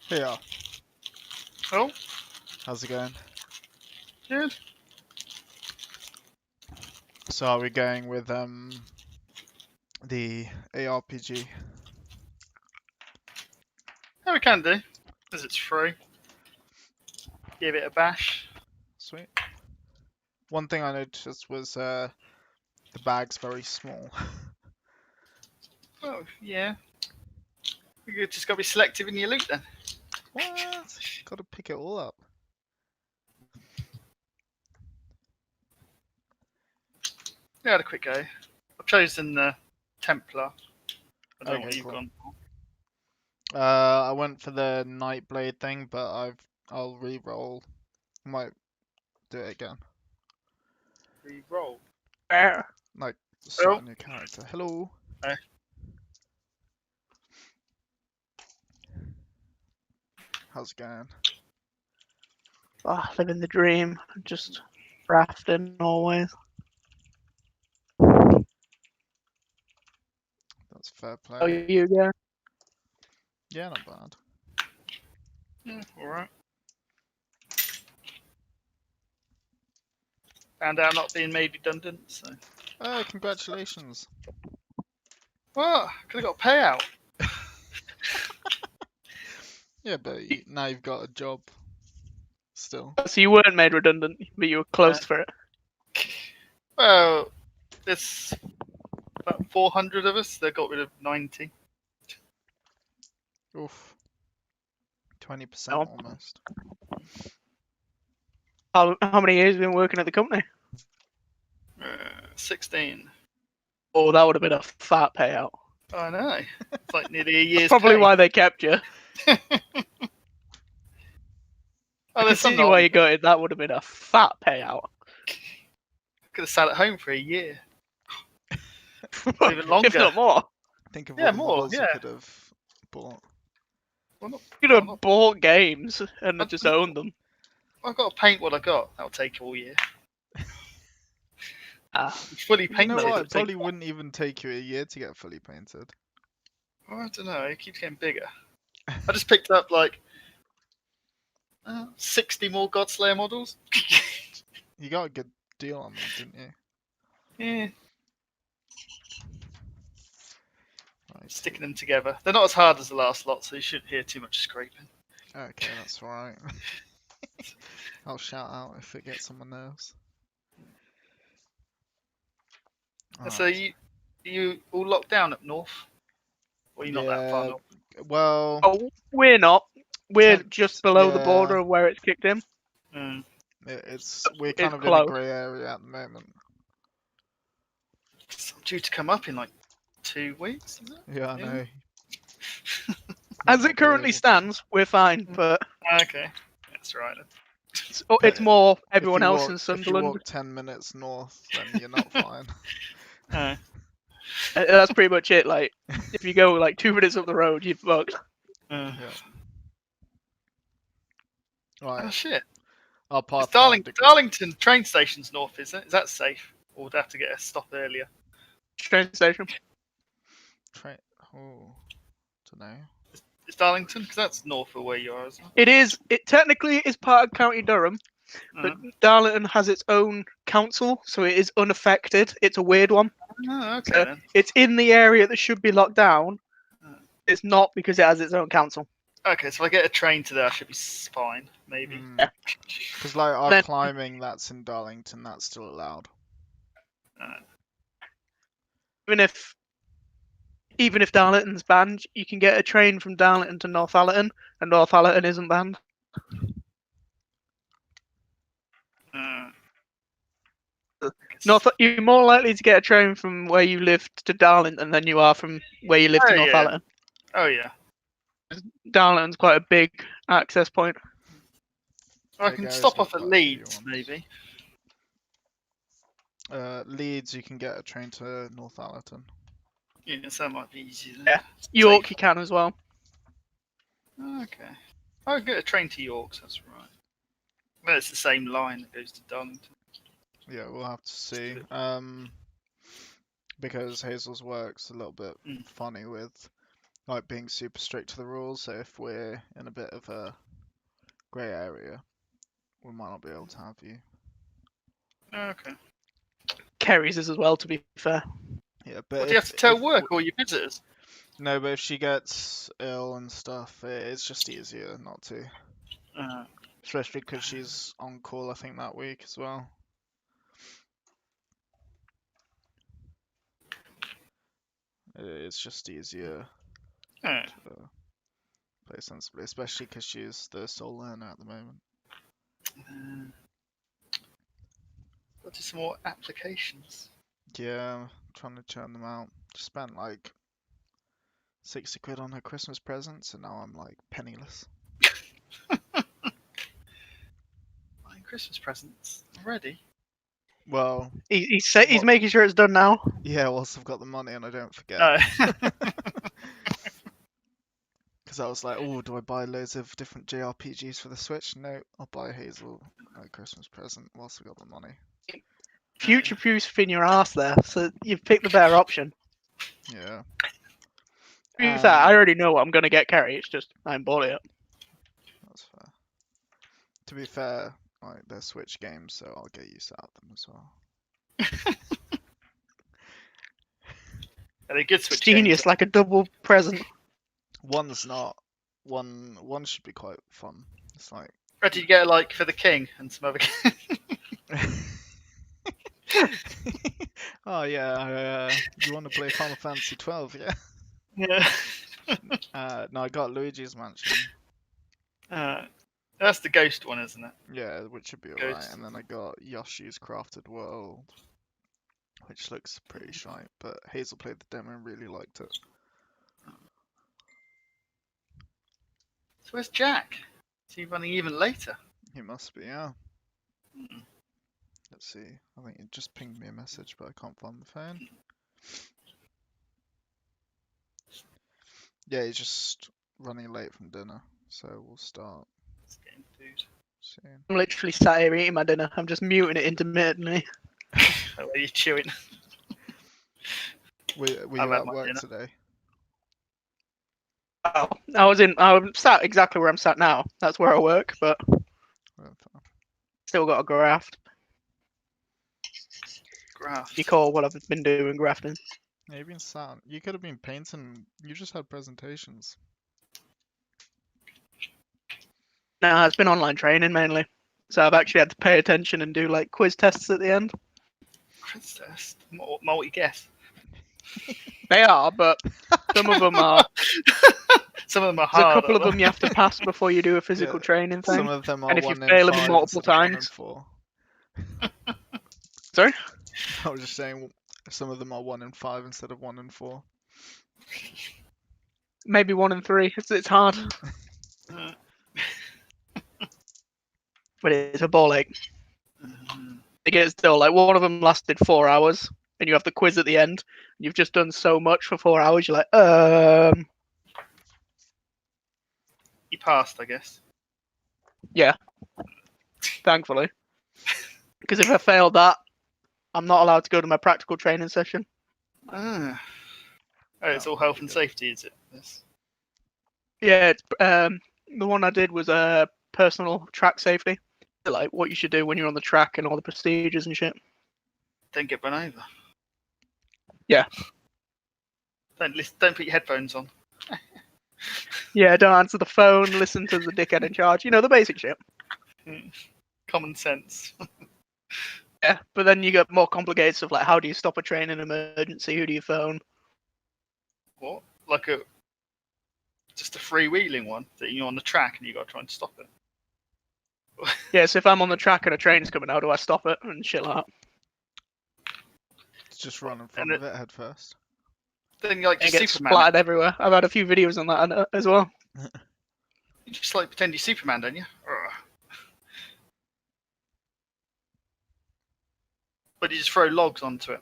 Yeah. Oh, How's it going? good. So are we going with the ARPG? Yeah, we can do, as it's free. Give it a bash. Sweet. One thing I noticed was the bag's very small. Oh, yeah. You just got to be selective in your loot then. What? Gotta pick it all up. Yeah, had a quick go. I've chosen the Templar. I don't know what Okay, you've cool. gone for. I went for the Nightblade thing, but I'll re-roll. Might do it again. Re-roll. Like start Oh. a new character. Hello. Hey. How's it going? Oh, living the dream. Just rafting always. That's fair play. How you going? Yeah, not bad. Yeah, alright. Found out not being made redundant, so. Congratulations. What? Could have got a payout. Yeah, but now you've got a job. Still. So you weren't made redundant, but you were close for it. Well, there's about 400 of us. They got rid of 90. Oof. 20% Oh. almost. How many years have you been working at the company? 16. Oh, that would have been a fat payout. I know. It's like nearly a year's That's probably pay. why they kept you. Oh, I there's can some see why not. you got it. That would have been a fat payout. Could have sat at home for a year. Even longer. If not more. Think of Yeah, all the more, models yeah. you could have bought. Well, not, You could have not, bought games and I've- just owned them. I've got to paint what I got. That'll take all year. It's fully You painted. know what? it'll It probably take- wouldn't even take you a year to get fully painted. Oh, I don't know. It keeps getting bigger. I just picked up like 60 more Godslayer models. You got a good deal on them, didn't you? Yeah, Right. sticking them together. They're not as hard as the last lot, so you shouldn't hear too much scraping. Okay, that's alright. I'll shout out if it gets on my nerves. So Alright. you all locked down up north? Or are you not that far Yeah, north? well, Oh, we're not. We're just below the yeah. border of where it's kicked in. Mm. we're It's kind of in close. a grey area at the moment. It's due to come up in like 2 weeks, is it? Yeah, I Yeah. know. As it currently stands, we're fine, but Okay, that's right. it's more If everyone you else walk, in if you Sunderland. walk 10 minutes north, then you're not fine. That's pretty much it. Like, if you go like 2 minutes up the road, you're fucked. Yeah. Right. Oh shit! Our It's path. Darlington train station's north, is it? Is that safe? Or would I have to get a stop earlier? Train station. Oh, don't know. It's Darlington? Because that's north of where you are, isn't it? It is. It technically is part of County Durham, but Darlington has its own council, so it is unaffected. It's a weird one. Oh, okay So then. it's in the area that should be locked down. Oh. It's not because it has its own council. Okay, so if I get a train to there, I should be fine, maybe. Yeah. Because like our Then- climbing that's in Darlington, that's still allowed. Even if Darlington's banned, you can get a train from Darlington to Northallerton, and Northallerton isn't banned. You're more likely to get a train from where you live to Darlington than you are from where you live to Northallerton. Oh yeah. Darlington's quite a big access point. I can stop off at Leeds, maybe. Leeds, you can get a train to Northallerton. Yeah, so that might be easier. Yeah. York, you can as well. Okay. I'll get a train to York, so that's right. Well, it's the same line that goes to Darlington. Yeah, we'll have to see. Because Hazel's work's a little bit funny with like being super strict to the rules. So if we're in a bit of a grey area, we might not be able to have you. Okay. Kerry's is as well, to be fair. Yeah, but What do you have to tell if work or your visitors? no, but if she gets ill and stuff, it's just easier not to. Especially because she's on call, I think, that week as well. It's just easier Oh. to play sensibly, especially because she's the sole learner at the moment. Got to do some more applications. Yeah, I'm trying to churn them out. Just spent like 60 quid on her Christmas presents, and now I'm like penniless. Buying Christmas presents already. Well, He's What- making sure it's done now. yeah, whilst I've got the money and I don't forget. No. Because I was like, oh, do I buy loads of different JRPGs for the Switch? No, I'll buy Hazel a Christmas present whilst I've got the money. Future-proofing your ass there, so you've picked the better option. Yeah. To be fair, I already know what I'm going to get Kerry, it's just I haven't bought it yet. That's fair. To be fair, like they're Switch games, so I'll get used out them as well. Are they good Switch Genius, games? like a double present. One's not. One should be quite fun. It's like. Or did you get like for the king and some other? Oh yeah, you want to play Final Fantasy 12, yeah? Yeah. No, I got Luigi's Mansion. That's the ghost one, isn't it? Yeah, which should be alright. Ghost. And then I got Yoshi's Crafted World, which looks pretty shite. But Hazel played the demo and really liked it. So where's Jack? Is he running even later? He must be, yeah. Hmm. Let's see. I think he just pinged me a message, but I can't find the phone. Yeah, he's just running late from dinner, so we'll start It's getting food. soon. I'm literally sat here eating my dinner. I'm just muting it intermittently. Oh, are you chewing? Were I've you had at my work dinner. today? Oh, I'm sat exactly where I'm sat now. That's where I work, but still got a graft. Graft. You call what I've been doing grafting. Yeah, you've been sat. You could have been painting. You just had presentations. No, it's been online training mainly. So I've actually had to pay attention and do like quiz tests at the end. Quiz test. Multi guess. They are, but some of them are. Some of them are There's a hard. couple of them you have to pass before you do a physical Yeah, training thing. Some of them are And if you 1 in fail them 5 multiple instead of 1 in times- 4. Sorry? I was just saying, some of them are 1 in 5 instead of 1 in 4. Maybe 1 in 3. It's hard, Uh, but it's a ball ache. It gets still like one of them lasted 4 hours, and you have the quiz at the end. You've just done so much for 4 hours. You're like, You passed, I guess. thankfully, because if I failed that, I'm not allowed to go to my practical training session. Ah. Oh, it's That all might health be and good. safety, is it? Yes. Yeah, it's the one I did was personal track safety, like what you should do when you're on the track and all the procedures and shit. Don't get run over. Yeah. Don't put your headphones on. Yeah, don't answer the phone, listen to the dickhead in charge. You know, the basic shit. Common sense. Yeah, but then you get more complicated stuff like how do you stop a train in an emergency? Who do you phone? What? Like just a freewheeling one that you're on the track and you got to try and stop it. Yeah, so if I'm on the track and a train's coming, how do I stop it and shit like that? It's just run in front of it head first. Then you're like It just gets Superman. splattered everywhere. I've had a few videos on that as well. You just like pretend you're Superman, don't you? Ugh. But you just throw logs onto it.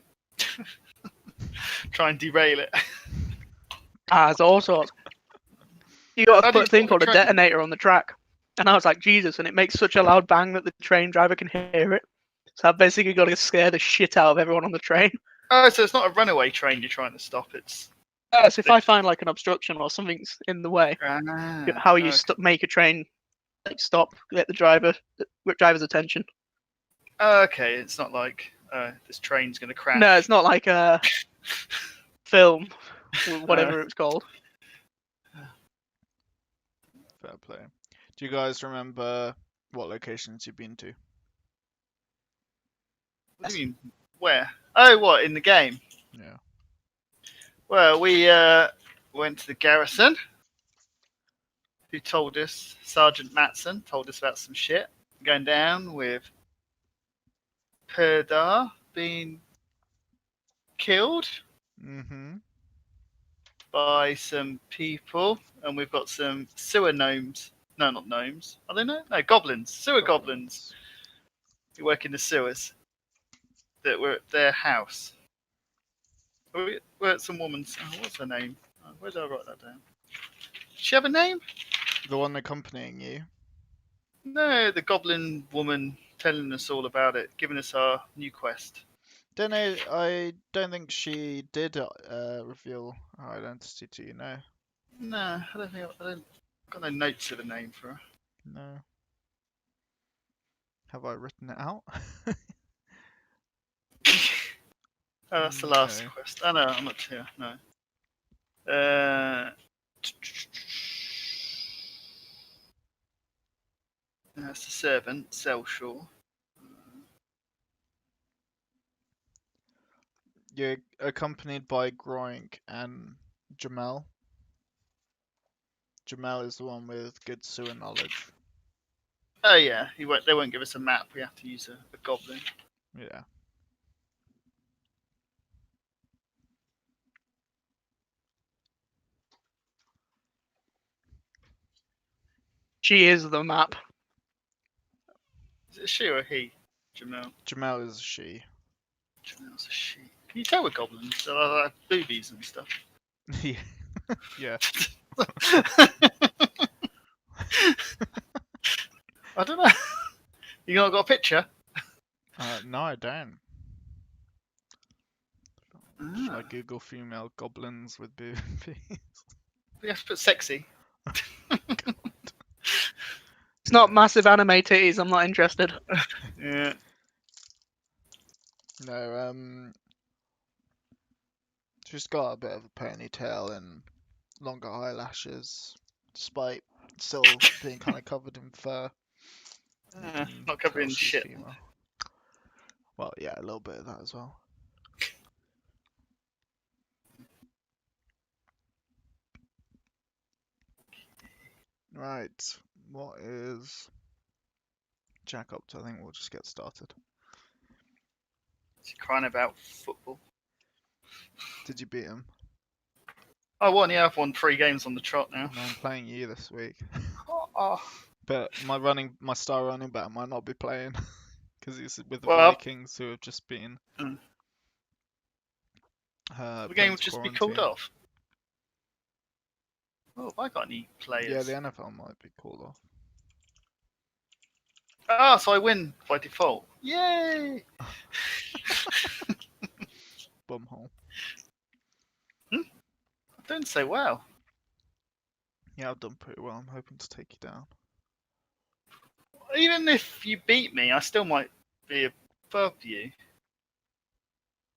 Try and derail it. There's all sorts. You got How to do put you a thing stop called a a train? detonator on the track. And I was like, Jesus, and it makes such a loud bang that the train driver can hear it. So I've basically got to scare the shit out of everyone on the train. Oh, so it's not a runaway train you're trying to stop. It's So if I find like an obstruction or something's in the way, how you make a train like stop, get the driver's attention. Okay, it's not like this train's going to crash. No, it's not like a film, whatever it's called. Fair play. Do you guys remember what locations you've been to? What do you mean? Where? Oh, what, in the game? Yeah. Well, we went to the garrison, who told us, Sergeant Matson told us about some shit going down with Perdar being killed Mm-hmm. by some people, and we've got some sewer gnomes. No, not gnomes. Are they no? No, goblins. Sewer goblins who work in the sewers that were at their house. We're at some woman's. Oh, what's her name? Oh, where did I write that down? Does she have a name? The one accompanying you? No, the goblin woman telling us all about it, giving us our new quest. Don't know. I don't think she did reveal her identity to you. No. No, I don't think I don't got no notes of a name for her. No. Have I written it out? Oh, that's the last No. quest. Oh no, I'm not here. No. That's the servant, Selshore. You're accompanied by Groink and Jamel. Jamel is the one with good sewer knowledge. Oh yeah, they won't give us a map. We have to use a goblin. Yeah. She is the map. Is it a she or a he? Jamel. Jamel is she. Jamel's a she. Can you tell we're goblins? They'll have boobies and stuff. Yeah. Yeah. I don't know. You not got a picture? No, I don't. Should I Ah. Google female goblins with boobies? We have to put sexy. It's not massive anime titties. I'm not interested. Yeah. No, she's got a bit of a ponytail and longer eyelashes, despite still being kind of covered in fur. You can Not covered tell in she's shit. female. Well, yeah, a little bit of that as well. Right, what is Jack up to? I think we'll just get started. Is he crying about football? Did you beat him? I won. Yeah, I've won 3 games on the trot now. No, I'm playing you this week. Oh. But my star running back might not be playing because he's with the Well, Vikings who have just been. The game will just be called off. Oh, have I got any players? Yeah, the NFL might be called off. Ah, so I win by default. Yay! Bumhole. I don't say well. Yeah, I've done pretty well. I'm hoping to take you down. Even if you beat me, I still might be above you.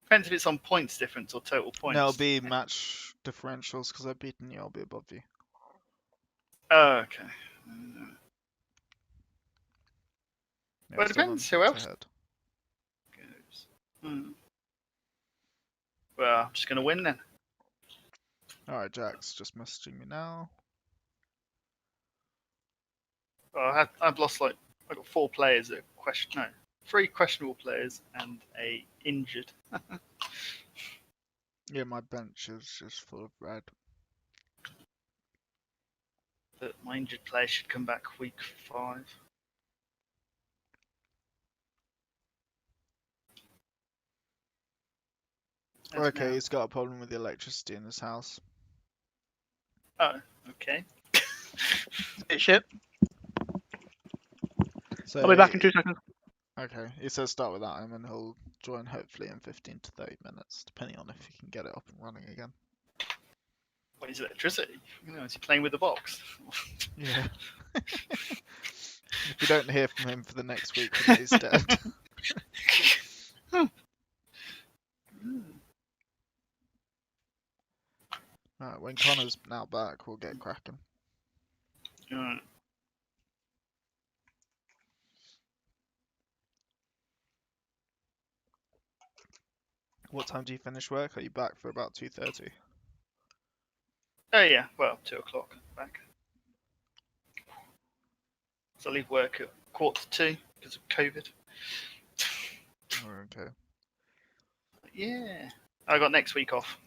Depends if it's on points difference or total points. No, it'll be match differentials because I've beaten you. I'll be above you. Oh, okay. Yeah, Well, it still depends on who else ahead. goes. Well, I'm just going to win then. Alright, Jack's just messaging me now. Well, I've lost I got 4 players that no, 3 questionable players and a injured. Yeah, my bench is just full of red. But my injured player should come back week 5. Okay, he's got a problem with the electricity in his house. Oh, okay. Shit. So I'll be back in 2 seconds. Okay, he says start without him and he'll join hopefully in 15 to 30 minutes, depending on if he can get it up and running again. What is electricity? Is he playing with the box? Yeah. If we don't hear from him for the next week, we know he's dead. Right, when Connor's now back, we'll get cracking. Alright. What time do you finish work? Are you back for about 2:30? Oh yeah, well, 2 o'clock back. So I leave work at 1:45 because of COVID. Oh, okay. Yeah, I got next week off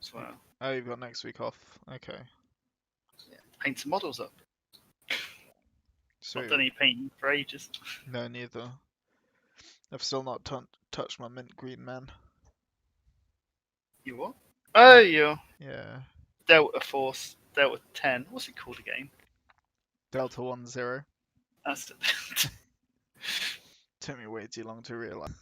as well. Oh, you've got next week off. Okay. Paint some models up. Not Sweet. done any painting for ages. No, neither. I've still not touched my mint green man. You what? Oh, you Yeah. Delta Force, Delta 10. What's it called again? Delta 10. That's it. Took me way too long to realise.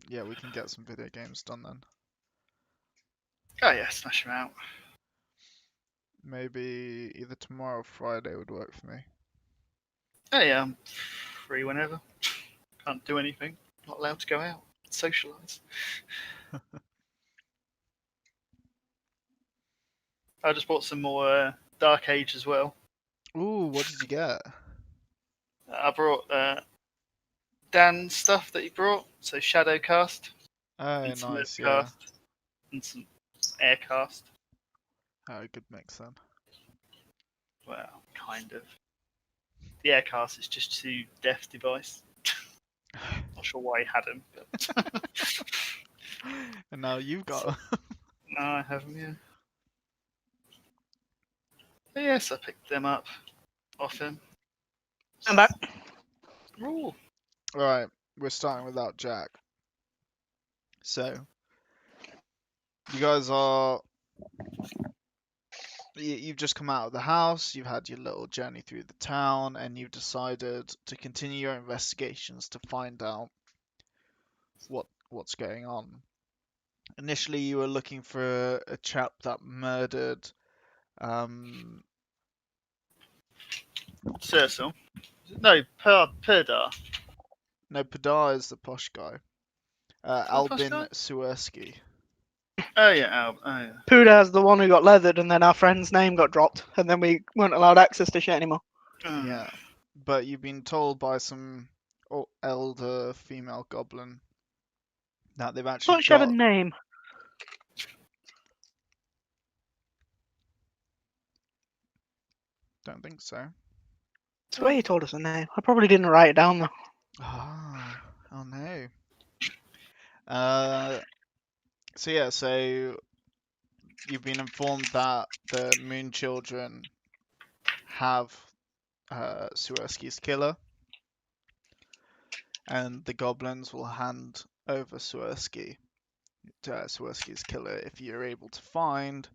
Yeah, we can get some video games done then. Oh yeah, smash them out. Maybe either tomorrow or Friday would work for me. Oh yeah, I'm free whenever. Can't do anything. Not allowed to go out. Socialise. I just bought some more Dark Age as well. Ooh, what did you get? I brought Dan's stuff that he brought. So Shadowcast. Oh, And some nice, yeah. Earthcast, and some Aircast. Oh, good mix then. Well, kind of. The Aircast is just to death device. Not sure why he had him, but And now you've got. no, I haven't. Yeah. But yes, I picked them up off him. I'm back. Ooh. Alright, we're starting without Jack. So, you guys are. You've just come out of the house, you've had your little journey through the town, and you've decided to continue your investigations to find out what's going on. Initially, you were looking for a chap that murdered. Cecil. No, Perdar. No, Padar is the posh guy. the posh Albin guy? Suersky. Oh yeah, Al. Oh yeah. Puda's the one who got leathered, and then our friend's name got dropped, and then we weren't allowed access to shit anymore. Yeah, but you've been told by some elder female goblin that they've I actually thought she had a got. name. Don't think so. I swear you told us a name. I probably didn't write it down though. Oh no. So you've been informed that the Moon Children have Suersky's killer, and the goblins will hand over Suersky to Suersky's killer if you're able to find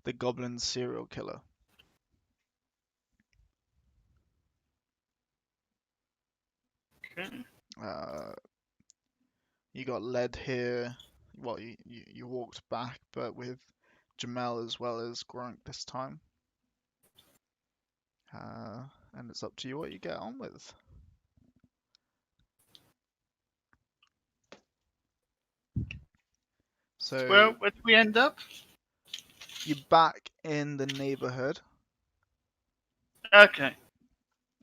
the goblin serial killer. Okay. You got led here. Well, you walked back, but with Jamel as well as Grunk this time. And it's up to you what you get on with. So, Well, where did we end up? you're back in the neighborhood. Okay.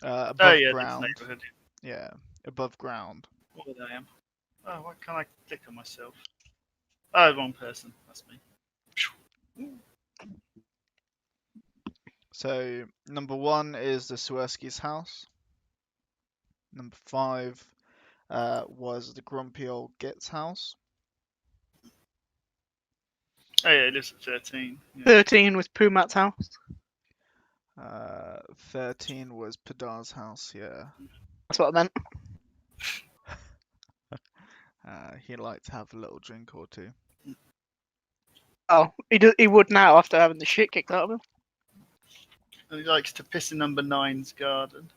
Above Oh yeah, ground. this neighborhood. Yeah, above ground. What would I am? Oh, why can't I click on myself? Oh, wrong person. That's me. So, number 1 is the Suersky's house. Number 5 was the grumpy old Git's house. Oh yeah, it lives at 13. Yeah. 13 was Pumat's house. 13 was Padar's house, yeah. That's what I meant. He liked to have a little drink or two. Oh, he would now after having the shit kicked out of him. And he likes to piss in number 9's garden.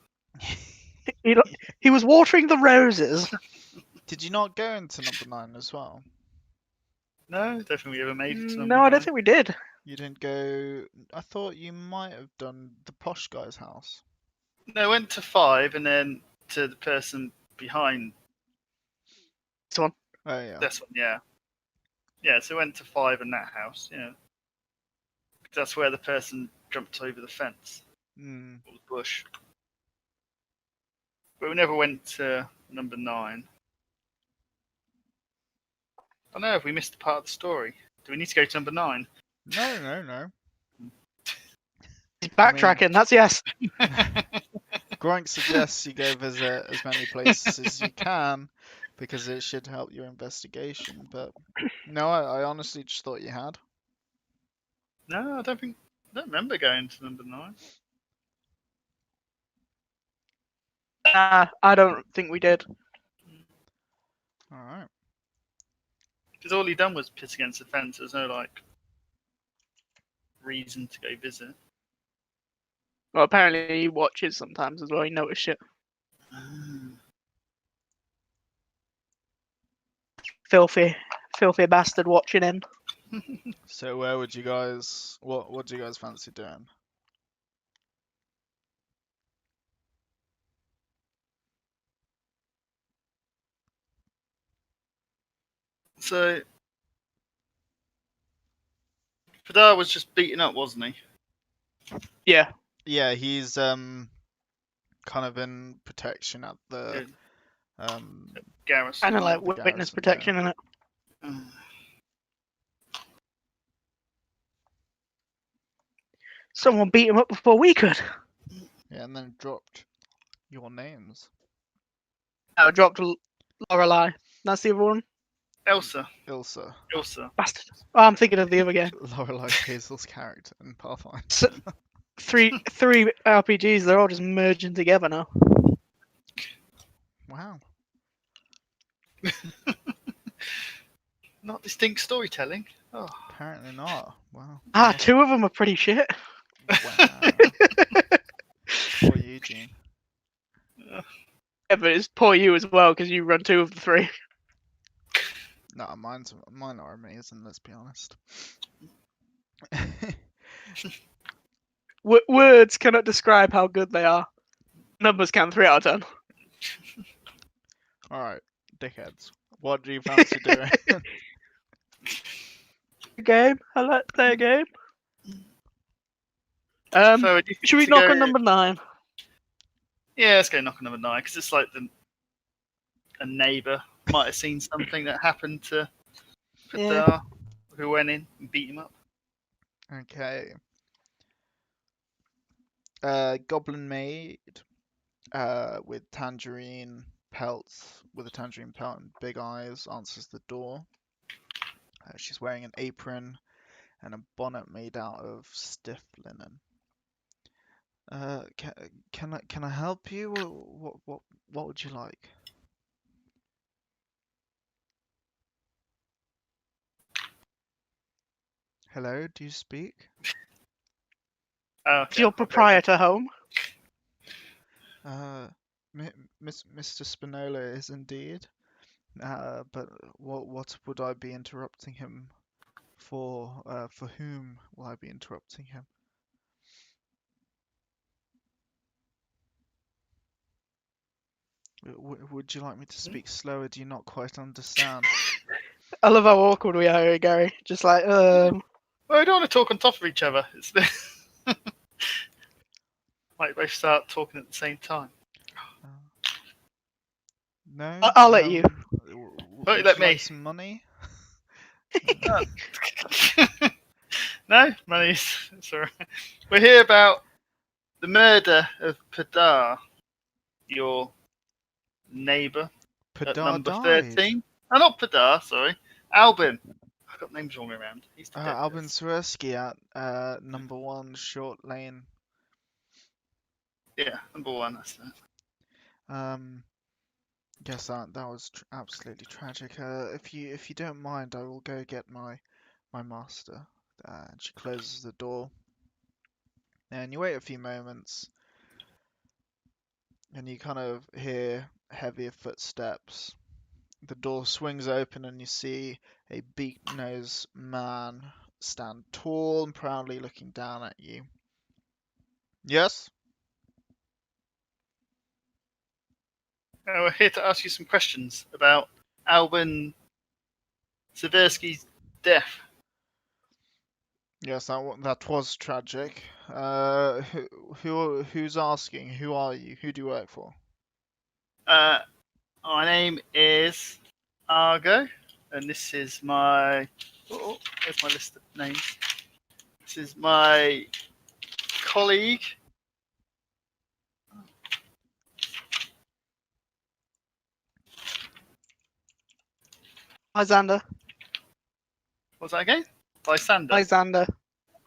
He, he was watering the roses. Did you not go into number 9 as well? No, I don't think we ever made it to number No, I don't 9. think we did. You didn't go. I thought you might have done the posh guy's house. No, I went to 5 and then to the person behind This one. Oh yeah. this one. Yeah, yeah. So I went to 5 in that house. Yeah, that's where the person jumped over the fence Mm. or the bush. But we never went to number 9. I don't know if we missed a part of the story. Do we need to go to number 9? No, no, no. He's backtracking. That's yes. Groink suggests you go visit as many places as you can because it should help your investigation. But no, I honestly just thought you had. No, I don't remember going to number 9. I don't think we did. All right. Because all he done was piss against the fence. There's no like reason to go visit. Well, apparently he watches sometimes as well. He noticed shit. Filthy bastard watching in. So where would you guys? What do you guys fancy doing? So Fadar was just beaten up, wasn't he? Yeah. Yeah, he's kind of in protection at the Garrison. Kind of like the witness garrison, protection in it. Someone beat him up before we could. yeah, and then dropped your names. I dropped Lorelei. That's the other one. Elsa. Ilsa. Bastard. Oh, I'm thinking of the other game. Lorelei Hazel's character in Pathfinder. So, three RPGs. They're all just merging together now. Wow. Not distinct storytelling. Oh. Apparently not. Wow. Ah, 2 of them are pretty shit. Wow. Poor Eugene. Yeah, but it's poor you as well because you run 2 of the 3. No, mine are amazing. Let's be honest. Words cannot describe how good they are. Numbers can. 3 out of 10. All right, dickheads. What do you fancy doing? Game. I like to play a game. So Should we knock on number 9? Yeah, let's go knock on number 9 because it's like a neighbour might have seen something that happened to Fadar, who went in and beat him up. Okay. Goblin maid. With tangerine pelts, with a tangerine pelt and big eyes, answers the door. She's wearing an apron and a bonnet made out of stiff linen. Can I help you? What would you like? Hello, do you speak? Oh, Is your proprietor home? Mr. Spinola is indeed. But what would I be interrupting him for? For whom will I be interrupting him? Would you like me to speak slower? Do you not quite understand? I love how awkward we are here, Gary. Just like, Well, we don't want to talk on top of each other. It's like both start talking at the same time. No. I'll let you. Would let you me. like some money? No, money's. Sorry. We're here about the murder of Padar, your neighbour, at Padar number died. 13. Oh, not Padar, sorry. Albin. I've got names wrong around. He's the Albin Swirsky at number 1 Short Lane. Yeah, number 1. That's it. Guess that was absolutely tragic. If you don't mind, I will go get my master. And she closes the door. And you wait a few moments. and you kind of hear heavier footsteps. The door swings open, and you see a beak-nosed man stand tall and proudly looking down at you. Yes? We're here to ask you some questions about Albin Seversky's death. Yes, that was tragic. Who's asking? Who are you? Who do you work for? My name is Argo, and this is my. Oh, where's my list of names? This is my colleague. Lysander. What's that again? Lysander. Lysander.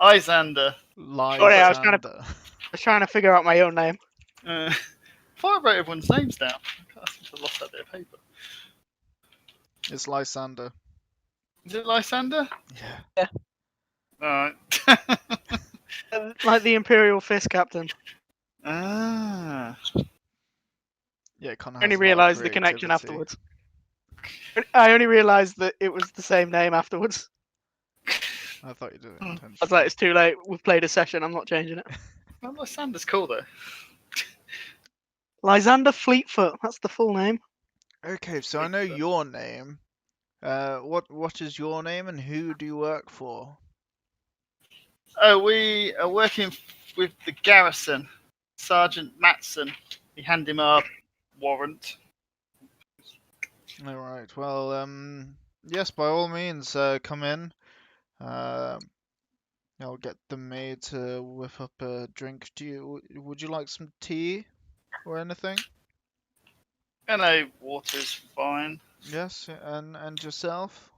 Lysander. Sorry, I was Lysander. trying to figure out my own name. Before I wrote everyone's names down, I seem to have lost that bit of paper. It's Lysander. Is it Lysander? Yeah. Alright. Like the Imperial Fist Captain. Ah. Yeah, it kind of I only has a lot of realised the connection creativity. afterwards. I only realised that it was the same name afterwards. I thought you did it I was intentionally. like, it's too late. We've played a session. I'm not changing it. Well, Lysander's cool though. Lysander Fleetfoot. That's the full name. Okay, so I know your name. What is your name and who do you work for? Oh, we are working with the garrison. Sergeant Matson. We hand him our warrant. All right. Well, yes, by all means, come in. I'll get the maid to whip up a drink. Would you like some tea or anything? I know water is fine. Yes, and yourself?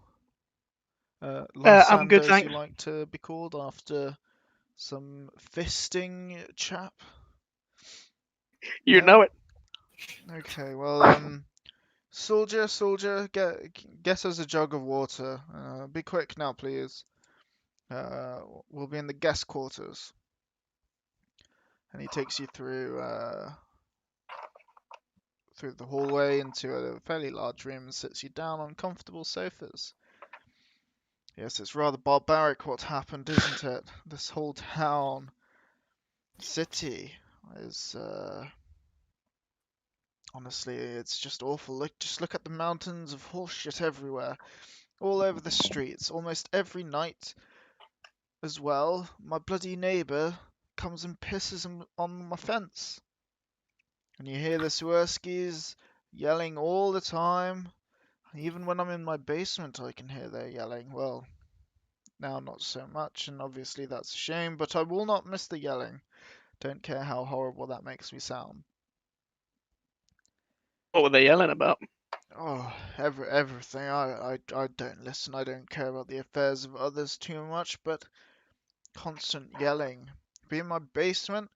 I'm Lysander, good, as you thanks. like to be called, after some fisting chap. You No? know it. Okay, well, soldier, get us a jug of water. Be quick now, please. We'll be in the guest quarters. And he takes you through the hallway into a fairly large room and sits you down on comfortable sofas. Yes, it's rather barbaric what happened, isn't it? This whole town, city is honestly, it's just awful. Just look at the mountains of horseshit everywhere, all over the streets, almost every night as well. My bloody neighbour comes and pisses on my fence. And you hear the Swerskis yelling all the time. Even when I'm in my basement, I can hear their yelling. Well, now not so much, and obviously that's a shame, but I will not miss the yelling. Don't care how horrible that makes me sound. What were they yelling about? Oh, everything. I don't listen. I don't care about the affairs of others too much, but constant yelling. Be in my basement,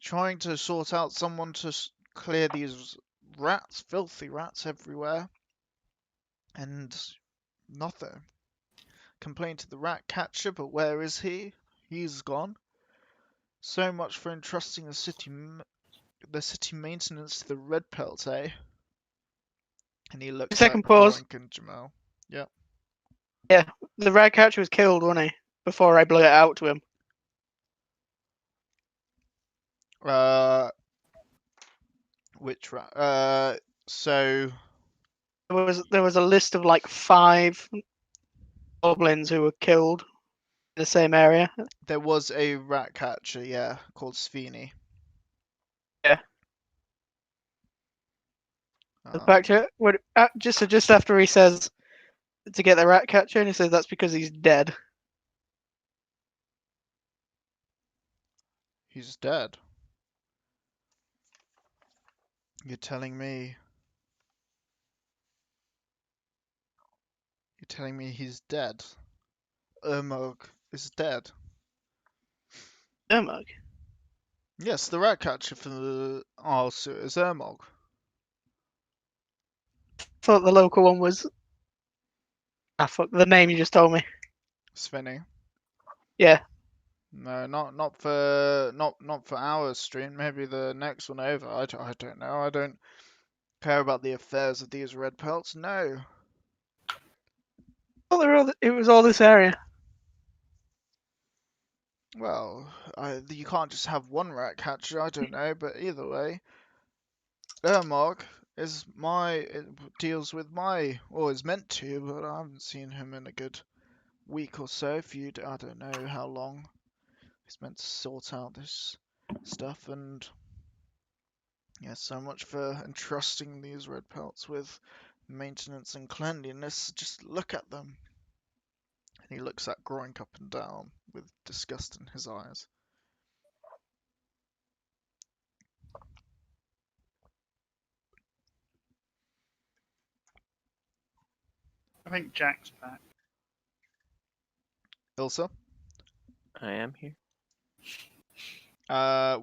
trying to sort out someone to clear these rats, filthy rats everywhere, and nothing. Complained to the rat catcher, but where is he? He's gone. So much for entrusting the city maintenance to the red pelts, eh? And he looks Second at pause. Gorink and Jamal. Yep. Yeah, the rat catcher was killed, wasn't he? Before I blew it out to him. Which rat? So There was a list of like 5 goblins who were killed in the same area. there was a rat catcher, yeah, called Sveni. Yeah. The fact just after he says to get the rat catcher, and he says that's because he's dead. He's dead. You're telling me he's dead? Ermog is dead. Ermog. Yes, the rat catcher for the Arsu is Ermog. Thought the local one was. Ah, fuck the name you just told me. Sveni. Yeah. No, not for our stream. Maybe the next one over. I don't know. I don't care about the affairs of these red pelts. No. Oh, it was all this area. Well, you can't just have one rat catcher. I don't know, but either way, Ermog deals with or is meant to, but I haven't seen him in a good week or so. I don't know how long. He's meant to sort out this stuff, and yeah, so much for entrusting these red pelts with maintenance and cleanliness. Just look at them. And he looks at Groink up and down with disgust in his eyes. I think Jack's back. Ilsa? I am here.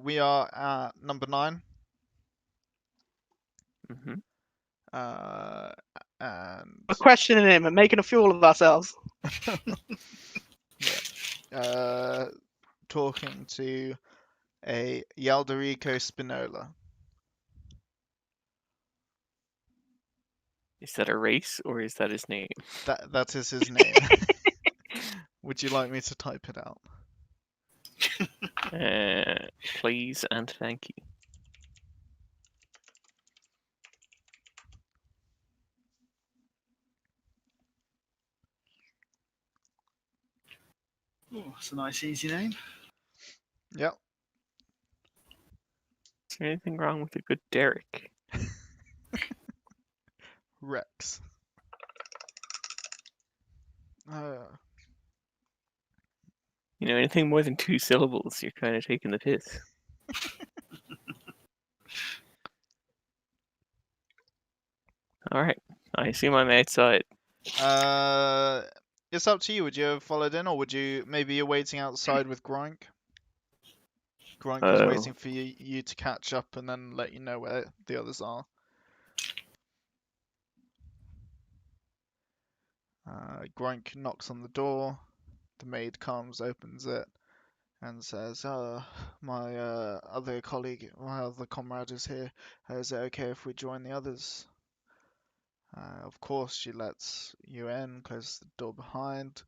We are at number 9. Mm-hmm. And We're questioning him and making a fool of ourselves. talking to a Yalderico Spinola. Is that a race or is that his name? That is his name. Would you like me to type it out? Please and thank you. Oh, that's a nice, easy name. Yep. Is there anything wrong with a good Derek? Rex. You know, anything more than 2 syllables, you're kind of taking the piss. Alright, I assume I'm outside. It's up to you. Would you have followed in, or would you maybe you're waiting outside with Groink? Groink is waiting for you to catch up and then let you know where the others are. Groink knocks on the door. The maid comes, opens it, and says, my other colleague, my other comrade is here. Is it okay if we join the others? Of course, she lets you in, closes the door behind,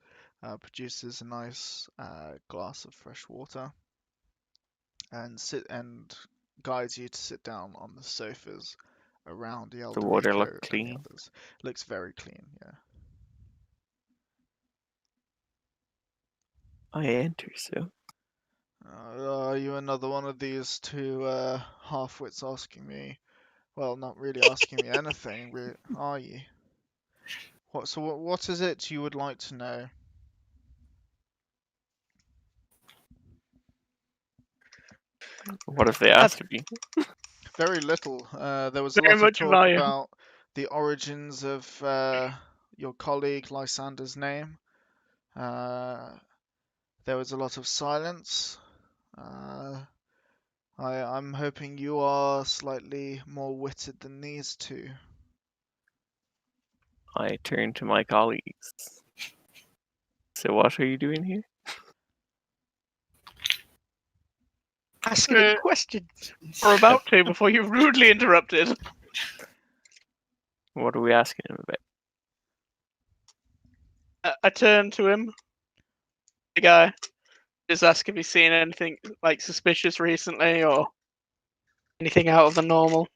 produces a nice glass of fresh water, and guides you to sit down on the sofas around the The water Eldorico look and the clean? others. Looks very clean, yeah. I enter, so. Are you another one of these two half-wits asking me? Well, not really asking me anything, are you? What is it you would like to know? What have they asked of you? Very little. There was a Very lot of much of talk value. about the origins of your colleague Lysander's name. There was a lot of silence. I'm hoping you are slightly more witted than these two. I turn to my colleagues. So what are you doing here? Asking him questions. Or about to before you rudely interrupted. What are we asking him about? I turn to him. The guy. Just ask if he's seen anything like suspicious recently or anything out of the normal.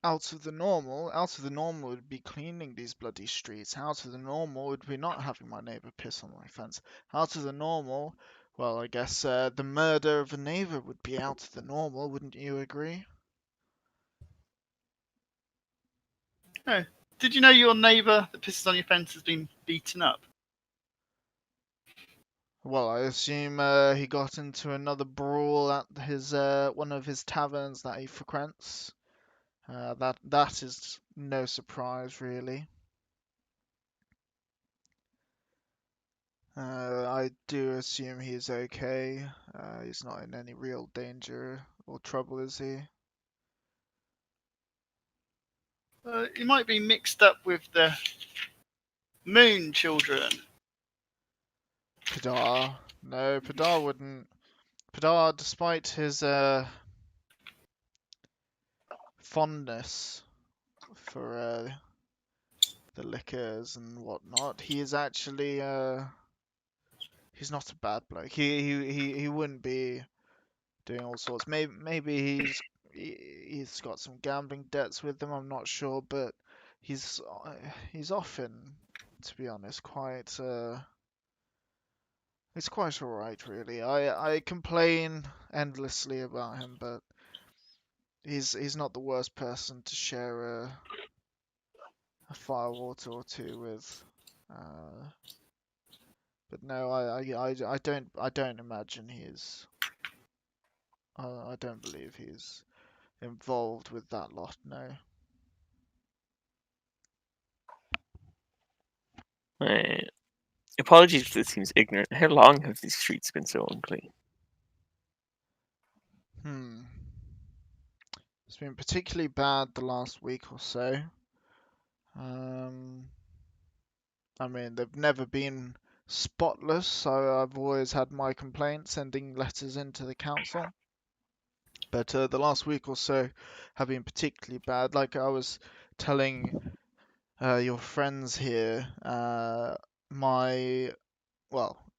Out of the normal would be cleaning these bloody streets. Out of the normal would be not having my neighbour piss on my fence. Out of the normal, well, I guess the murder of a neighbour would be out of the normal, wouldn't you agree? Oh, did you know your neighbour that pisses on your fence has been beaten up? Well, I assume he got into another brawl at his one of his taverns that he frequents. That is no surprise, really. I do assume he's okay. He's not in any real danger or trouble, is he? He might be mixed up with the Moon Children. Kadar. No, Padar wouldn't. Padar, despite his fondness for the liquors and whatnot, he is actually he's not a bad bloke. He wouldn't be doing all sorts. Maybe he's got some gambling debts with him. I'm not sure, but he's often, to be honest, quite it's quite alright really. I complain endlessly about him, but he's not the worst person to share a firewater or two with. But no, I don't imagine he's. I don't believe he's involved with that lot. No. Uh, Apologies if this seems ignorant. How long have these streets been so unclean? Hmm. It's been particularly bad the last week or so. Um, I mean, they've never been spotless, so I've always had my complaints sending letters into the council. But the last week or so have been particularly bad. Like I was telling your friends here, my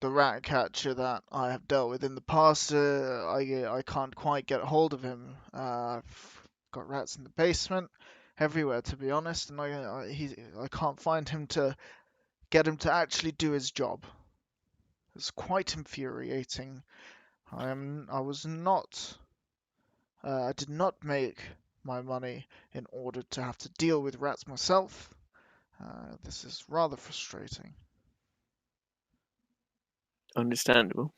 the rat catcher that I have dealt with in the past, I can't quite get hold of him. I've got rats in the basement, everywhere to be honest, and I can't find him to get him to actually do his job. It's quite infuriating. I was not. I did not make my money in order to have to deal with rats myself. This is rather frustrating. Understandable.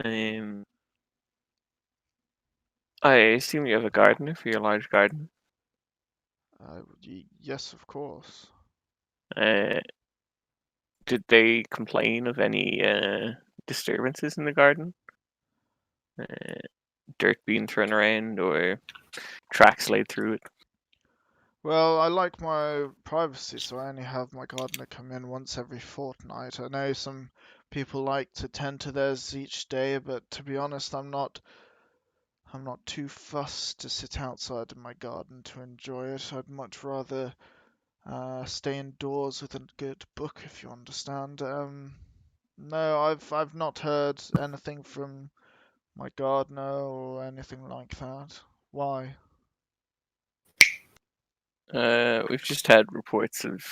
I assume you have a gardener for your large garden. Yes, of course. Did they complain of any disturbances in the garden? Dirt being thrown around or tracks laid through it? Well, I like my privacy, so I only have my gardener come in once every fortnight. I know some people like to tend to theirs each day, but to be honest, I'm not too fussed to sit outside in my garden to enjoy it. I'd much rather stay indoors with a good book, if you understand. No, I've not heard anything from my gardener or anything like that. Why? We've just had reports of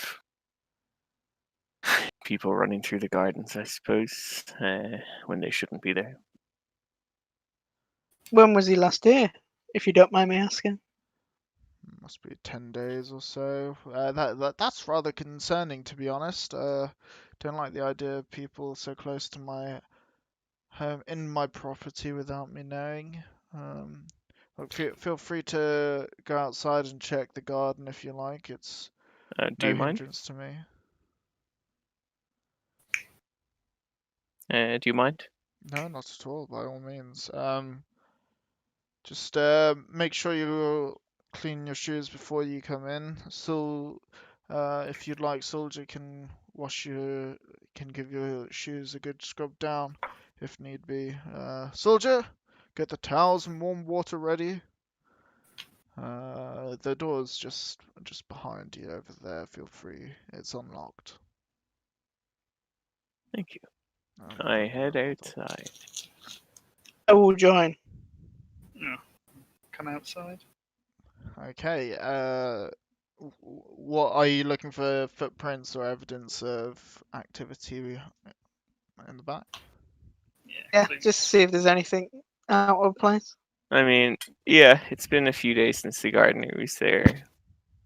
people running through the gardens, I suppose, when they shouldn't be there. When was he last here, if you don't mind me asking? Must be 10 days or so. That's rather concerning, to be honest. Don't like the idea of people so close to my home, in my property, without me knowing. Look, feel free to go outside and check the garden if you like. It's Do no you mind? hindrance to me. Do you mind? No, not at all, by all means. Just make sure you clean your shoes before you come in. So, if you'd like, Soldier can give your shoes a good scrub down if need be. Soldier, get the towels and warm water ready. The door's just behind you over there. Feel free. It's unlocked. Thank you. No I head bother. outside. I will join. Yeah. Come outside. Okay. What are you looking for? Footprints or evidence of activity in the back? Yeah, please. just to see if there's anything out of place. I mean, yeah, it's been a few days since the gardener was there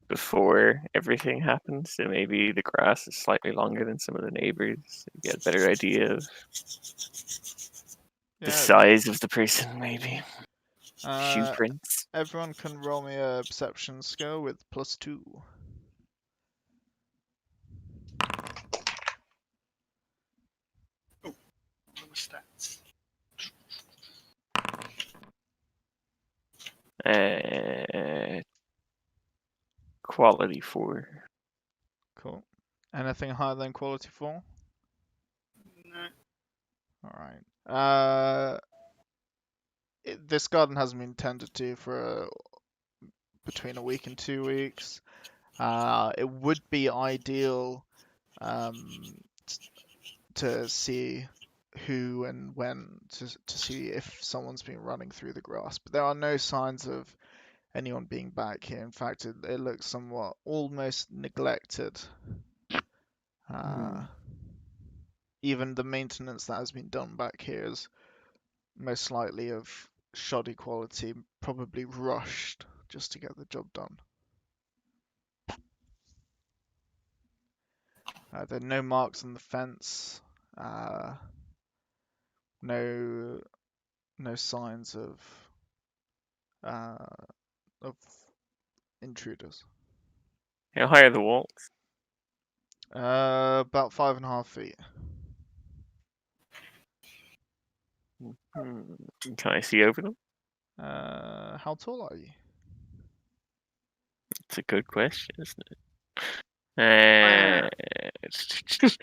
before everything happened, so maybe the grass is slightly longer than some of the neighbors. You get a better idea of the Yeah. size of the person, maybe. Shoe Uh, prints. everyone can roll me a perception skill with +2. All the stats. Quality 4. Cool. Anything higher than quality 4? No. All right. This garden hasn't been tended to for between a week and 2 weeks. It would be ideal um, to see who and when to see if someone's been running through the grass, but there are no signs of anyone being back here. In fact, it looks somewhat almost neglected. Even the maintenance that has been done back here is most likely of shoddy quality, probably rushed just to get the job done. There are no marks on the fence. No signs uh, of intruders. How high are the walls? About 5.5 feet. Can I see over them? How tall are you? It's a good question, isn't it? Uh,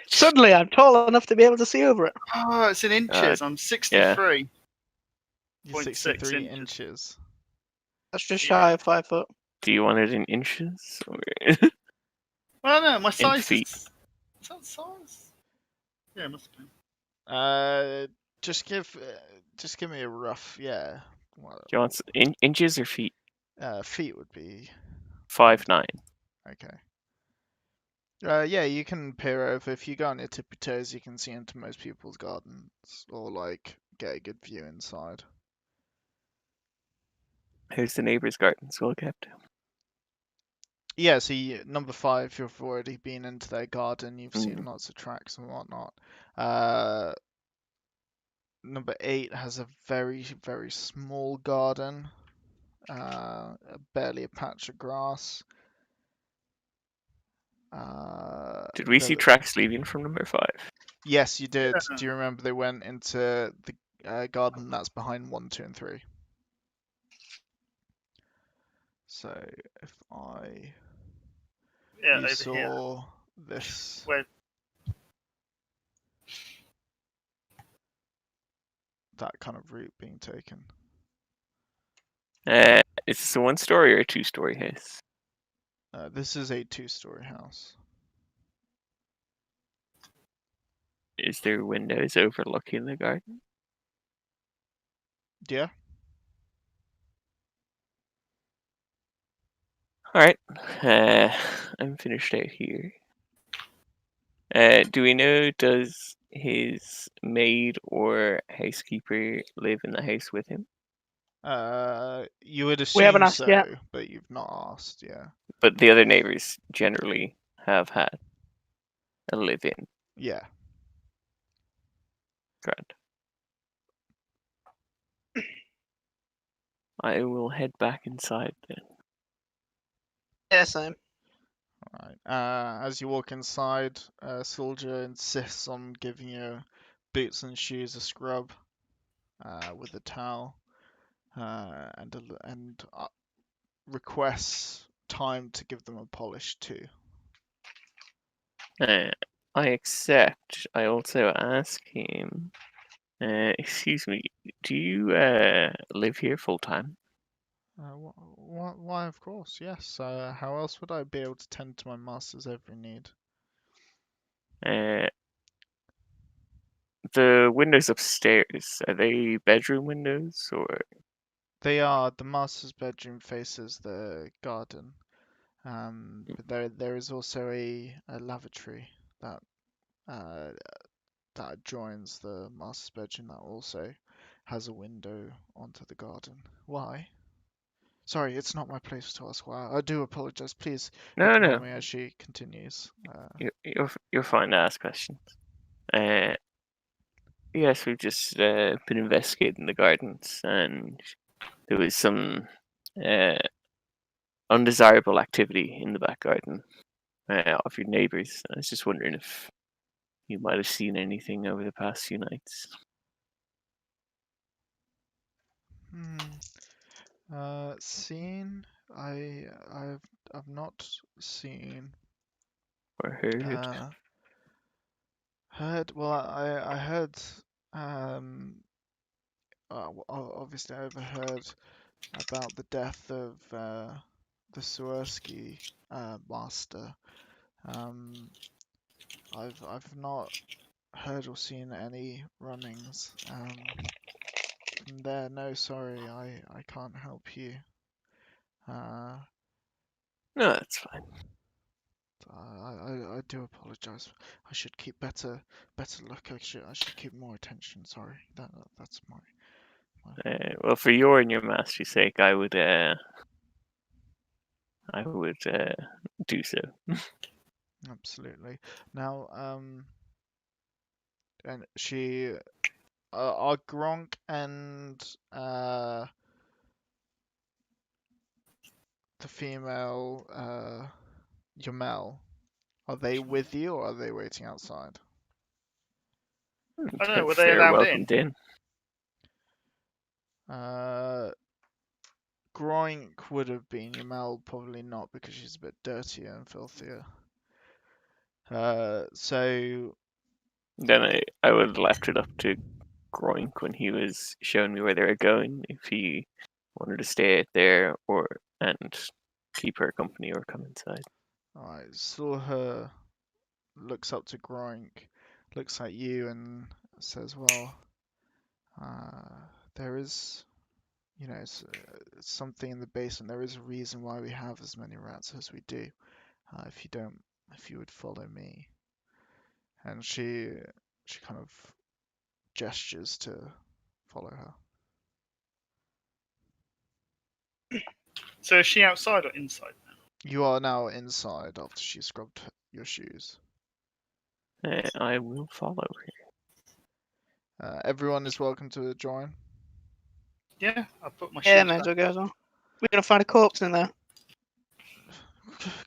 Suddenly, I'm tall enough to be able to see over it. Oh, it's in inches. I'm 63. You're 0.6 63 inches. inches. That's just shy of 5 foot. do you want it in inches or Well, no, my in size feet? is that size? Yeah, it must be. Just give me a rough, yeah. Well, Do you want inches or feet? feet would be 5'9". okay. Yeah, you can peer over. If you go on your tippy toes, you can see into most people's gardens, or like get a good view inside. How's the neighbour's gardens well kept? Yeah, so number 5, you've already been into their garden. You've seen Mm. lots of tracks and whatnot. Number 8 has a very, very small garden. Barely a patch of grass. Did we see The- tracks leaving from number 5? Yes, you did. Yeah. Do you remember they went into the garden that's behind 1, 2, and 3? So if Yeah, you over here. saw this, Where? that kind of route being taken. Is this a 1-story or a 2-story house? This is a 2-story house. Is there windows overlooking the garden? Yeah. Alright, I'm finished out here. Do we know, does his maid or housekeeper live in the house with him? You would We haven't assume asked so, yet. but you've not asked. Yeah. But the other neighbours generally have had a live-in. Yeah. Grand. I will head back inside then. Yeah, same. Right. As you walk inside, a soldier insists on giving your boots and shoes a scrub with a towel, and requests time to give them a polish too. I accept. I also ask him, excuse me, do you live here full time? Why, of course, yes. How else would I be able to tend to my master's every need? The windows upstairs, are they bedroom windows or? They are. The master's bedroom faces the garden, but there is also a lavatory that uh, that adjoins the master's bedroom that also has a window onto the garden. Why? Sorry, it's not my place to ask why. I do apologize. Please No, ignore no, me as she continues. you're fine to ask questions. Yes, we've just been investigating the gardens, and there was some undesirable activity in the back garden of your neighbours. I was just wondering if you might have seen anything over the past few nights Seen? I've not seen. or heard. Heard. Well, I heard obviously I overheard about the death of the Swirsky master. I've not heard or seen any runnings. From there, no, sorry, I can't help you. Uh, No, that's fine. I do apologize. I should keep better look. I should keep more attention. Sorry, that's my. Well, for your and your master's sake, I would do so. Absolutely. Now, and she, are Gronk and the female Yamel, are they with you or are they waiting outside? I don't know, were If they they're allowed in? welcomed in. Groink would have been, Yamel probably not because she's a bit dirtier and filthier. So Then I would have left it up to Groink when he was showing me where they were going, if he wanted to stay out there and keep her company or come inside. I saw her, looks up to Groink, looks at you and says, well, there is, it's something in the basement. There is a reason why we have as many rats as we do. If you would follow me. And she kind of gestures to follow her. So is she outside or inside now? You are now inside after she scrubbed your shoes. I will follow her. Everyone is welcome to join. Yeah, I'll put my Yeah, shoes may as back. well go as well. We're gonna find a corpse in there.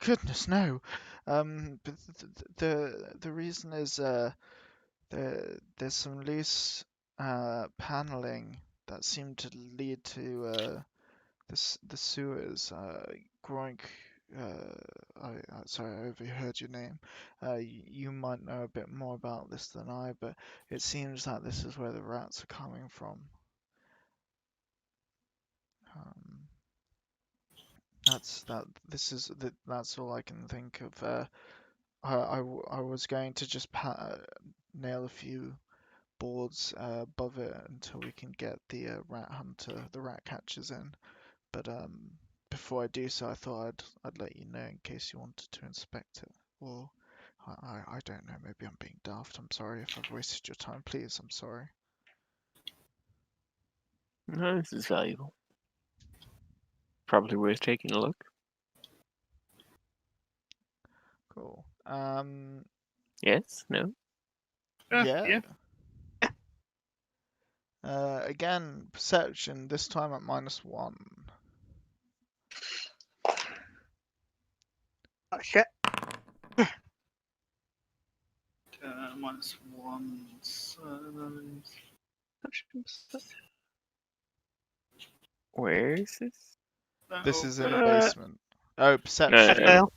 Goodness, no. But the reason is there's some loose paneling that seemed to lead to the sewers. Groink, sorry, I overheard your name. You might know a bit more about this than I, but it seems that this is where the rats are coming from. Um, that's all I can think of. I was going to just nail a few boards above it until we can get the the rat catchers in. But before I do so, I thought I'd let you know in case you wanted to inspect it. Or I don't know. Maybe I'm being daft. I'm sorry if I've wasted your time. Please, I'm sorry. No, this is valuable. Probably worth taking a look. Cool. Yes? No? Yeah. Yeah. Again, perception. This time at -1. Oh shit. -1. Where is this? This is in the Uh, basement. Oh, No, perception. Fail.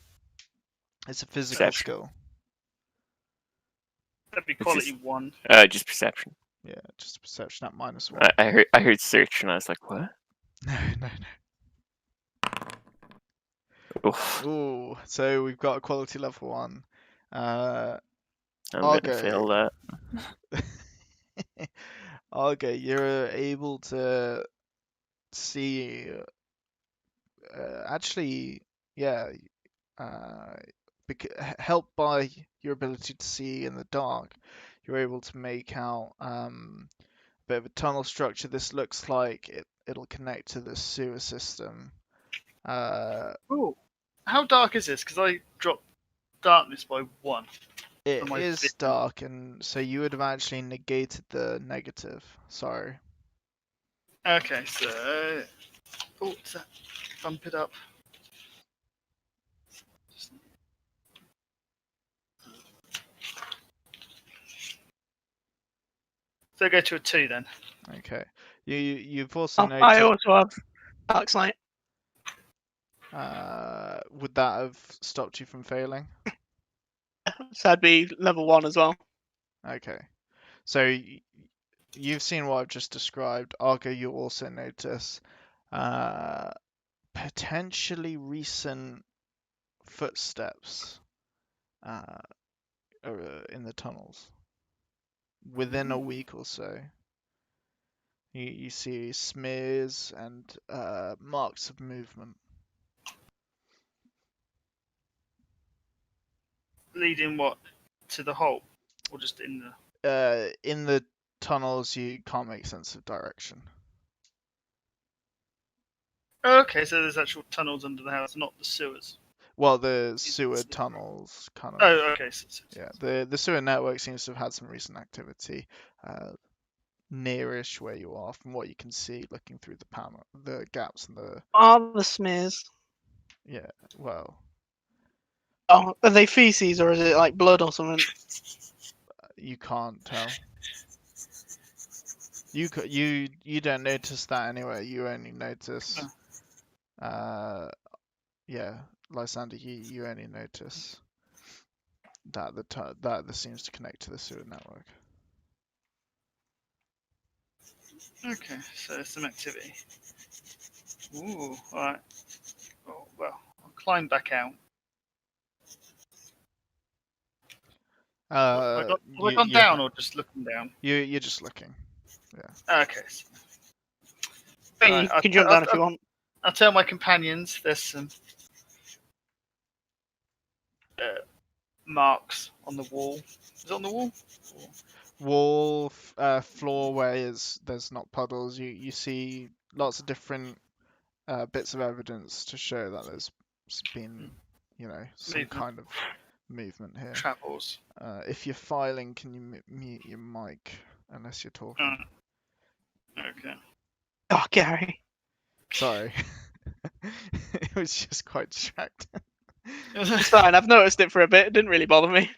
It's a physical Perception. skill. That'd be It's quality just- 1. Just perception. Yeah, just perception at -1. I heard search and I was like, what? No. Oof, Ooh, so we've got a quality level 1. I'm I'll gonna fail go. that. Okay, you're able to see. Actually, yeah. Helped by your ability to see in the dark, you're able to make out a bit of a tunnel structure. This looks like it'll connect to the sewer system. Ooh. How dark is this? Because I dropped darkness by 1. It my is vision. dark, and so you would have actually negated the negative. Sorry. Okay, so. Oh, what's that? Bump it up. So go to a 2 then. Okay. You've also Oh, I noted. also have dark sight. Would that have stopped you from failing? So that'd be level 1 as well. Okay. So you've seen what I've just described. Argo, you also notice potentially recent footsteps uh, in the tunnels within a week or so. You see smears and marks of movement. Leading what to the hole, or just in the? In the tunnels, you can't make sense of direction. Oh, okay, so there's actual tunnels under the house, not the sewers. Well, the sewer tunnels kind of. Oh, okay. Yeah, the sewer network seems to have had some recent activity nearish where you are, from what you can see looking through the gaps in the. Are the smears? Yeah, well, Oh, are they feces or is it like blood or something? you can't tell. You don't notice that anyway. You only notice. Yeah, Lysander, you only notice that that this seems to connect to the sewer network. Okay, so there's some activity. Ooh, alright. Oh, well, I'll climb back out. Have I gone down or just looking down? You're just looking. Okay. So, Hey, you can jump down if you want. I'll tell my companions there's some marks on the wall. Is it on the wall? Wall, floor where there's not puddles. You see lots of different bits of evidence to show that there's been, some Movement. kind of movement here. Travels. If you're filing, can you mute your mic unless you're talking? Okay. Oh, Gary. Sorry. It was just quite distracting. It's fine. I've noticed it for a bit. It didn't really bother me.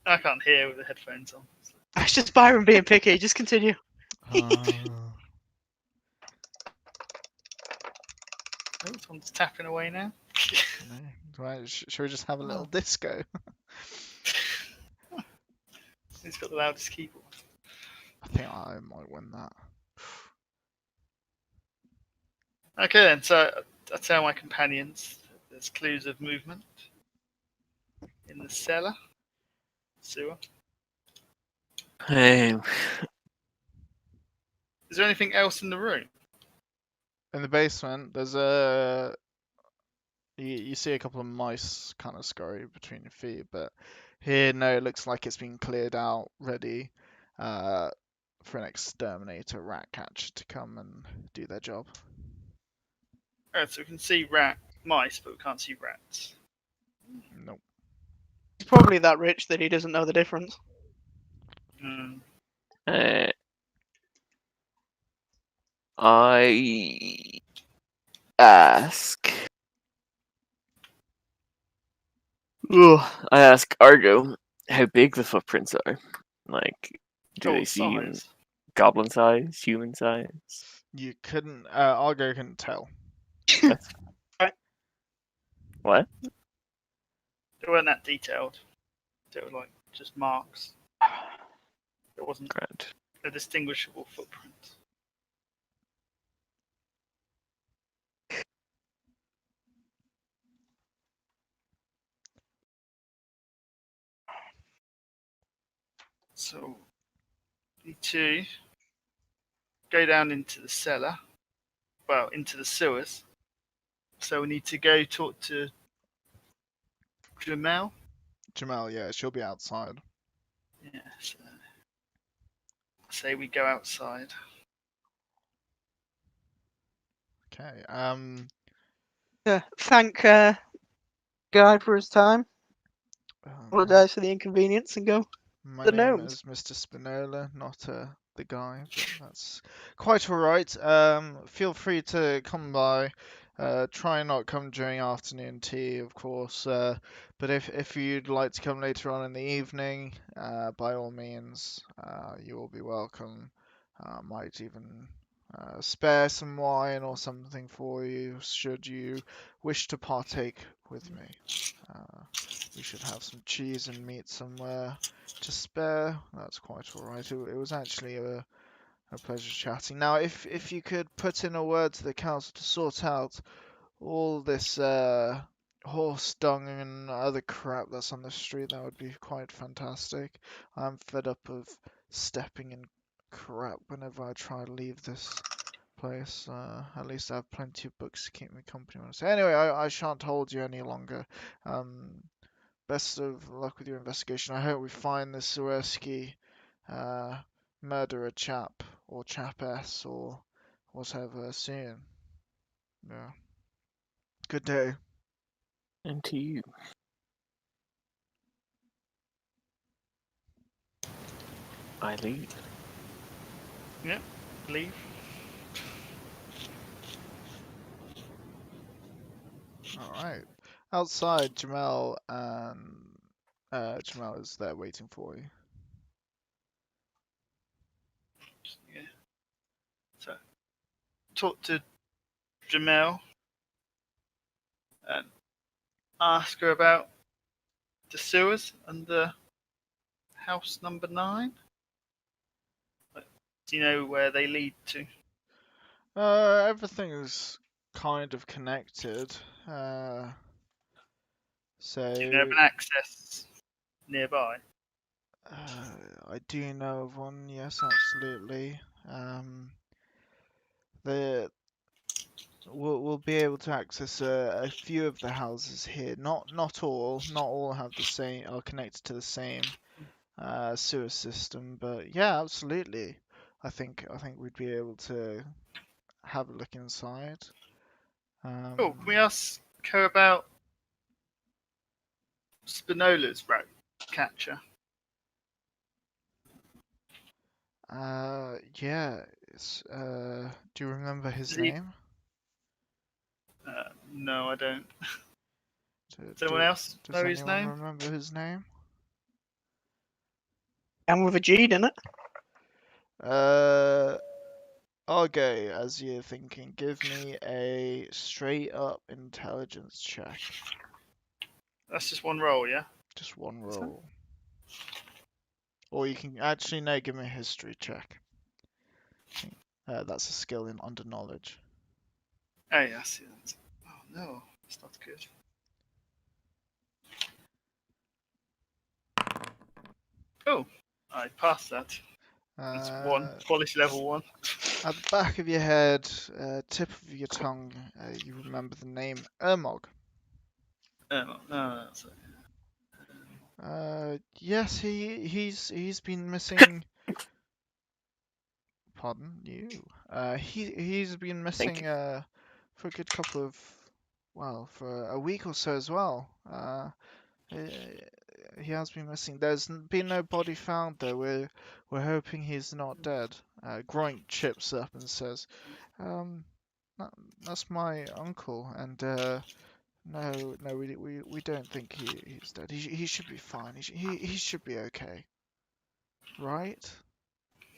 I can't hear with the headphones on. It's just Byron being picky. Just continue. Oh, someone's tapping away now. Right, shall we just have a little disco? Who's got the loudest keyboard? I think I might win that. Okay then, so I tell my companions there's clues of movement in the cellar, sewer. Hey, Is there anything else in the room? In the basement, there's you see a couple of mice kind of scurry between your feet, but here, no, it looks like it's been cleared out, ready for an exterminator rat catcher to come and do their job. Alright, so we can see mice, but we can't see rats. Nope. He's probably that rich that he doesn't know the difference. I ask. I ask Argo how big the footprints are. Like, do they seem size? goblin size, human size? You couldn't. Argo couldn't tell. What? They weren't that detailed. They were like just marks. It wasn't Grand. a distinguishable footprint. So, need to go down into the cellar. Well, into the sewers. So we need to go talk to Jamel. Jamal, yeah, she'll be outside. Yeah, so say we go outside. Okay. Yeah, thank Guy for his time. Apologize for the inconvenience and go. My The name gnomes. is Mr. Spinola, not the guy, but that's quite alright. Feel free to come by. Try and not come during afternoon tea, of course. But if you'd like to come later on in the evening, by all means, you will be welcome. Might even spare some wine or something for you, should you wish to partake with me. We should have some cheese and meat somewhere to spare. That's quite all right. It was actually a pleasure chatting. Now, if you could put in a word to the council to sort out all this horse dung and other crap that's on the street, that would be quite fantastic. I'm fed up of stepping in crap whenever I try to leave this place. At least I have plenty of books to keep me company on. So anyway, I shan't hold you any longer. Best of luck with your investigation. I hope we find this Zawerski murderer chap or chapess or whatever soon. Yeah. Good day. And to you. I leave. Leave. All right. Outside, Jamel and Jamel is there waiting for you. Yeah. So, talk to Jamel and ask her about the sewers and the house number 9. Do you know where they lead to? Everything's kind of connected. So Do you know of an access nearby? I do know of one. Yes, absolutely. The we'll be able to access a few of the houses here. Not all. Not all have the same are connected to the same sewer system. But yeah, absolutely. I think we'd be able to have a look inside. Can we ask her about Spinola's rat catcher? Yeah. Do you remember his Is he- name? No, I don't. Do- Does anyone do- else Does know his anyone name? remember his name? And with a G, didn't it? Okay, as you're thinking, give me a straight up intelligence check. That's just one roll, yeah? Just one Is that- roll. Or you can actually no, give me a history check. That's a skill in under knowledge. Oh, yeah, I see that. Oh, no, it's not good. Oh, I passed that. That's 1. Polish level 1. At the back of your head, tip of your tongue, you remember the name Ermog. No, that's it. Yes, he's been missing. Pardon you. He's been Thank missing for a good couple of, well, for a week or so as well. He has been missing. There's been no body found though. We're hoping he's not dead. Groink chips up and says, um, that's my uncle, and no, we don't think he's dead. He should be fine. He should be okay, right?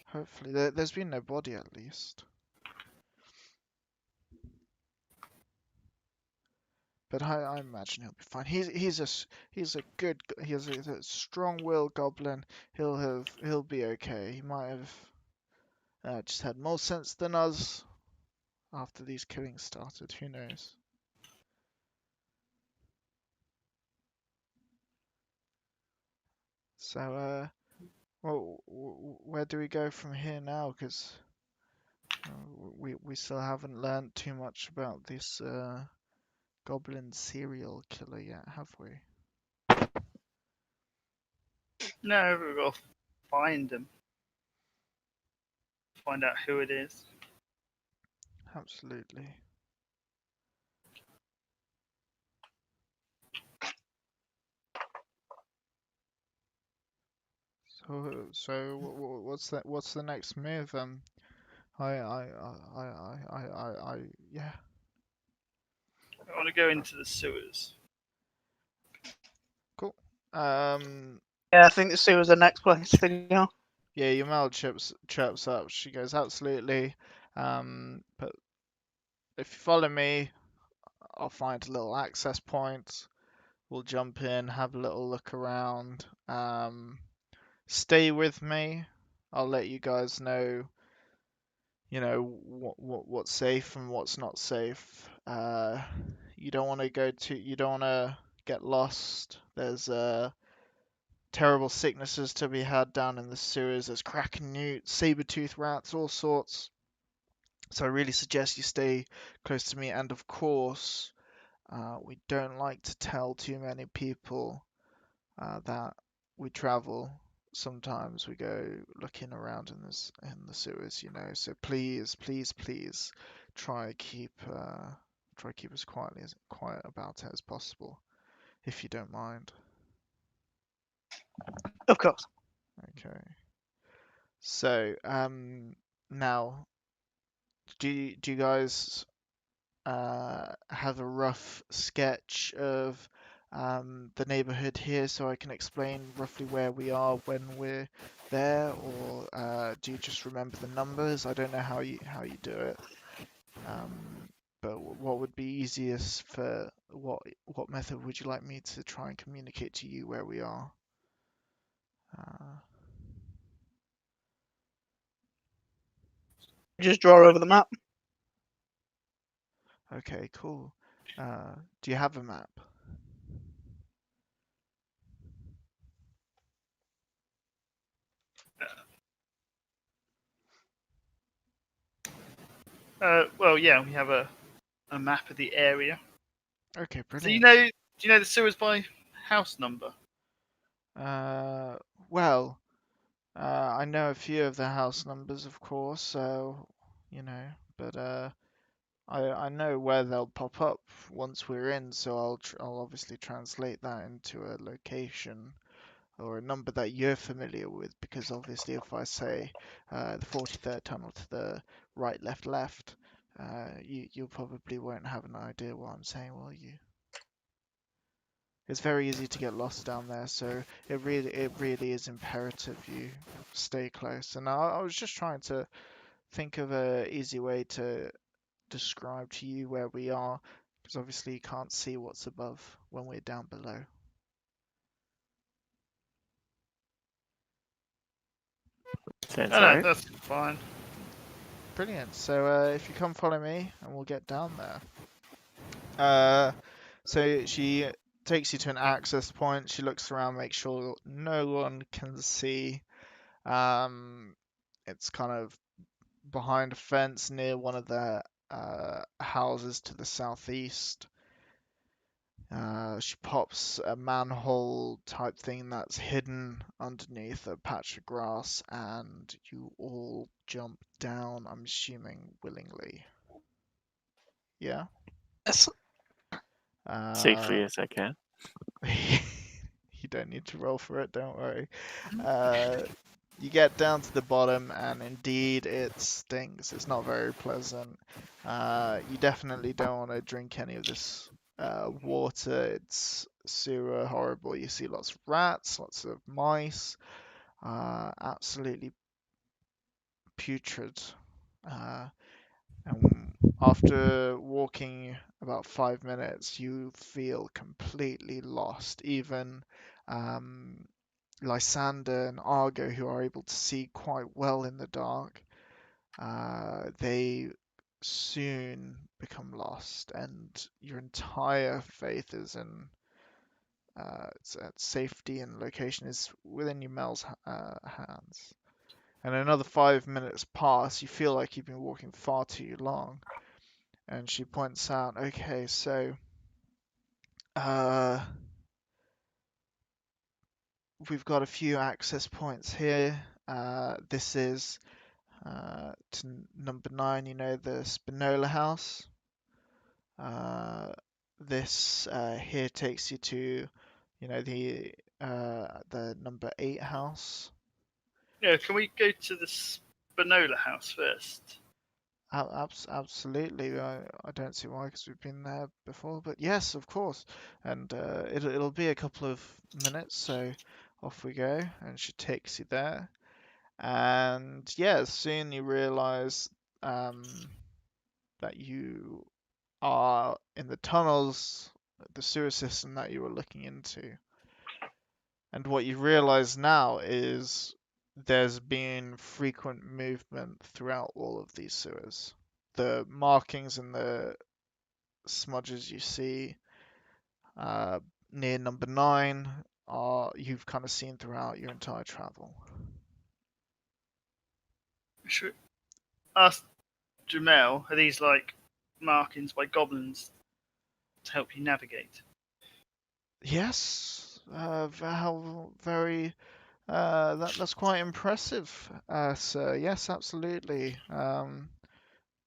Hopefully, there's been no body at least. But I imagine he'll be fine. He's a good he's a strong-willed goblin. He'll be okay. He might have just had more sense than us after these killings started. Who knows? So well, where do we go from here now? Because we still haven't learned too much about this goblin serial killer yet, have we? No, we've got to find him. Find out who it is. Absolutely. So what's the next move? Yeah. I want to go into the sewers. Cool. Yeah, I think the sewer's the next place to go. Yeah, your mail chirps up. She goes, absolutely. But if you follow me, I'll find a little access point. We'll jump in, have a little look around. Stay with me. I'll let you guys know, what's safe and what's not safe. You don't want to you don't want to get lost. There's terrible sicknesses to be had down in the sewers. There's kraken newts, saber-tooth rats, all sorts. So I really suggest you stay close to me. And of course, we don't like to tell too many people that we travel. Sometimes we go looking around in the sewers, So please, please, please try keep as quiet about it as possible, if you don't mind. Of course. Okay. So now, do you guys have a rough sketch of the neighborhood here so I can explain roughly where we are when we're there, or do you just remember the numbers? I don't know how you do it. But what would be easiest for what method would you like me to try and communicate to you where we are? Uh, Just draw over the map. okay, cool. Do you have a map? Well, yeah, we have a map of the area. Okay, So brilliant. do you know the sewers by house number? Well, I know a few of the house numbers, of course, so, but I know where they'll pop up once we're in, so I'll obviously translate that into a location or a number that you're familiar with, because obviously if I say the 43rd tunnel to the right, left, left, you probably won't have an idea what I'm saying, will you? It's very easy to get lost down there, so it really is imperative you stay close. And I was just trying to think of a easy way to describe to you where we are, because obviously you can't see what's above when we're down below. Sounds No, alright. that's fine. Brilliant. So if you come follow me, and we'll get down there. So she takes you to an access point. She looks around, makes sure no one can see. It's kind of behind a fence near one of the houses to the southeast. She pops a manhole type thing that's hidden underneath a patch of grass, and you all jump down, I'm assuming willingly. Yeah? Yes. Uh, Safely as I can. you don't need to roll for it, don't worry. You get down to the bottom, and indeed it stinks. It's not very pleasant. You definitely don't want to drink any of this water. It's sewer horrible. You see lots of rats, lots of mice, absolutely putrid. And after walking about 5 minutes, you feel completely lost. Even Lysander and Argo, who are able to see quite well in the dark, they soon become lost, and your entire faith is in safety and location is within Yumel's hands. And another 5 minutes pass, you feel like you've been walking far too long. And she points out, okay, so uh, we've got a few access points here. This is to number 9, the Spinola house. This here takes you to, the number 8 house. Yeah, can we go to the Spinola house first? Absolutely. I don't see why, because we've been there before. But yes, of course. And it'll be a couple of minutes, so off we go. And she takes you there. And yeah, soon you realise that you are in the tunnels, the sewer system that you were looking into. And what you realize now is there's been frequent movement throughout all of these sewers. The markings and the smudges you see near number 9 you've kind of seen throughout your entire travel. Should we ask Jamel, are these like markings by goblins to help you navigate? Yes, how very that's quite impressive, sir. Yes, absolutely.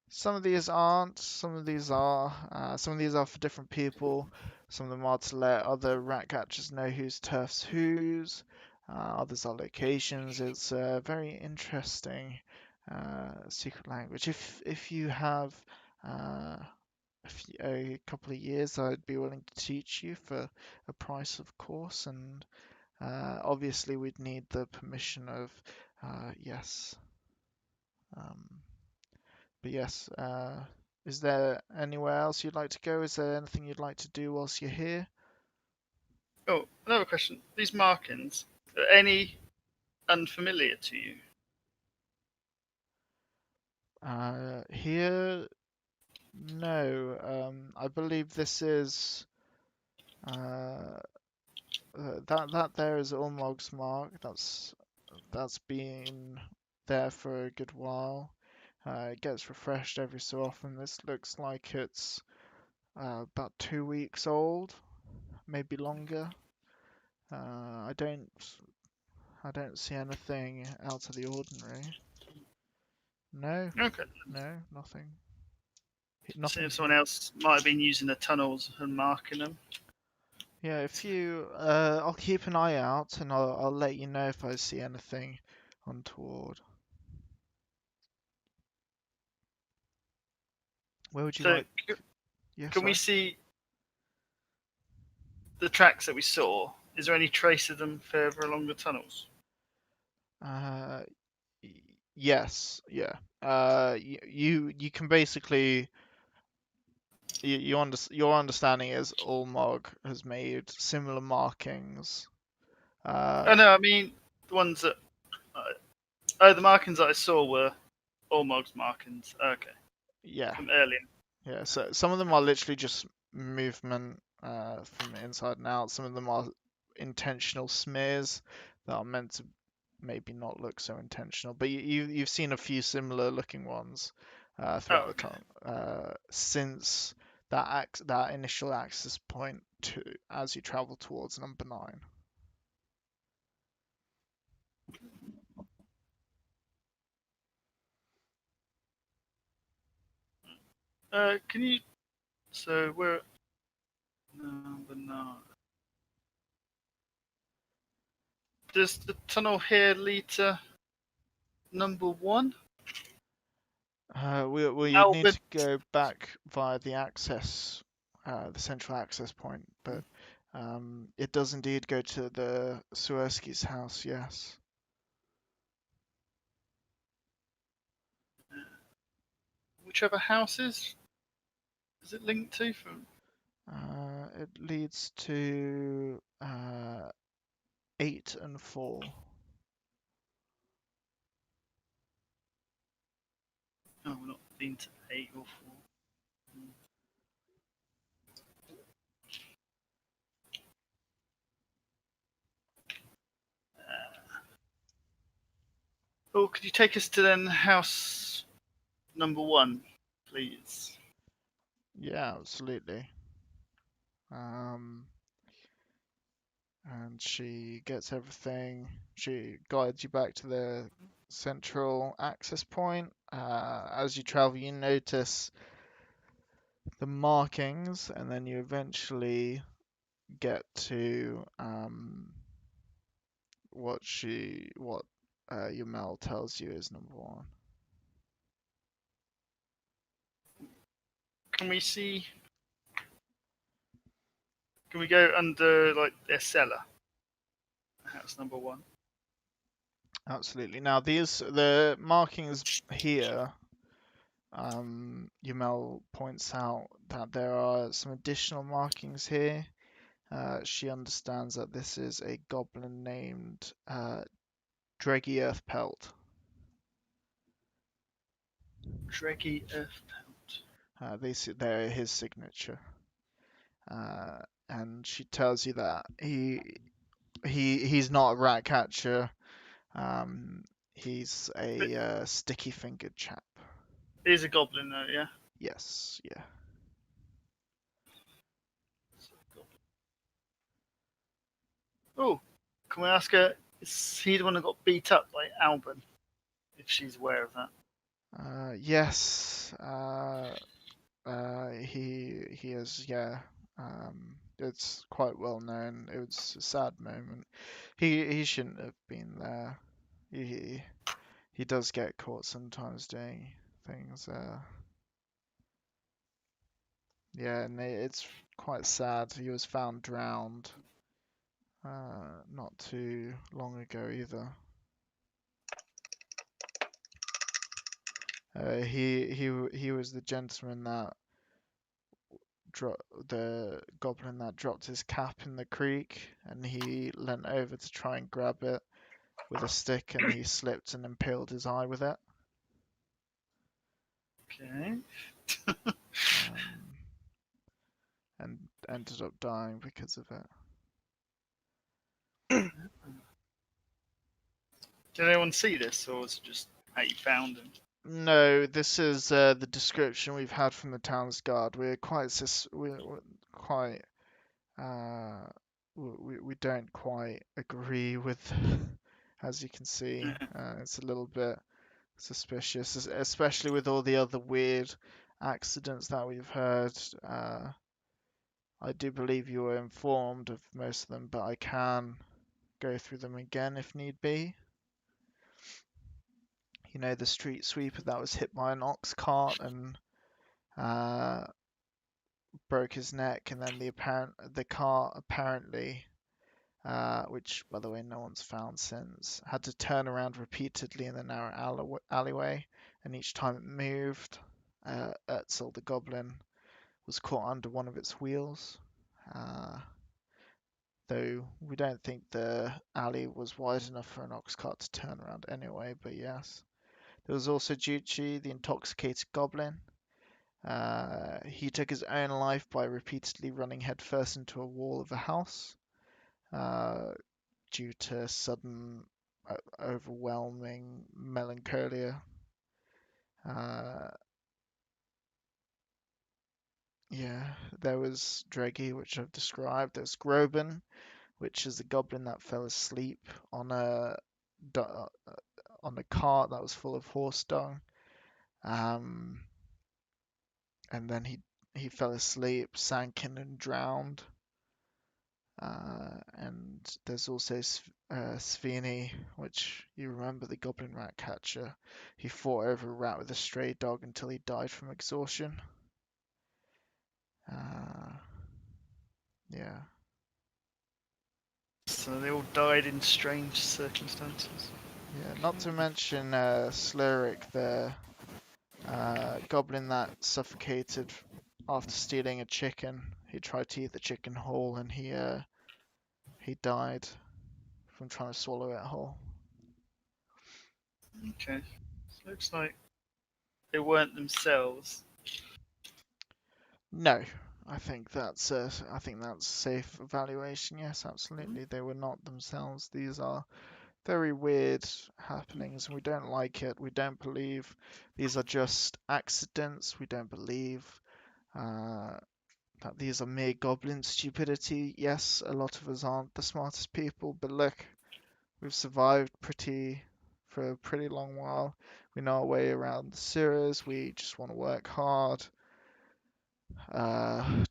Some of these aren't, some of these are. Some of these are for different people. Some of them are to let other rat catchers know whose turf's whose. Others are locations. It's a very interesting secret language. If you have a couple of years, I'd be willing to teach you for a price, of course, and obviously we'd need the permission of yes. Um, but yes, is there anywhere else you'd like to go? Is there anything you'd like to do whilst you're here? Oh, another question. These markings, are any unfamiliar to you? Here, no. I believe this is that there is Ulmog's mark. That's been there for a good while. It gets refreshed every so often. This looks like it's about 2 weeks old, maybe longer. I don't see anything out of the ordinary. No, Okay. no, nothing. See Nothing if someone here. else might have been using the tunnels and marking them. Yeah, if you, I'll keep an eye out and I'll let you know if I see anything untoward. Where would you So, like? Yeah, can we sorry. see the tracks that we saw? Is there any trace of them further along the tunnels? Uh, yes, yeah. You can basically your understanding is Ulmog has made similar markings. Oh no, I mean the ones that. The markings that I saw were Ormog's markings. Okay, Yeah, from earlier. yeah. So some of them are literally just movement from inside and out. Some of them are intentional smears that are meant to maybe not look so intentional. But you've seen a few similar looking ones throughout Oh, the okay. time since that initial access point to as you travel towards number 9. Can you? So we're number 9. Does the tunnel here lead to number 1? You'd need Albert. to go back via the central access point, but it does indeed go to the Swirsky's house, yes. Whichever houses is it linked to? From It leads to 8 and 4. oh, we're not been to 8 or 4. Oh, could you take us to then house number 1, please? Yeah, absolutely. And she gets everything. She guides you back to the central access point. As you travel, you notice the markings, and then you eventually get to what your mail tells you is number 1. Can we see? Can we go under like their cellar? House number 1. Absolutely. Now the markings here Yumel points out that there are some additional markings here. She understands that this is a goblin named Dreggy Earthpelt. Dreggy Earthpelt. They're his signature. And she tells you that he's not a rat catcher. He's a sticky-fingered chap. He's a goblin, though, yeah? Yes, yeah. Oh, can we ask her, is he the one that got beat up by Albin? If she's aware of that. Yes. He is. Yeah. It's quite well known. It was a sad moment. He shouldn't have been there. He does get caught sometimes doing things. Yeah, and it's quite sad. He was found drowned. Not too long ago either. He was the gentleman that the goblin that dropped his cap in the creek, and he leant over to try and grab it with a stick, and he slipped and impaled his eye with it. Okay. And ended up dying because of it. Did anyone see this, or was it just how you found him? No, this is the description we've had from the town's guard. We're quite we don't quite agree with, as you can see. It's a little bit suspicious, especially with all the other weird accidents that we've heard. I do believe you were informed of most of them, but I can go through them again if need be. You know, the street sweeper that was hit by an ox cart and broke his neck, and then the car apparently, which by the way no one's found since, had to turn around repeatedly in the narrow alleyway, and each time it moved, Etzel the goblin was caught under one of its wheels. Though we don't think the alley was wide enough for an ox cart to turn around anyway, but yes. There was also Juchi, the intoxicated goblin. He took his own life by repeatedly running headfirst into a wall of a house due to sudden, overwhelming melancholia. Yeah, there was Dreggy, which I've described. There's Groban, which is the goblin that fell asleep on a cart that was full of horse dung. And then he fell asleep, sank in and drowned. And there's also Sveni, which you remember, the goblin rat catcher. He fought over a rat with a stray dog until he died from exhaustion. Yeah. So they all died in strange circumstances. Yeah, not to mention Sluric, the goblin that suffocated after stealing a chicken. He tried to eat the chicken whole, and he died from trying to swallow it whole. Okay. So looks like they weren't themselves. No, I think that's safe evaluation. Yes, absolutely, they were not themselves. These are very weird happenings, and we don't like it. We don't believe these are just accidents. We don't believe that these are mere goblin stupidity. Yes, a lot of us aren't the smartest people, but look, we've survived for a pretty long while. We know our way around the sewers. We just want to work hard,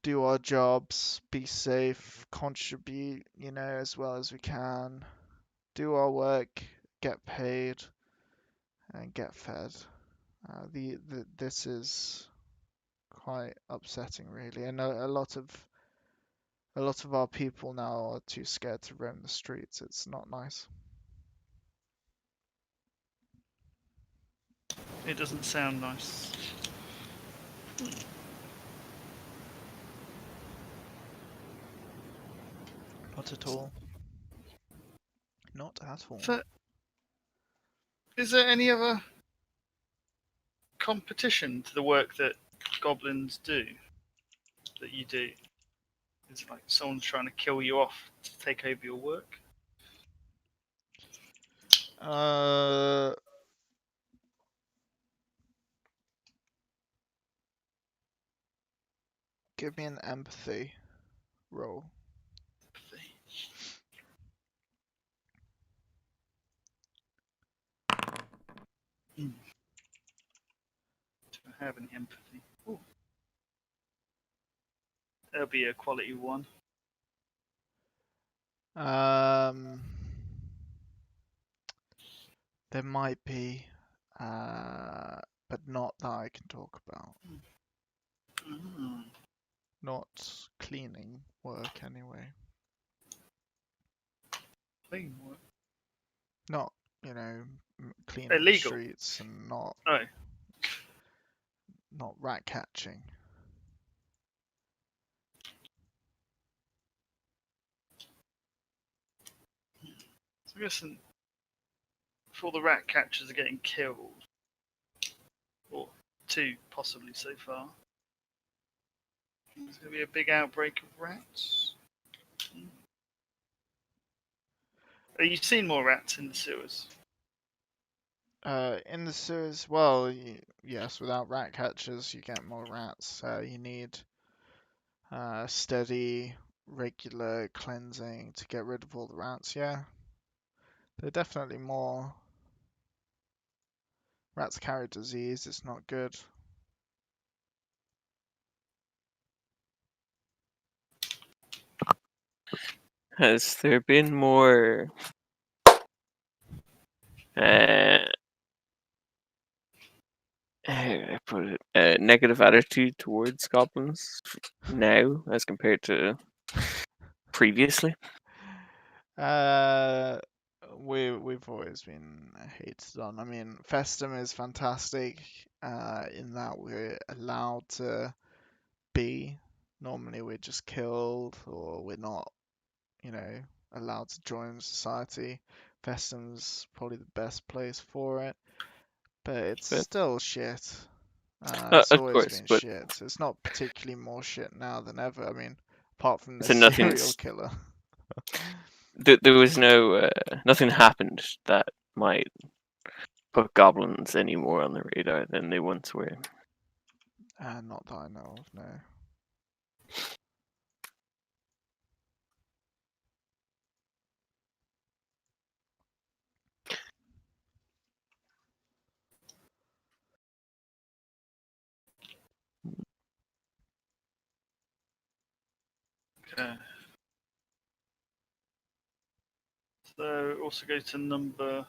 do our jobs, be safe, contribute, as well as we can, do our work, get paid, and get fed. This is quite upsetting, really, and a lot of our people now are too scared to roam the streets. It's not nice. It doesn't sound nice. Not at all. Not at all. So, is there any other competition to the work that goblins do? That you do? Is it like someone's trying to kill you off to take over your work? Give me an empathy roll. Do I have any empathy? Ooh. That'll be a quality 1. There might be, but not that I can talk about. Mm. Not cleaning work anyway. Clean work. Not, cleaning the Illegal. streets and not Oh, rat catching. so I'm guessing before the rat catchers are getting killed, or 2 possibly so far, there's going to be a big outbreak of rats. Have you seen more rats in the sewers? In the sewers, well, yes, without rat catchers, you get more rats. You need steady, regular cleansing to get rid of all the rats. Yeah, there are definitely more. Rats carry disease. It's not good. Has there been more how do I put it? A negative attitude towards goblins now as compared to previously? We've always been hated on. I mean, Festum is fantastic in that we're allowed to be. Normally we're just killed or we're not, allowed to join society. Festum's probably the best place for it, but it's But, still shit. It's of always course, been but shit. It's not particularly more shit now than ever. I mean, apart from the so serial killer. there was nothing happened that might put goblins any more on the radar than they once were. Not that I know of, no. Okay. So also go to number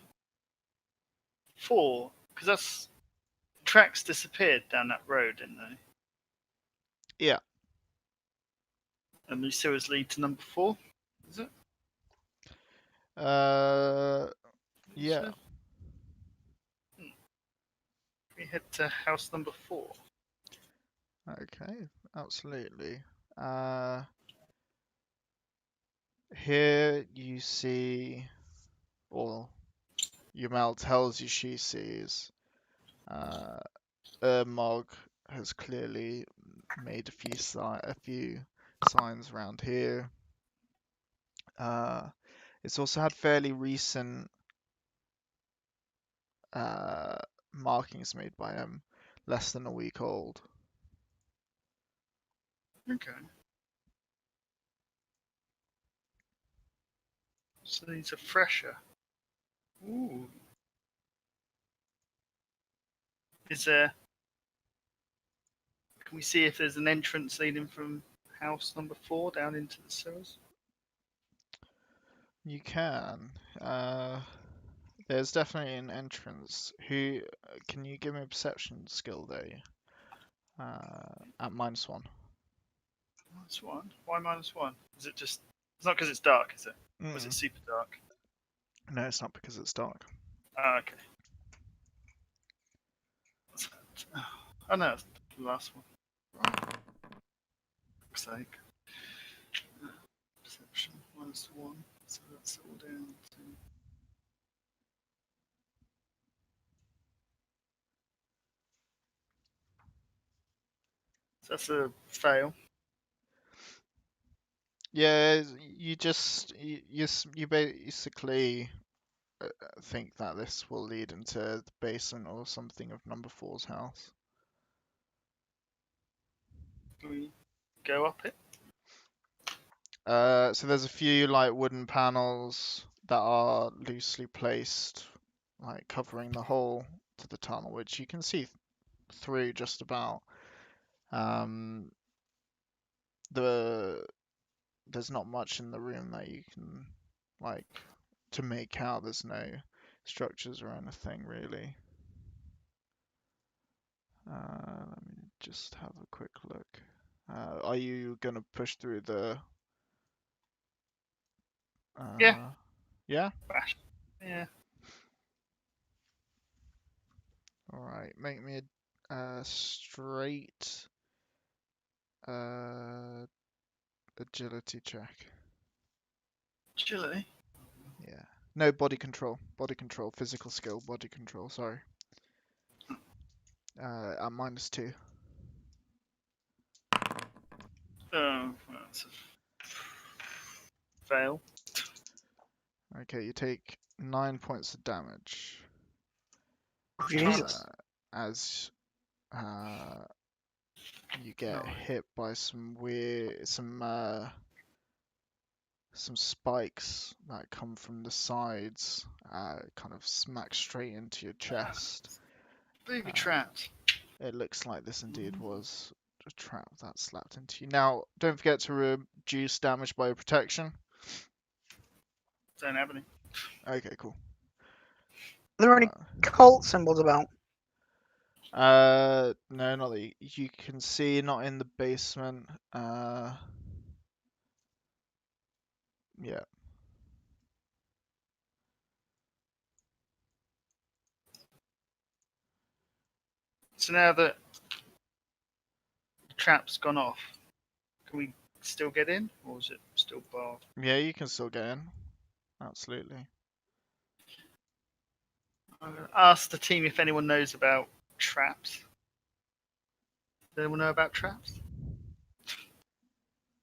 4, because that's tracks disappeared down that road, didn't they? Yeah. And the sewers lead to number 4, is it? Yeah. So, we head to house number 4. Okay, absolutely. Here you see, or Yumel tells you she sees, Ermog has clearly made a few signs around here. It's also had fairly recent markings made by him, less than a week old. Okay. So these are fresher. Ooh. Is there? Can we see if there's an entrance leading from house number 4 down into the sewers? You can. There's definitely an entrance. Can you give me a perception skill though? At -1. -1. Why -1? Is it just? It's not because it's dark, is it? Or is it Mm. super dark? No, it's not because it's dark. Ah, okay. What's that? Oh no, it's the last one. fuck's sake. Perception -1, so that's all down to. So that's a fail. Yeah, you basically think that this will lead into the basement or something of number 4's house. Can we go up it? So there's a few like wooden panels that are loosely placed, like covering the hole to the tunnel, which you can see through just about. There's not much in the room that you can like to make out. There's no structures or anything really. Let me just have a quick look. Are you gonna push through the? Yeah. Yeah. Bash. Yeah. All right. Make me a straight agility check. Agility. Yeah. No, body control. Body control. Physical skill. Body control. Sorry. At -2. Oh, that's a fail. Okay, you take 9 points of damage. Jesus. As you get No. hit by some spikes that come from the sides, kind of smack straight into your chest. Booby trapped. It looks like this indeed was a trap that slapped into you. Now, don't forget to reduce damage by protection. Don't have any. Okay, cool. Are there any cult symbols about? No, not that you can see, not in the basement. Yeah. So now that the trap's gone off, can we still get in, or is it still barred? Yeah, you can still get in. Absolutely. I'm going to ask the team if anyone knows about traps. Does anyone know about traps?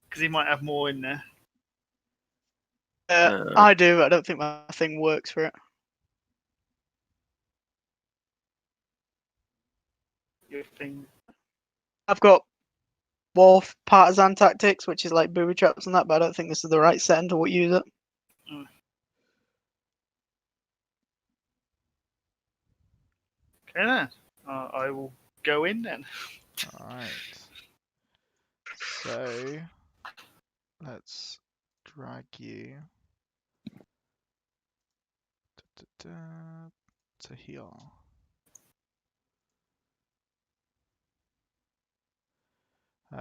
Because he might have more in there. I do, but I don't think my thing works for it. Your thing. I've got Wolf Partisan Tactics, which is like booby traps and that, but I don't think this is the right setting to use it. Okay then. I will go in then. Alright. So, let's drag you to here.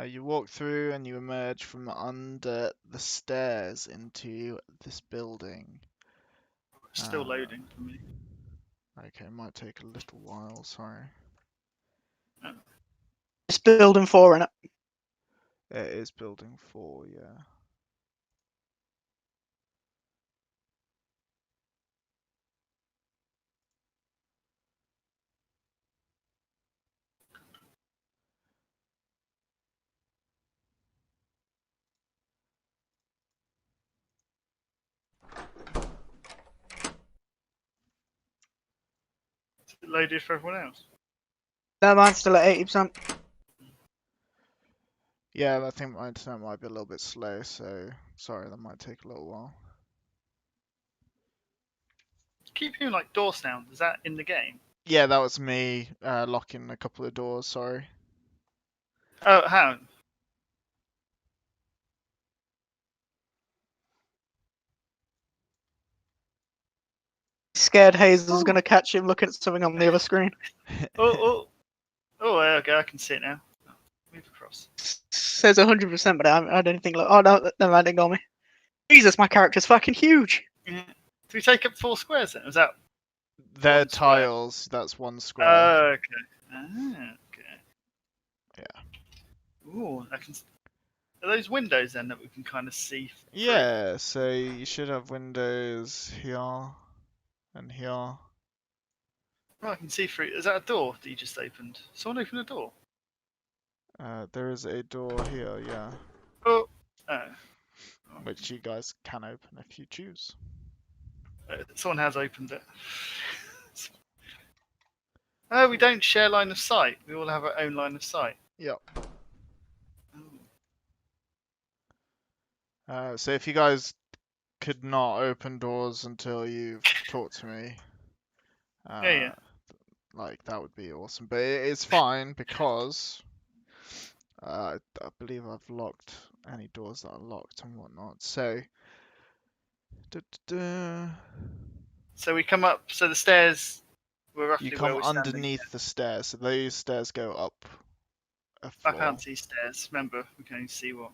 You walk through and you emerge from under the stairs into this building. Still loading for me. Okay, it might take a little while, sorry. It's building 4 in it. It is building 4, yeah. Is it loaded for everyone else? No, mine's still at 80%. Yeah, I think my internet might be a little bit slow, so sorry, that might take a little while. Keep hearing like door sounds. Is that in the game? Yeah, that was me locking a couple of doors, sorry. Oh, how? Scared Hazel's going to catch him looking at something on the other screen. Oh, okay, I can see it now. Move across. Says 100%, but I don't think. Like, oh no, never mind, ignore me. Jesus, my character's fucking huge. Yeah. Do we take up 4 squares then? Is that? They're One square. tiles, that's 1 square. Okay. Okay. Yeah. Ooh, I can. Are those windows then that we can kind of see through? Yeah, so you should have windows here and here. Oh, I can see through. Is that a door that you just opened? Someone opened a door. There is a door here, yeah, Oh. Oh. which you guys can open if you choose. Someone has opened it. Oh, we don't share line of sight. We all have our own line of sight. Yep. Oh. So if you guys could not open doors until you've talked to me, Yeah. like that would be awesome. But it's fine because I believe I've locked any doors that are locked and whatnot. So, So we come up. So the stairs were roughly you where come we're standing. underneath the stairs. So those stairs go up a I floor. can't see stairs. Remember, we can only see what.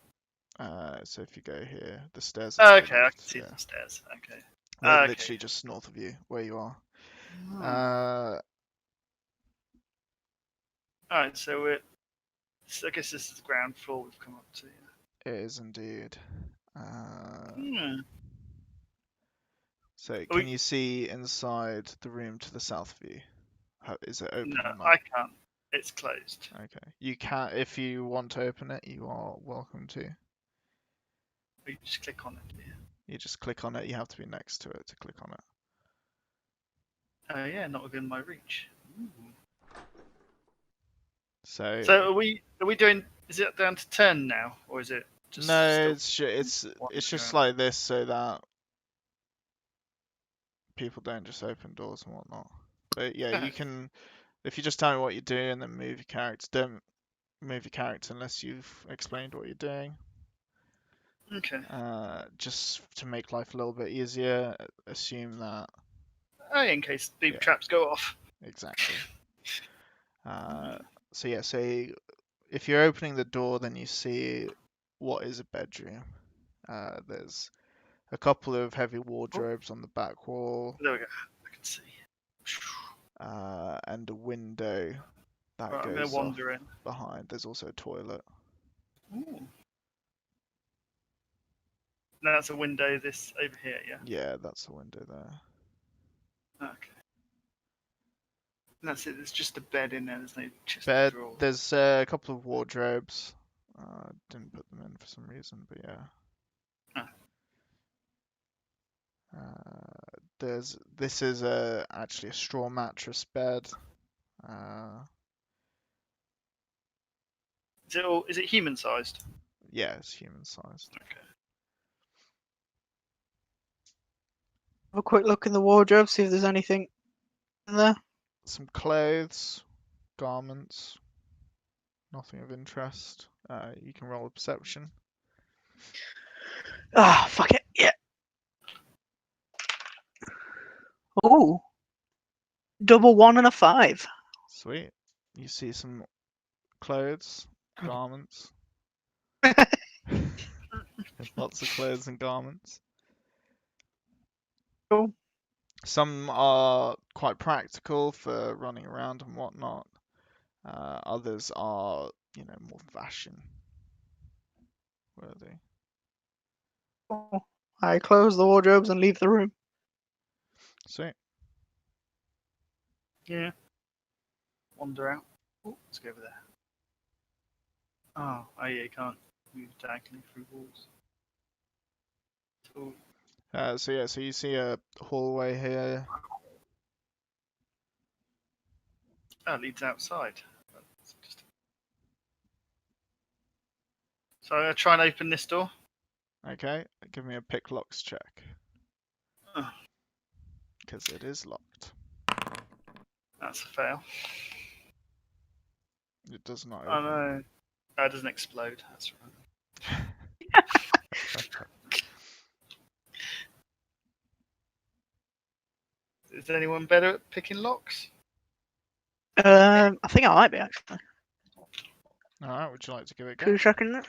So if you go here, the stairs. Oh, Are to okay, the I left, can see yeah. the stairs. Okay. They're Okay. literally just north of you, where you are. Oh. Alright, so we're. So I guess this is the ground floor we've come up to. It is indeed. So Are can we- you see inside the room to the south of you? Is it open No, or not? I can't. It's closed. Okay. You can, if you want to open it, you are welcome to. We just click on it. Yeah. You just click on it. You have to be next to it to click on it. Yeah, not within my reach. Ooh. So, So are we doing? Is it down to 10 now, or is it just no, still it's wandering just around? like this so that people don't just open doors and whatnot. But yeah, you can, if you just tell me what you're doing and then move your character, don't move your character unless you've explained what you're doing. Okay. Just to make life a little bit easier, assume that. Oh, yeah, in case the Yeah. traps go off. Exactly. So yeah, so if you're opening the door, then you see what is a bedroom. There's a couple of heavy wardrobes on the back wall, There we go. I can see. and a window that Right, I'm gonna goes off wander in. behind. There's also a toilet. Ooh. No, that's a window. This over here, yeah. Yeah, that's the window there. Okay. And that's it. There's just a bed in there. There's no chest Bed. of drawers. There's a couple of wardrobes. Didn't put them in for some reason, but yeah. This is actually a straw mattress bed. Is it human sized? Yeah, it's human sized. Okay. Have a quick look in the wardrobe, see if there's anything in there. Some clothes, garments, nothing of interest. You can roll a perception. Ah, fuck it. Yeah. Oh. Double 1 and a 5. Sweet. You see some clothes, garments. Lots of clothes and garments. Cool. Some are quite practical for running around and whatnot. Others are, more fashion worthy. Cool. I close the wardrobes and leave the room. Sweet. Yeah. Wander out. Oh, let's go over there. Oh, yeah, you can't move diagonally through walls. Cool. So you see a hallway here. Oh, it leads outside. So I'm gonna try and open this door. Okay, give me a pick locks check. Oh. Because it is locked. That's a fail. It does not Oh open. no. Oh, it doesn't explode. That's right. Is anyone better at picking locks? I think I might be actually. Alright, would you like to give it a go? 2 seconds.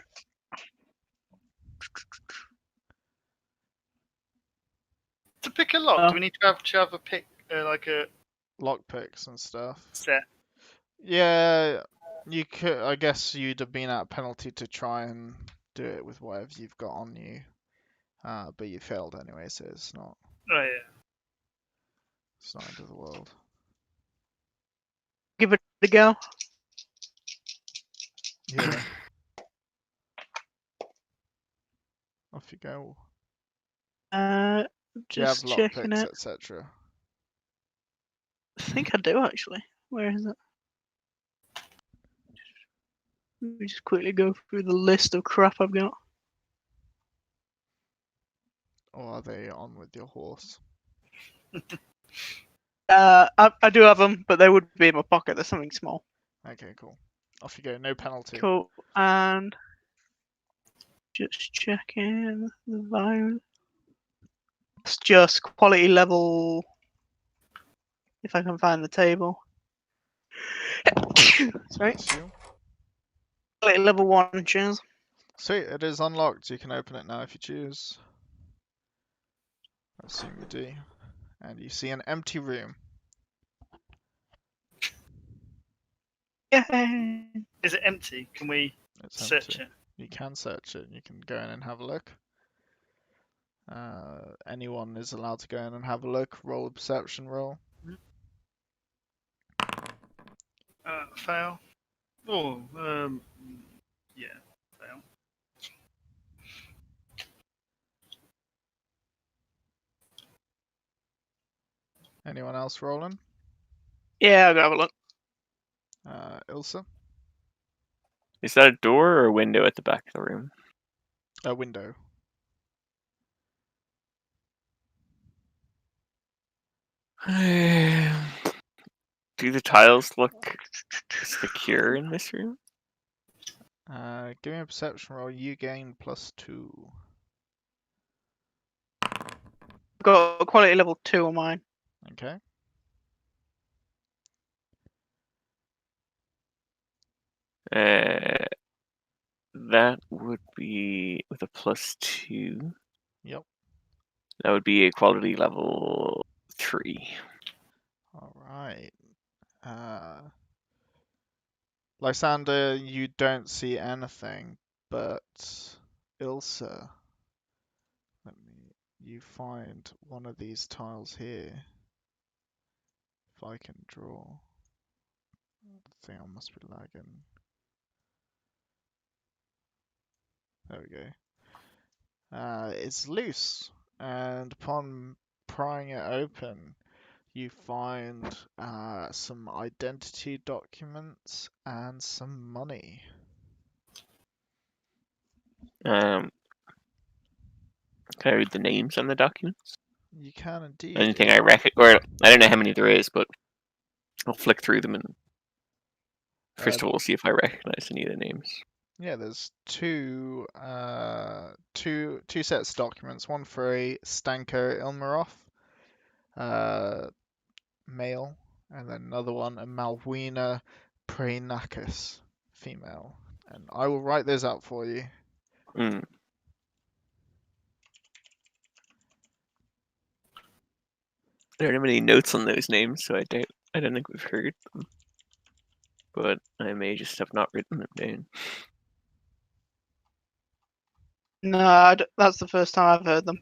To pick a lock, do we need to have a pick, like a Lock picks and stuff. set? Yeah, you could. I guess you'd have been at a penalty to try and do it with whatever you've got on you. But you failed anyway, so it's not Oh yeah. end of the world. Give it a go. Yeah. Off you go. Do you have Just checking lockpicks, it. etc.? I think I do actually. Where is it? Let me just quickly go through the list of crap I've got. Or are they on with your horse? I do have them, but they would be in my pocket. There's something small. Okay, cool. Off you go. No penalty. Cool. And just checking the volume. It's just quality level. If I can find the table. Sorry. Bless you. Quality level 1, cheers. Sweet, it is unlocked. You can open it now if you choose. I assume you do. And you see an empty room. Is Yay! it empty? Can we It's search empty. it? You can search it. You can go in and have a look. Anyone is allowed to go in and have a look. Roll a perception roll. Fail. Oh, yeah, fail. Anyone else rolling? Yeah, I'll go have a look. Ilsa? Is that a door or a window at the back of the room? A window. Do the tiles look secure in this room? Give me a perception roll. You gain +2. I've got a quality level 2 on mine. Okay. That would be with a +2. Yep. That would be a quality level 3. Alright. Lysander, you don't see anything, but Ilsa, you find one of these tiles here. If I can draw. I think I must be lagging. There we go. It's loose, and upon prying it open, you find some identity documents and some money. Can I read the names on the documents? You can indeed. Anything I recognize, or I don't know how many there is, but I'll flick through them and first of all see if I recognize any of the names. Yeah, there's two sets of documents. One for a Stanko Ilmarov, male, and then another one a Malwina Praenakis, female. And I will write those out for you. Mm. There aren't many notes on those names, so I don't think we've heard them. But I may just have not written them down. No, that's the first time I've heard them.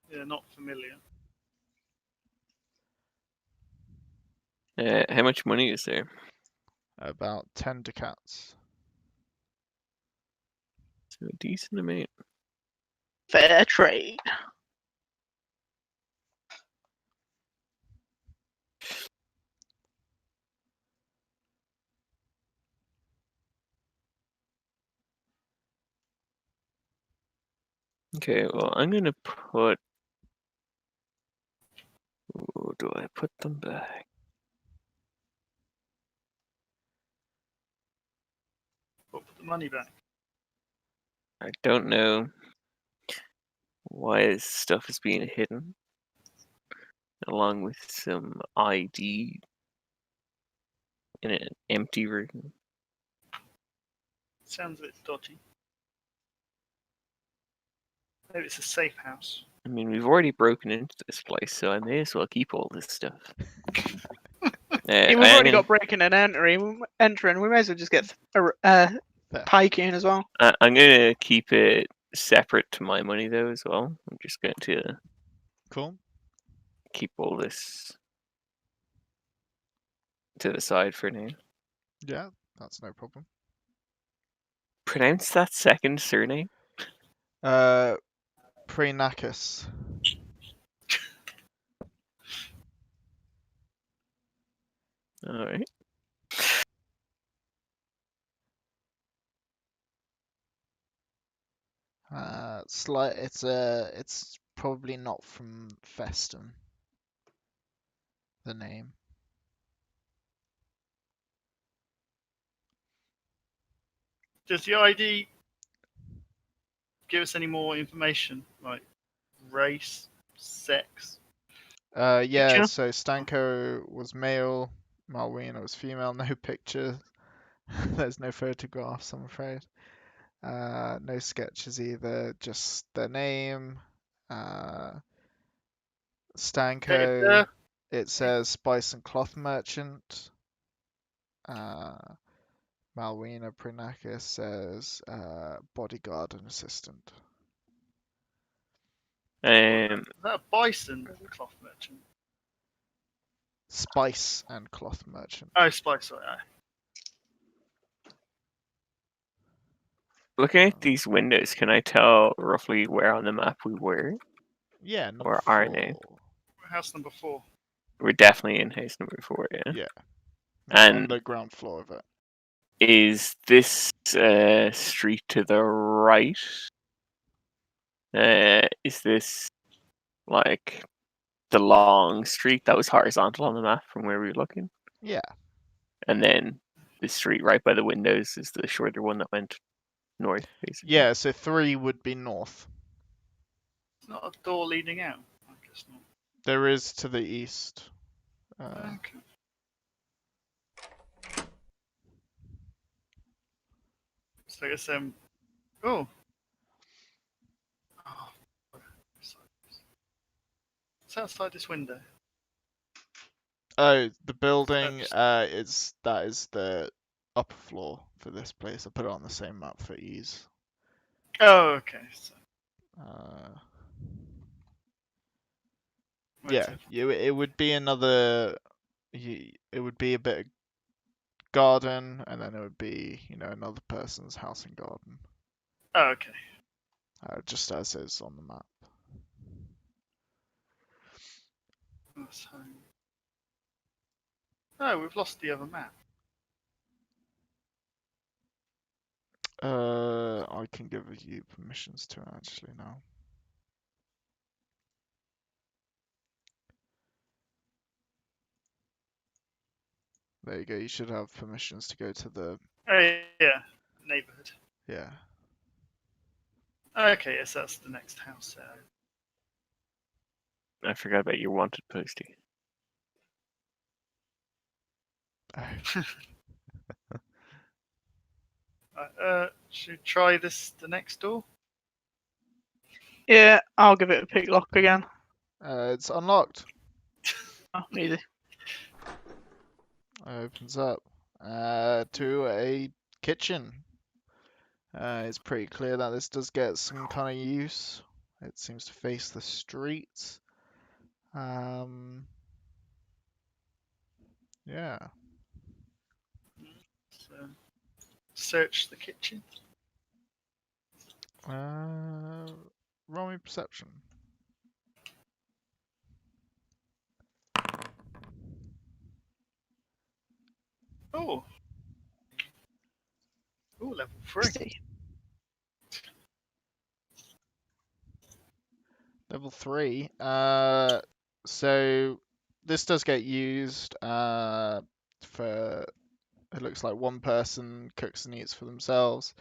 Yeah, not familiar. How much money is there? About 10 ducats. So a decent amount. Fair trade. Okay, well, I'm gonna put. Ooh, do I put them back? We'll put the money back. I don't know why this stuff is being hidden, along with some ID in an empty room. Sounds a bit dodgy. Maybe it's a safe house. I mean, we've already broken into this place, so I may as well keep all this stuff. We've already got breaking and entering. We may as well just get pike in as well. I'm gonna keep it separate to my money though as well. I'm just going to Cool. keep all this to the side for now. Yeah, that's no problem. Pronounce that second surname. Prenakis. All right. It's probably not from Festum. The name. Does the ID give us any more information, like race, sex? Yeah. Picture? So Stanko was male. Malwina was female. No picture. There's no photographs, I'm afraid. No sketches either. Just their name. Date of Stanko. birth? It says spice and cloth merchant. Malwina Prenakis says bodyguard and assistant. Um, Is that a bison cloth merchant? Spice and cloth merchant. Oh, spice. Sorry. looking at these windows, can I tell roughly where on the map we were? Yeah, number Or are 4. they? House number 4. We're definitely in house number 4, yeah. Yeah. And- on the ground floor of it. Is this street to the right? Is this like the long street that was horizontal on the map from where we were looking? Yeah. And then the street right by the windows is the shorter one that went north, basically. Yeah, so 3 would be north. It's not a door leading out. I guess not. There is to the east. Okay. So I guess oh. Oh. It's outside this window. Oh, the building Steps. that is the upper floor for this place. I put it on the same map for ease. Oh, okay. So, right, Yeah, it would be another. It would be a bit of garden, and then it would be another person's house and garden, Oh, okay. just as is on the map. That's home. Oh, we've lost the other map. I can give you permissions to actually now. There you go. You should have permissions to go to the Oh, yeah. Neighborhood. yeah. Okay, yes, that's the next house there. I forgot about your wanted postie. Should we try the next door? Yeah, I'll give it a pick lock again. It's unlocked. Oh, easy. Opens up to a kitchen. It's pretty clear that this does get some kind of use. It seems to face the street. Yeah. So, search the kitchen. Roll me perception. Oh. Oh, level 3. See. Level 3. So this does get used for. It looks like one person cooks and eats for themselves.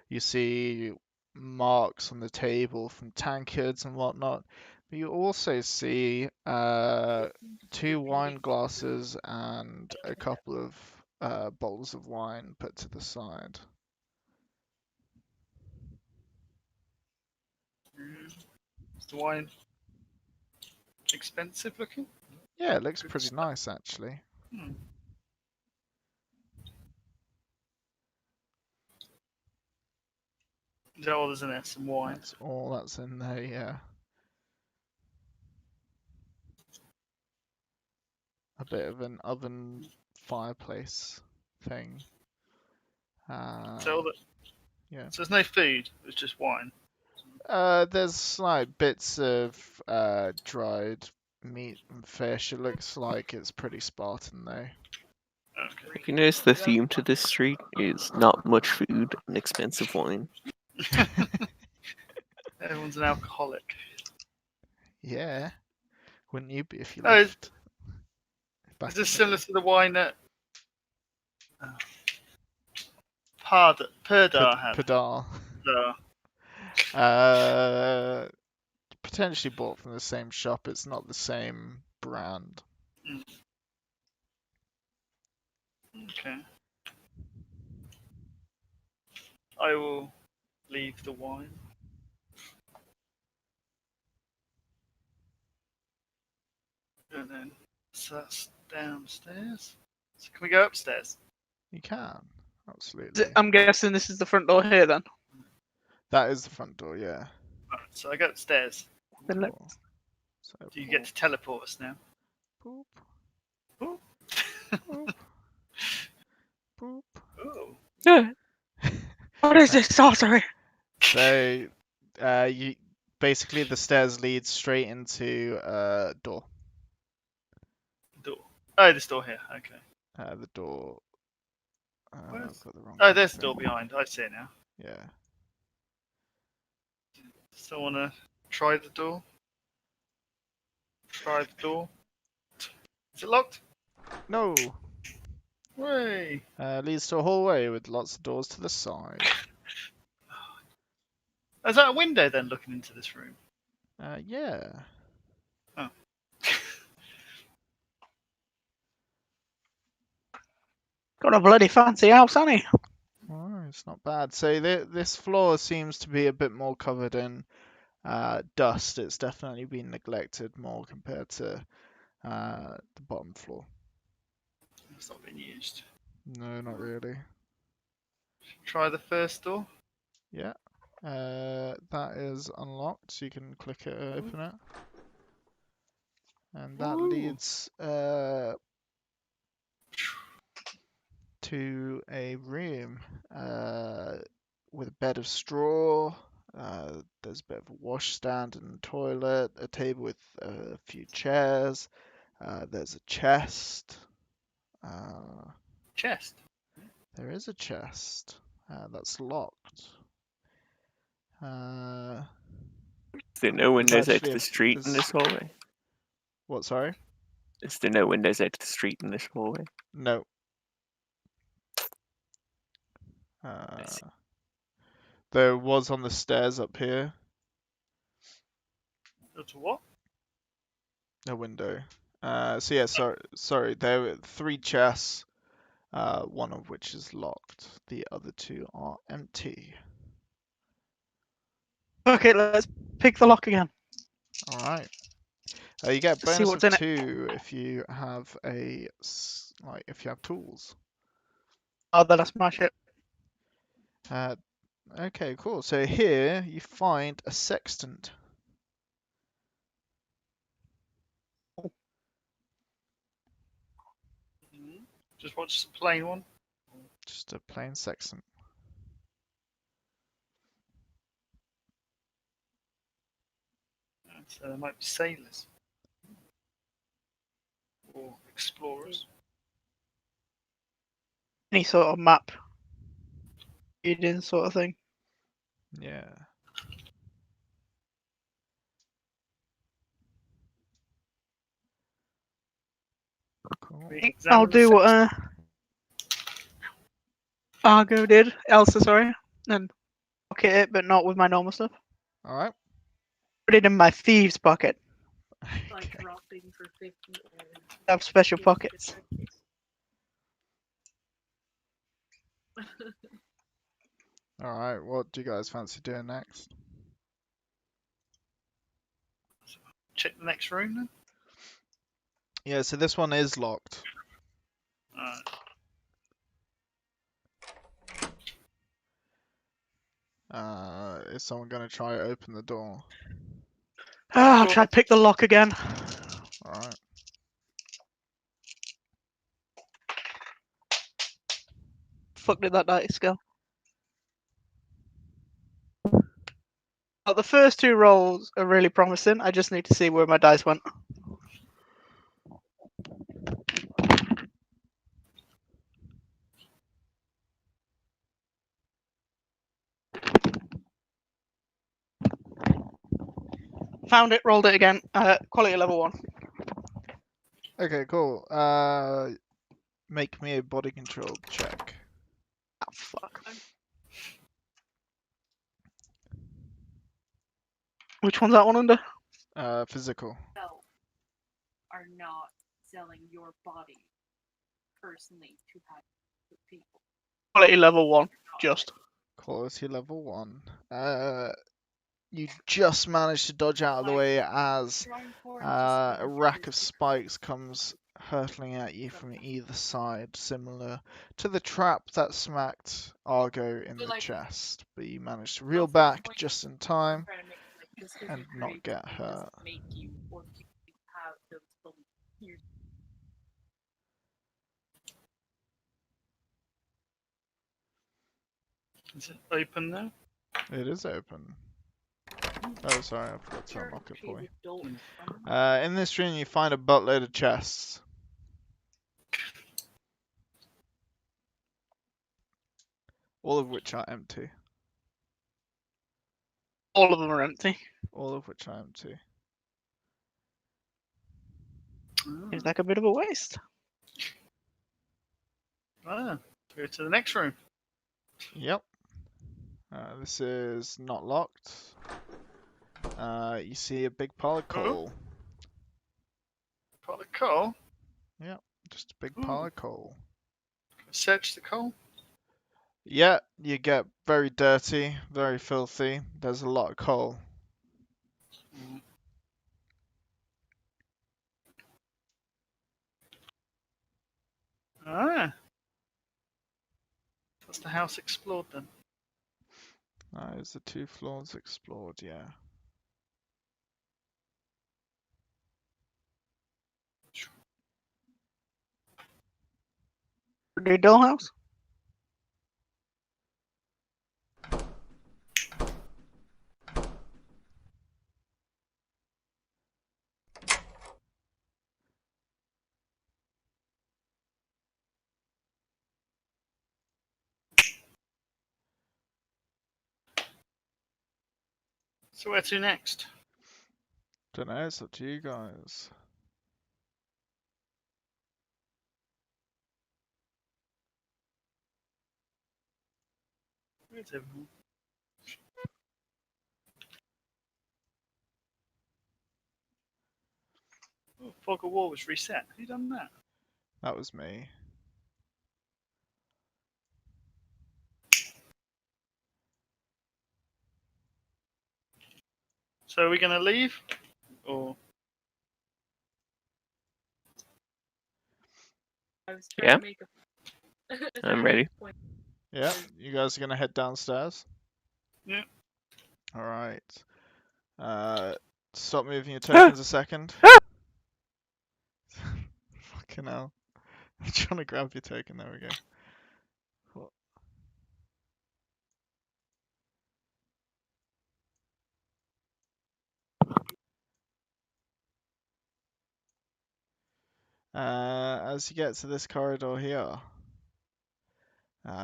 You see marks on the table from tankards and whatnot. But you also see 2 wine glasses and a couple of bottles of wine put to the side. Is the wine expensive looking? Yeah, it looks Good pretty stuff. nice actually. Hmm. Is that all there's in there? Some wine. That's all that's in there, yeah. A bit of an oven fireplace thing. So, yeah. so there's no food. It's just wine. There's like bits of dried meat and fish. It looks like it's pretty Spartan though. Okay. If you notice, the theme to this street is not much food and expensive wine. Everyone's an alcoholic. Yeah. Wouldn't you be if you Oh, lived back Is this in similar to the wine that Perdar had? Padar? No. Potentially bought from the same shop. It's not the same brand. Okay. I will leave the wine. And then, so that's downstairs. So can we go upstairs? You can, absolutely. I'm guessing this is the front door here then. That is the front door, yeah. Right, so I go upstairs. Then let- Cool. So Do you get to teleport us now? boop, Boop. boop, boop. Oh. Yeah. What is this sorcery? So, you basically the stairs lead straight into a door. Door. Oh, this door here. Okay. The door. Where's- I've got the wrong. Oh, there's the thing. door behind. I see it now. Yeah. Still want to try the door? Try the door. Is it locked? No. Way. Leads to a hallway with lots of doors to the side. Is that a window then looking into this room? Yeah. Oh. Got a bloody fancy house, hasn't he? Oh, it's not bad. So this floor seems to be a bit more covered in dust. It's definitely been neglected more compared to the bottom floor. It's not been used. No, not really. Try the first door. Yeah. That is unlocked, so you can click it, open it. And that Ooh. leads to a room with a bed of straw. There's a bit of a washstand and toilet, a table with a few chairs. There's a chest. Chest. There is a chest that's locked. Is there no windows out actually to the a- street in there's- this hallway? What, sorry? Is there no windows out to the street in this hallway? No. see. There was on the stairs up here Go to what? a window. So yeah, sorry. There were 3 chests, one of which is locked. The other 2 are empty. Okay, let's pick the lock again. All right. You get a Let's see bonus what's of in it. 2 if you have if you have tools. Oh, then I smash it. Okay, cool. So here you find a sextant. Just watch the plain one. Just a plain sextant. So there might be sailors. Or explorers. Any sort of map. Reading sort of thing. Yeah. Cool. We I'll examine the do what sextant. Argo did. Elsa, sorry. And pocket it, but not with my normal stuff. All right. Put it in my thieves pocket. Like Okay. dropping for 50 and I have special pockets. All right. What do you guys fancy doing next? Check the next room then. Yeah. So this one is locked. Alright. is someone gonna try to open the door? Ah, I'll try to pick the lock again. Alright. Fuck did that dice go? Oh, the first two rolls are really promising. I just need to see where my dice went. Found it, rolled it again. Quality level 1. Okay, cool. Make me a body control check. Oh, fuck. Which one's that one under? Physical. yourself are not selling your body personally to have with people. Quality level 1, just. Quality level 1. You just managed to dodge out of the way as Drawing for a rack of spikes comes hurtling at you from either side, similar to the trap that smacked Argo in the chest. But you managed to reel back just in time and not get hurt. Make you or you have those beliefs. You're Is it open now? It is open. Oh, sorry, I forgot to sure unlock it she's for you. adult. In this room, you find a buttload of chests. All of which are empty. All of them are empty. All of which are empty. Seems like a bit of a waste. Go to the next room. Yep. This is not locked. You see a big pile of coal. Pot of coal. Just a big pile of coal. Search the coal. Yeah, you get very dirty, very filthy. There's a lot of coal. Ah. That's the house explored then. Is the 2 floors explored? Yeah. The dollhouse? So where to next? Don't know, it's up to you guys. Where's everyone? Oh, Fog of War was reset. Who done that? That was me. So are we going to leave? Or I was trying Yeah. to make a I'm ready. point. Yeah, you guys are gonna head downstairs? Yeah. Alright. Stop moving your tokens a second. Fucking hell. I'm trying to grab your token, there we go. What? As you get to this corridor here,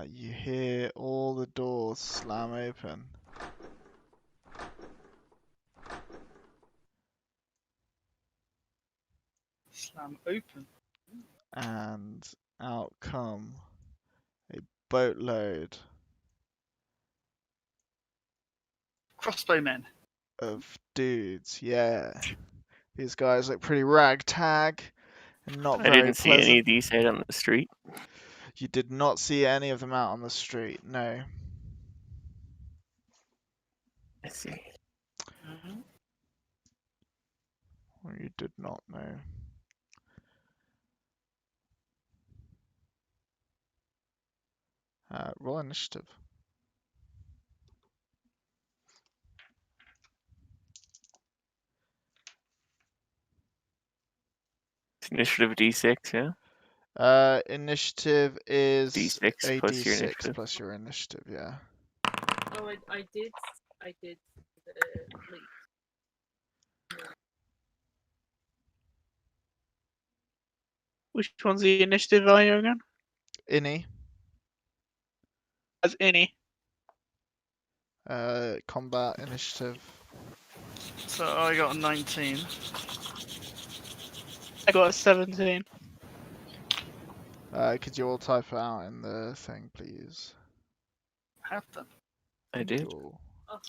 you hear all the doors slam open. slam open. And out come a boatload Crossbowmen. of dudes. Yeah, these guys look pretty ragtag and not I very didn't see any pleasant. of these out on the street. You did not see any of them out on the street, no. I see. Or you did not know. Roll initiative. Initiative D6, yeah? Initiative is D6 a plus your D6 initiative. plus your initiative, yeah. Oh, I did lead. Which one's the initiative value again? Innie, As any. combat initiative. So I got a 19. I got a 17. Could you all type it out in the thing, please? Have done. I did. Cool. Oh.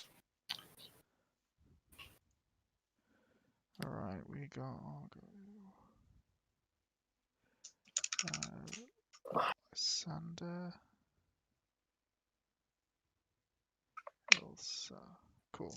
Alright, we got Sander. Elsa. Cool.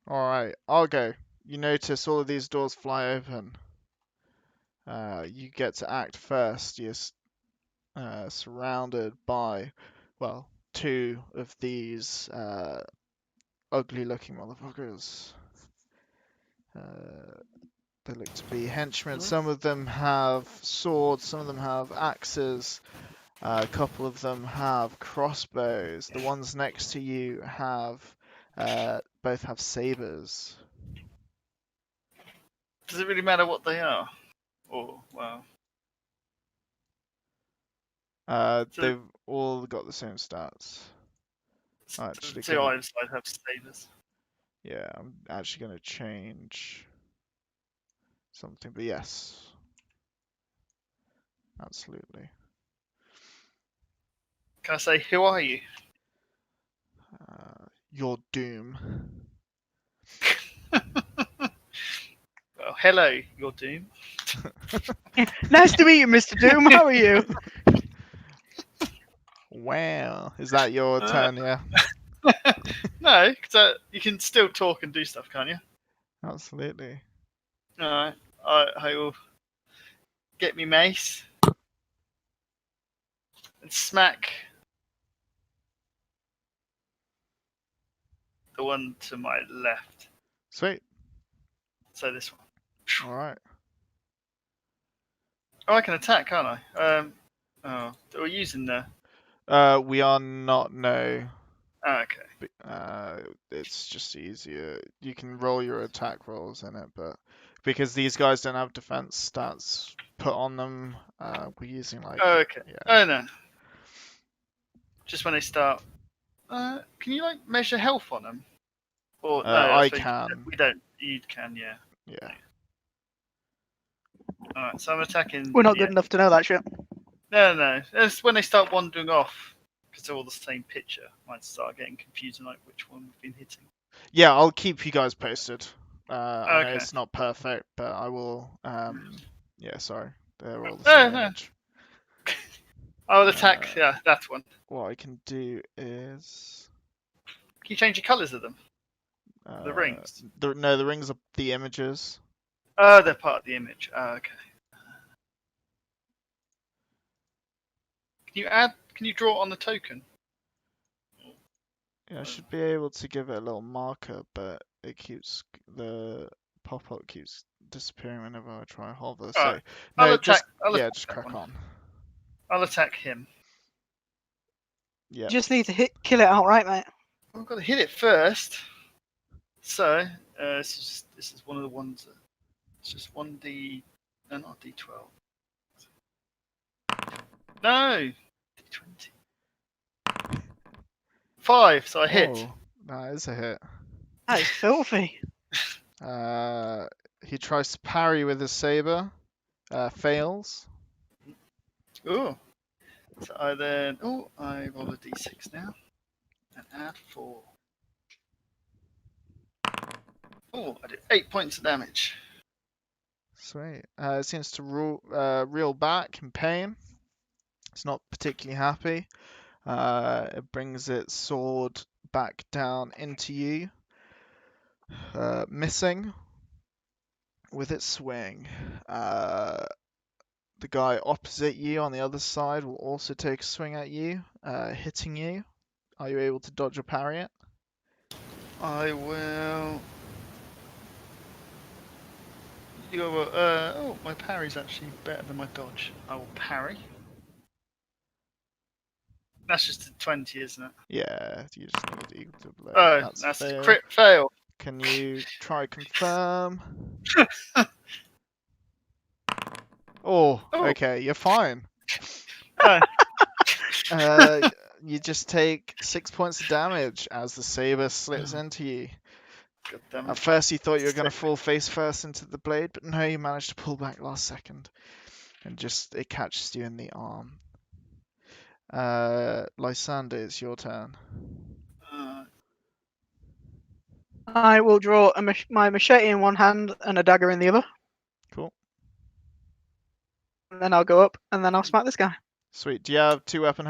Alright, I'll go. You notice all of these doors fly open. You get to act first. You're surrounded by, well, two of these ugly looking motherfuckers. They look to be henchmen. Some of them have swords, some of them have axes, a couple of them have crossbows. The ones next to you have both have sabers. Does it really matter what they are? Oh, wow. So- They've all got the same stats. The Actually, two gonna, either side have sabers. yeah, I'm actually gonna change something, but yes, absolutely. Can I say, who are you? Your doom. Well, hello, your doom. Nice to meet you, Mr. Doom. How are you? Wow, is that your turn? Yeah, No, because you can still talk and do stuff, can't you? absolutely. Alright, I will get me mace and smack the one to my left. Sweet. So this one. All right. Oh, I can attack, can't I? Oh, we're using the. We are not, no. Oh, okay. It's just easier. You can roll your attack rolls in it, but because these guys don't have defense stats put on them, we're using like, Oh, okay. yeah. Oh no. Just when they start. Can you like measure health on them? Or no, I suppose can. we don't. You can, yeah. Yeah. Alright, so I'm attacking. We're not good enough to know that shit. No. It's when they start wandering off because they're all the same picture. Might start getting confusing, like which one we've been hitting. Yeah, I'll keep you guys posted. I know Okay. it's not perfect, but I will. Yeah, sorry. They're all the No, same no. image. I will attack. Yeah, that one. What I can do is. Can you change the colours of them? The rings. No, the rings are the images. Oh, they're part of the image. Oh, okay. Can you draw on the token? Yeah, I should be able to give it a little marker, but it keeps the pop-up keeps disappearing whenever I try hover. So Alright, no, I'll attack. just that crack one. on. I'll attack him. Yeah. You just need to kill it outright, mate. I've got to hit it first. So this is one of the ones. It's just 1d. No, not d12. No, d20. 5. So I hit. Oh, that is a hit. That is filthy. He tries to parry with his saber. Fails. Ooh. So I then. Oh, I roll a d6 now. And add 4. Oh, I did 8 points of damage. Sweet. It seems to reel back in pain. It's not particularly happy. It brings its sword back down into you, missing with its swing. The guy opposite you on the other side will also take a swing at you, hitting you. Are you able to dodge or parry it? I will. Oh, my parry's actually better than my dodge. I will parry. That's just a 20, isn't it? Yeah, you just need equal to below. Oh, That's that's a fail. crit fail. Can you try confirm? Oh, Oh. okay, you're fine. Oh, You just take 6 points of damage as the saber slits into you. God damn it. At first, you thought you were going to fall face first into the blade, but no, you managed to pull back last second, and just it catches you in the arm. Lysander, it's your turn. I will draw my machete in one hand and a dagger in the other. Cool. And then I'll go up and then I'll smack this guy. Sweet. Do you have two weapon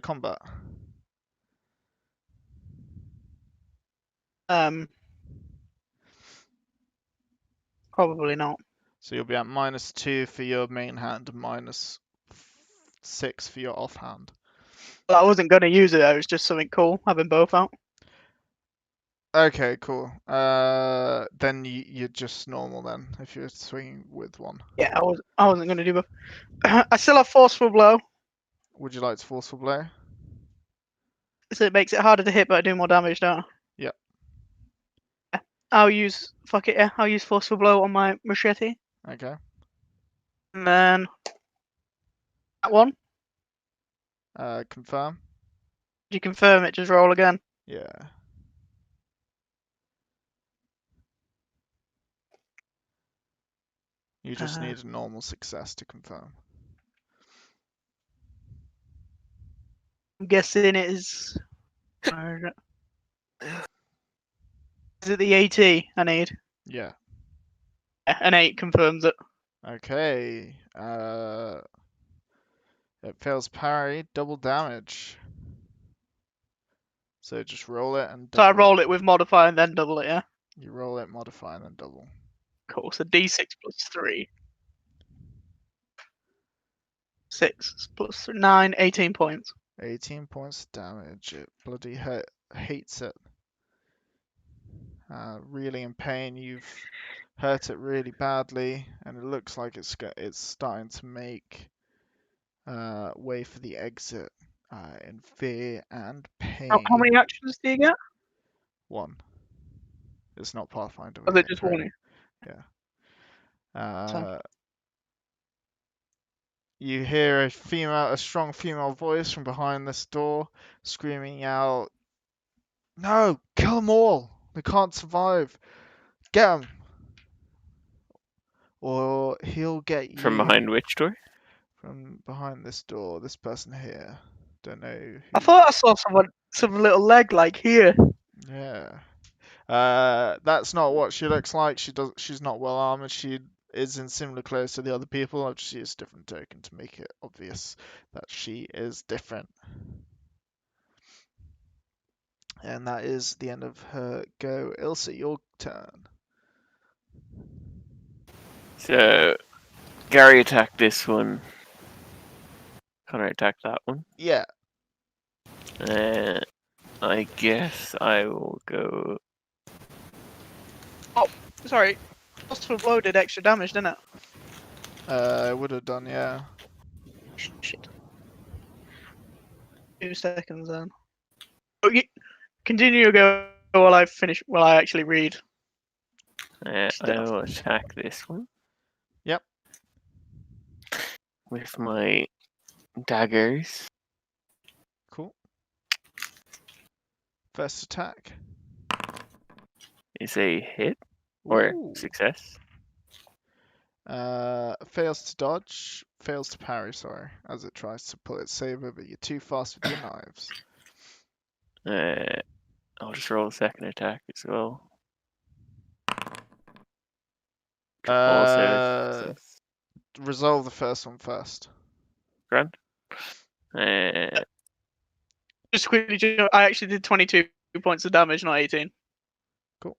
combat? Probably not. So you'll be at -2 for your main hand and -6 for your offhand. Well, I wasn't going to use it. It was just something cool having both out. Okay, cool. Then you're just normal then, if you're swinging with one. Yeah, I wasn't going to do both. I still have forceful blow, Would you like to forceful blow? so it makes it harder to hit, but I do more damage, don't I? Yep. Yeah. I'll use I'll use forceful blow on my machete, Okay. and then that one. Confirm? Did you confirm it? Just roll again. Yeah. You just need a normal success to confirm. I'm guessing it is. Is it the AT I need? Yeah. Yeah, an 8 confirms it. Okay. It fails parry, double damage. So just roll it and So I double it. roll it with modify and then double it, yeah? You roll it, modify, and then double. Cool, so D6 plus 3. 6 plus 9, 18 points. 18 points of damage. It bloody hates it. Really in pain. You've hurt it really badly, and it looks like it's starting to make way for the exit in fear and pain. How many actions do you get? 1. It's not Pathfinder. Or is it just one? Yeah. You hear a strong female voice from behind this door, screaming out, "No, kill them all! They can't survive! Get them! Or he'll get you." From behind which door? From behind this door, this person here. Don't know who. I thought I saw some little leg like here. Yeah. That's not what she looks like. She's not well armored. She is in similar clothes to the other people. I've just used a different token to make it obvious that she is different. And that is the end of her go. Ilsa, your turn. So, Gary attacked this one. Connor attacked that one. Yeah. I guess I will go. Sorry, forceful blow did extra damage, didn't it? I would have done, yeah. Shit. 2 seconds then. Okay. Continue to go while I finish. While I actually read. I will attack this one. Yep. With my daggers. Cool. First attack. Is a hit or Ooh. success. Fails to dodge, fails to parry, sorry, as it tries to pull its saber, but you're too fast with your knives. I'll just roll a second attack as well. Resolve the first one first. Grand. Just quickly, I actually did 22 points of damage, not 18. Cool.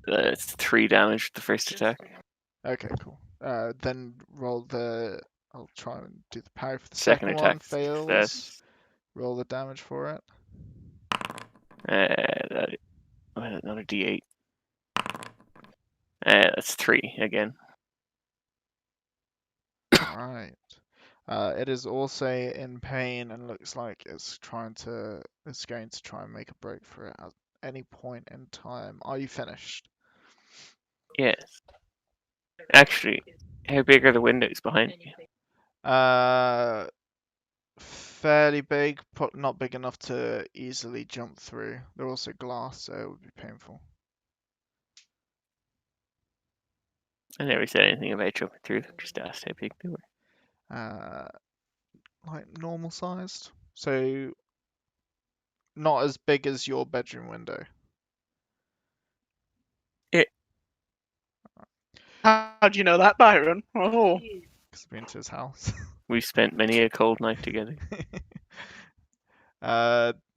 That's 3 damage with the first attack. Okay, cool. Then roll the. I'll try and do the parry for the Second second one. attack Fails. success. Roll the damage for it. Another D8. That's 3 again. Alright. It is also in pain and looks like it's going to try and make a break for it at any point in time. Are you finished? Yes. Actually, how big are the windows behind me? Fairly big, but not big enough to easily jump through. They're also glass, so it would be painful. I never said anything about jumping through them, just asked how big they were. Like normal sized. So not as big as your bedroom window. How do you know that, Byron? Oh, Because I've been to his house. We've spent many a cold night together.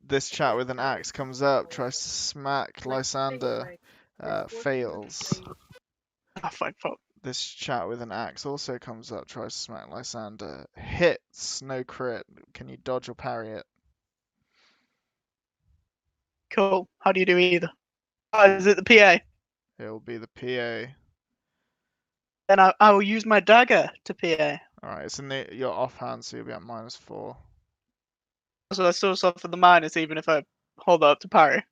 This chat with an axe comes up, tries to smack Lysander, fails. oh fuck. This chat with an axe also comes up, tries to smack Lysander, hits, no crit. Can you dodge or parry it? Cool. How do you do either? Oh, is it the PA? It will be the PA. Then I will use my dagger to PA. Alright, it's in your offhand, so you'll be at -4. So I still suffer the minus even if I hold that up to parry.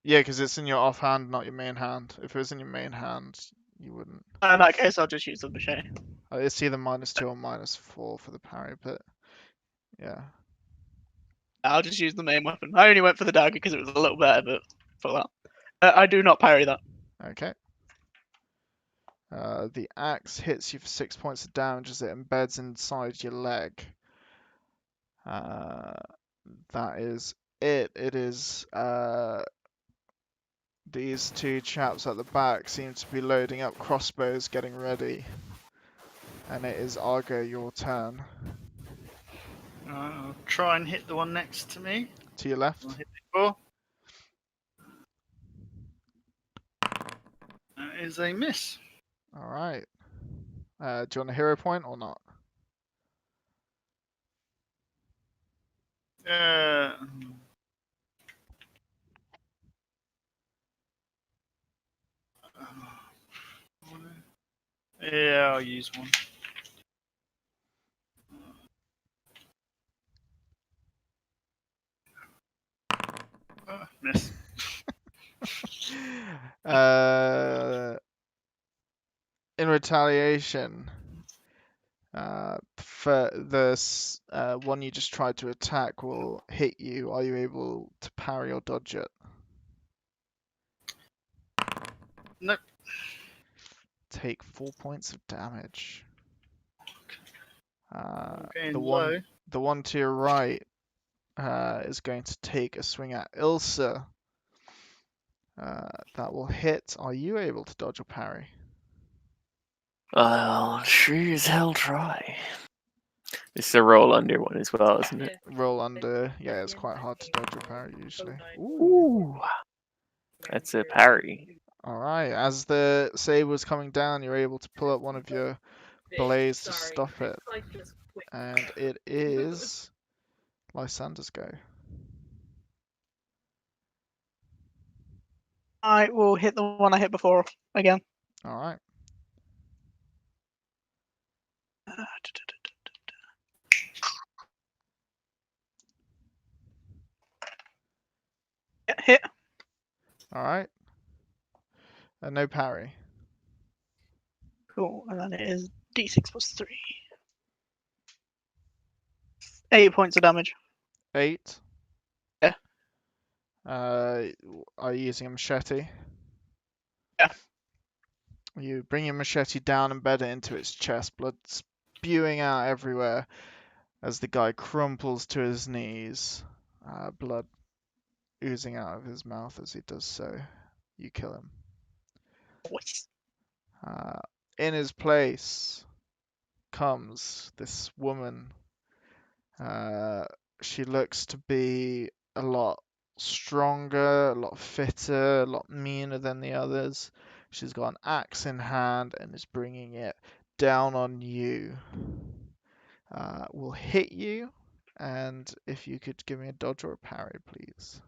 Yeah, because it's in your offhand, not your main hand. If it was in your main hand, you wouldn't. In that case, I'll just use the machete. It's either -2 or -4 for the parry, but yeah. I'll just use the main weapon. I only went for the dagger because it was a little better, but for that. I do not parry that. Okay. The axe hits you for 6 points of damage as it embeds inside your leg. That is it. It is these two chaps at the back seem to be loading up crossbows, getting ready. And it is Argo, your turn. I'll try and hit the one next to me. To your left. I'll hit before. That is a miss. Alright. Do you want a hero point or not? Yeah, I'll use one. Miss. In retaliation, for the one you just tried to attack will hit you. Are you able to parry or dodge it? Nope. Take 4 points of damage. Getting The low. one to your right is going to take a swing at Ilsa. That will hit. Are you able to dodge or parry? I'll sure as hell try. This is a roll under one as well, isn't it? Roll under. Yeah, it's quite hard to dodge or parry usually. Ooh. That's a parry. Alright, as the sabre's coming down, you're able to pull up one of your blades to stop it. And it is Lysander's go. I will hit the one I hit before again. Alright. Hit. Alright. No parry. Cool. And then it is D6 plus 3. 8 points of damage. 8. Yeah. Are you using a machete? Yeah. You bring your machete down and bed it into its chest, blood spewing out everywhere as the guy crumples to his knees, blood oozing out of his mouth as he does so. You kill him. What? In his place comes this woman. She looks to be a lot stronger, a lot fitter, a lot meaner than the others. She's got an axe in hand and is bringing it down on you. Will hit you, and if you could give me a dodge or a parry, please.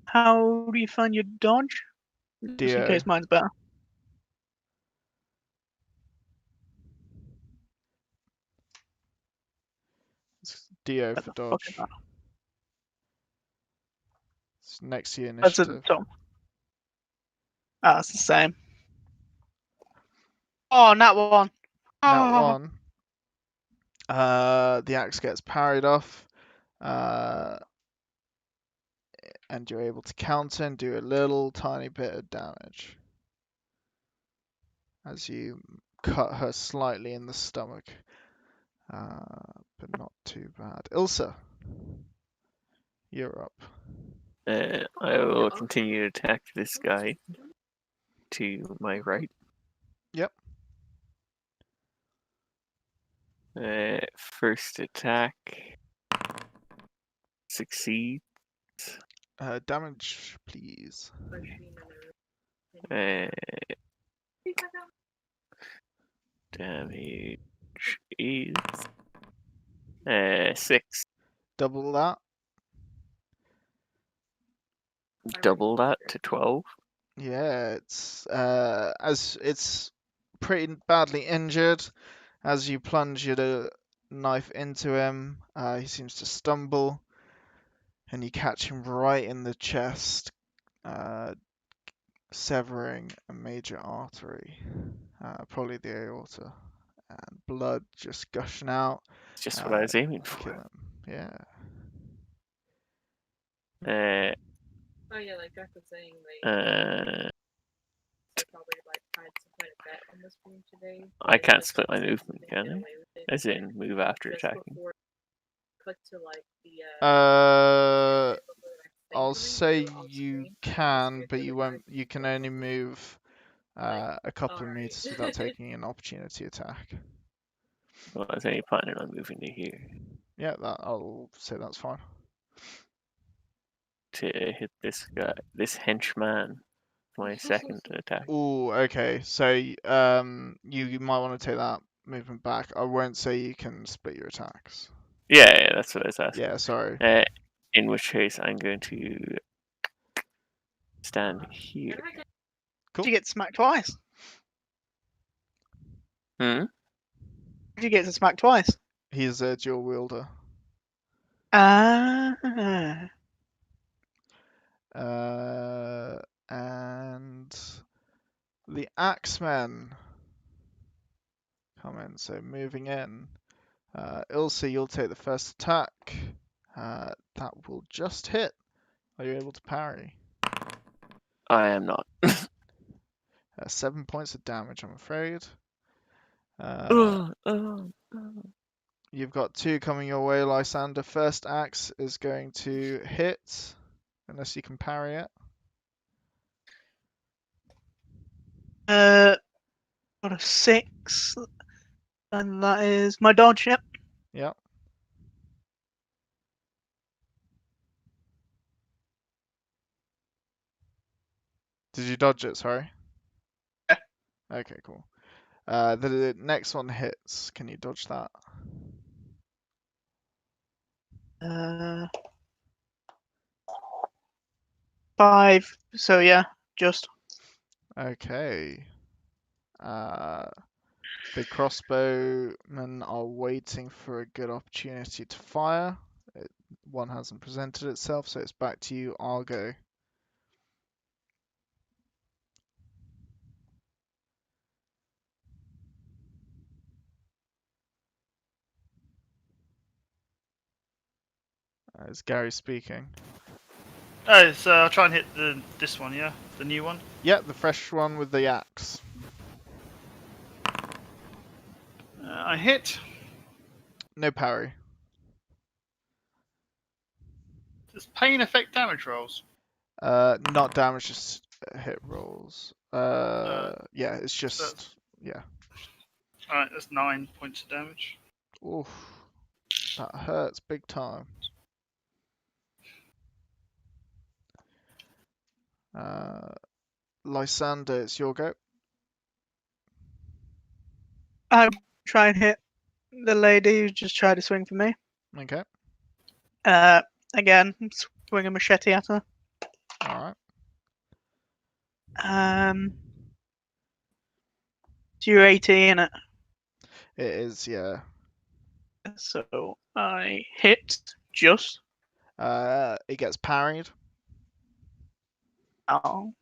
How do you find your dodge? Just in Dio. case mine's better. It's Dio What for the fuck is dodge. that? It's next to your That's at the initiative. top. Ah, it's the same. Oh, that one. That Oh. one. The axe gets parried off. And you're able to counter and do a little tiny bit of damage as you cut her slightly in the stomach, but not too bad. Ilsa, you're up. I will continue to attack this guy to my right. Yep. First attack succeed. Damage, please. Uh, damage is 6. Double that. Double that to 12. Yeah, it's pretty badly injured. As you plunge your knife into him, he seems to stumble, and you catch him right in the chest, severing a major artery, probably the aorta, and blood just gushing out. It's just what I was aiming Kill for. him. Yeah. Oh yeah, like Jack was saying, they probably like tried to put a bet on the stream today. I can't split my movement, can I? As in, move after attacking. Cut to like the I'll say you can, but you won't. You can only move a couple of meters without taking an opportunity attack. Well, I was only planning on moving to here Yeah, I'll say that's fine. to hit this guy, this henchman. My second attack. Ooh, okay. So you might want to take that movement back. I won't say you can split your attacks. Yeah, that's what I was asking. Yeah, sorry. In which case, I'm going to stand here. Cool. Did you get smacked twice? Hmm? Did you get to smack twice? He's a dual wielder. Ah. And the Axemen come in. So moving in. Ilse, you'll take the first attack. That will just hit. Are you able to parry? I am not. 7 points of damage, I'm afraid. You've got 2 coming your way, Lysander. First axe is going to hit, unless you can parry it. Got a 6, and that is my dodge. Yep. Yep. Did you dodge it? Sorry. Yeah. Okay, cool. The next one hits. Can you dodge that? 5. So yeah, just. Okay. The crossbowmen are waiting for a good opportunity to fire. One hasn't presented itself, so it's back to you, Argo. It's Gary speaking. Oh, so I'll try and hit this one, yeah? The new one? Yeah, the fresh one with the axe. I hit. No parry. Does pain affect damage rolls? Not damage, just hit rolls. Yeah, it's just yeah. Alright, that's 9 points of damage. Oof, that hurts big time. Lysander, it's your go. I try and hit the lady who just tried to swing for me. Okay. Again, swing a machete at her. All right. You're 18, It is, yeah. so I hit just. It gets parried, Oh,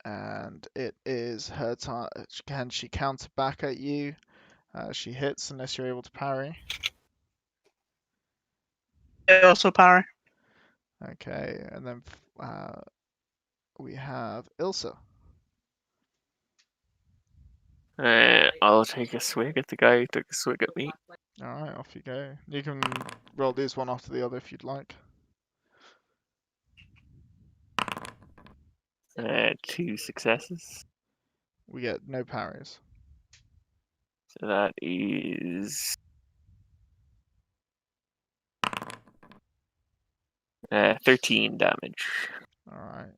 and it is her time. Can she counter back at you? She hits unless you're able to parry. also parry. Okay, and then we have Ilsa. I'll take a swig at the guy who took a swig at me. All right, off you go. You can roll these one after the other if you'd like. 2 successes. We get no parries. So that is 13 damage. All right.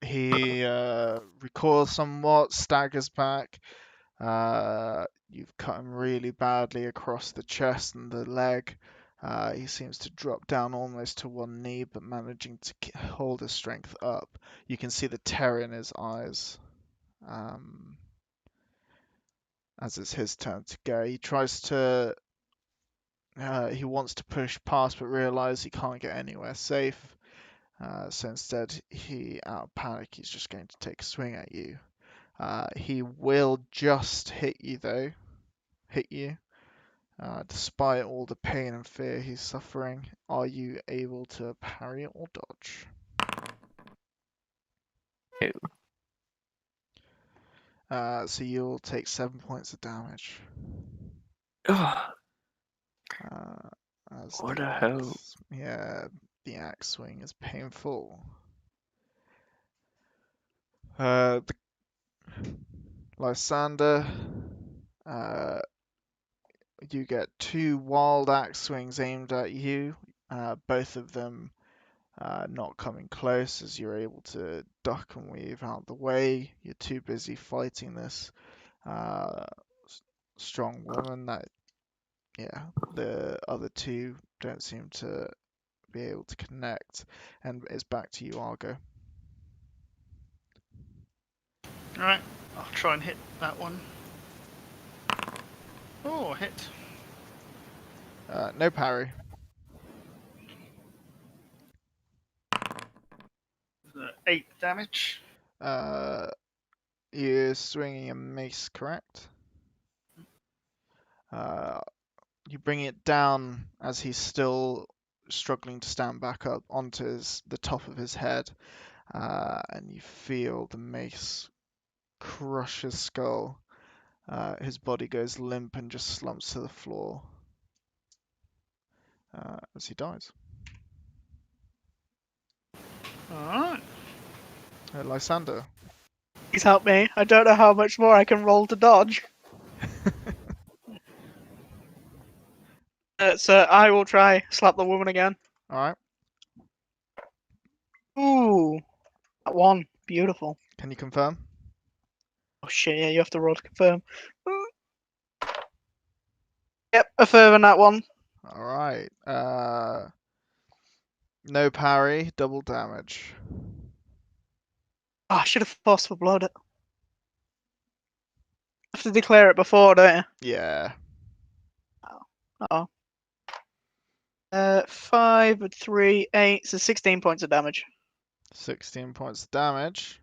He recoils somewhat, staggers back. You've cut him really badly across the chest and the leg. He seems to drop down almost to one knee, but managing to hold his strength up. You can see the terror in his eyes. As it's his turn to go, he tries to. He wants to push past, but realizes he can't get anywhere safe. So instead, out of panic, he's just going to take a swing at you. He will just hit you, though. Hit you. Despite all the pain and fear he's suffering, are you able to parry or dodge? So you'll take 7 points of damage. As What the a hell. Yeah, the axe swing is painful. The Lysander, you get 2 wild axe swings aimed at you, both of them not coming close as you're able to duck and weave out the way. You're too busy fighting this strong woman that, yeah, the other 2 don't seem to be able to connect. And it's back to you, Argo. Alright, I'll try and hit that one. Oh, hit. No parry. 8 damage. You're swinging a mace, correct? You bring it down as he's still struggling to stand back up onto the top of his head, and you feel the mace crush his skull. His body goes limp and just slumps to the floor as he dies. Alright. Lysander. Please help me. I don't know how much more I can roll to dodge. So I will try slap the woman again. All right. Ooh, that one. Beautiful. Can you confirm? Oh shit, yeah, you have to roll to confirm. Yep, affirm on that one. All right. No parry, double damage. Oh, I should have forceful blowed it. I have to declare it before, don't you? Yeah. Oh. 5, 3, 8, so 16 points of damage. 16 points of damage.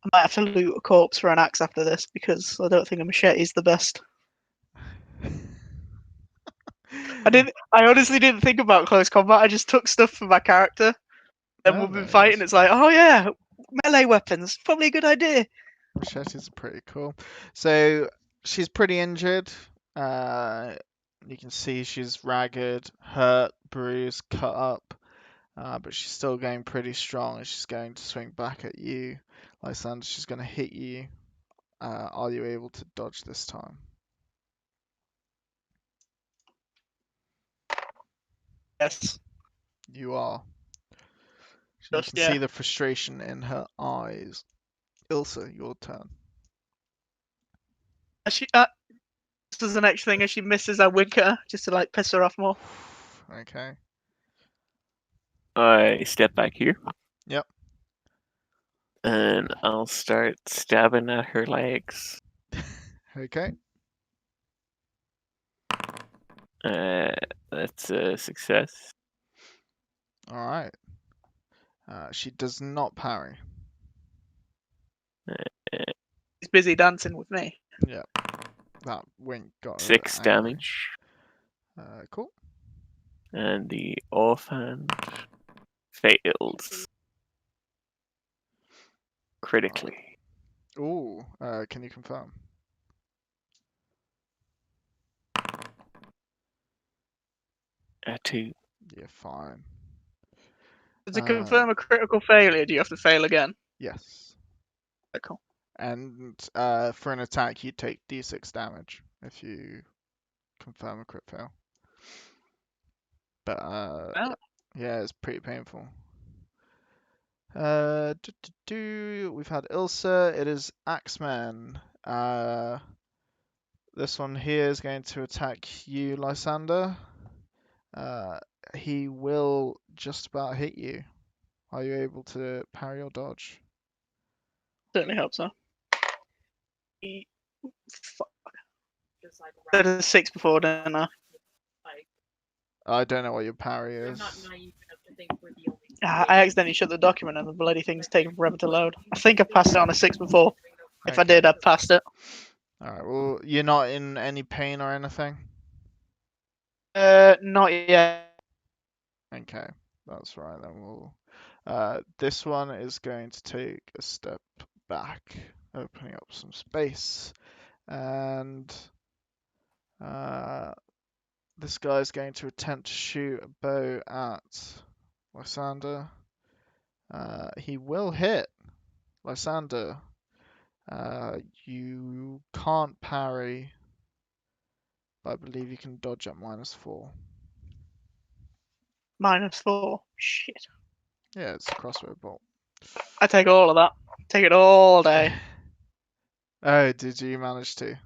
I might have to loot a corpse for an axe after this because I don't think a machete is the best. I honestly didn't think about close combat. I just took stuff for my character. And Oh, we've been no, fighting. yes. It's like, oh yeah, melee weapons, probably a good idea. Machetes are pretty cool. So she's pretty injured. You can see she's ragged, hurt, bruised, cut up. But she's still going pretty strong, and she's going to swing back at you. Lysander, she's going to hit you. Are you able to dodge this time? Yes. You are. You Just, can yeah. see the frustration in her eyes. Ilsa, your turn. This is the next thing. As she misses, I wink at her just to like piss her off more. Okay. I step back here. Yep. And I'll start stabbing at her legs. Okay. That's a success. All right. She does not parry. She's busy dancing with me. Yep. That wink got her a bit 6 angry. damage. Cool. And the offhand fails critically. Ooh. Can you confirm? A 2. Yeah, fine. To confirm a critical failure, do you have to fail again? Yes. Okay, cool. And for an attack, you take d6 damage if you confirm a crit fail. But yeah, it's pretty painful. We've had Ilsa. It is Axeman. This one here is going to attack you, Lysander. He will just about hit you. Are you able to parry or dodge? Certainly hope so. Fuck. Just like I did a 6 before, didn't I? like, I don't know what your parry I'm is. not naive enough to think we're the only. I accidentally shut the document and the bloody thing's taking forever to load. I think I passed it on a 6 before. If I Okay. did, I passed it. Alright, well, you're not in any pain or anything? Not yet. Okay, that's right, then we'll... this one is going to take a step back, opening up some space, and this guy's going to attempt to shoot a bow at Lysander. He will hit. Lysander, you can't parry, but I believe you can dodge at -4. -4. Shit. Yeah, it's a crossbow bolt. I take all of that. Take it all day. Oh, did you manage to?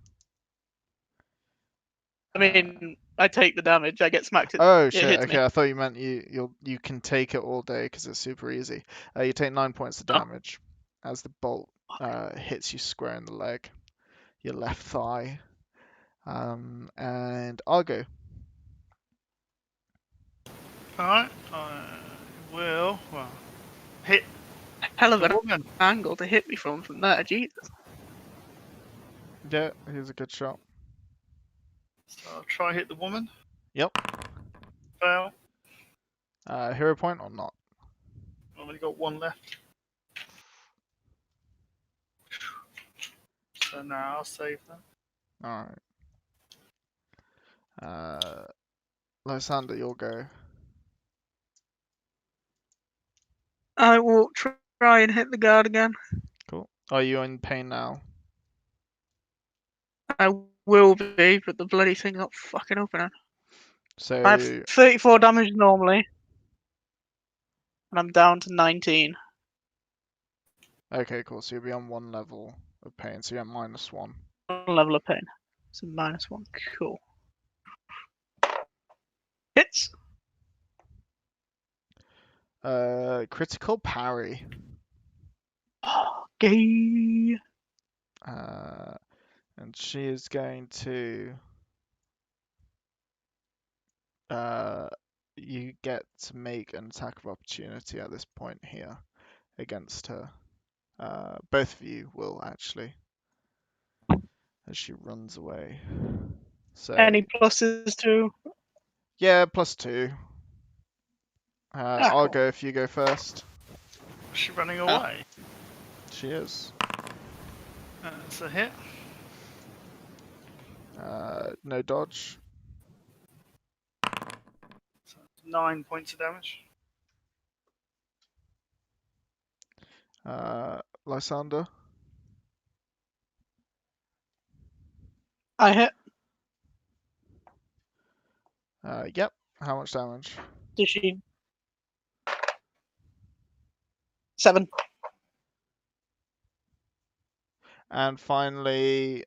I mean, I take the damage. I get smacked. Oh It shit. hits Okay, me. I thought you meant you can take it all day because it's super easy. You take 9 points of Oh. damage as the bolt hits you square in the leg, your left thigh. And I'll go. Alright, I will hit Hell of the an woman. angle to hit me from there. Jesus. Yeah, here's a good shot. So I'll try hit the woman. Yep. Fail. Hero point or not? I've only got one left. So now I'll save that. Alright. Lysander, you'll go. I will try and hit the guard again. Cool. Are you in pain now? I will be, but the bloody thing not fucking opening. So I have 34 damage normally, and I'm down to 19. okay, cool. So you'll be on 1 level of pain. So you're at -1. One level of pain. So -1. Cool. Hits. Critical parry. Gay. And she is going to. You get to make an attack of opportunity at this point here against her. Both of you will actually, as she runs away. So Any pluses to? yeah, +2. I'll Cool. go if you go first. Is she running away? She is. That's a hit. No dodge. So 9 points of damage. Lysander? I hit. Yep. How much damage? Does she? 7. And finally,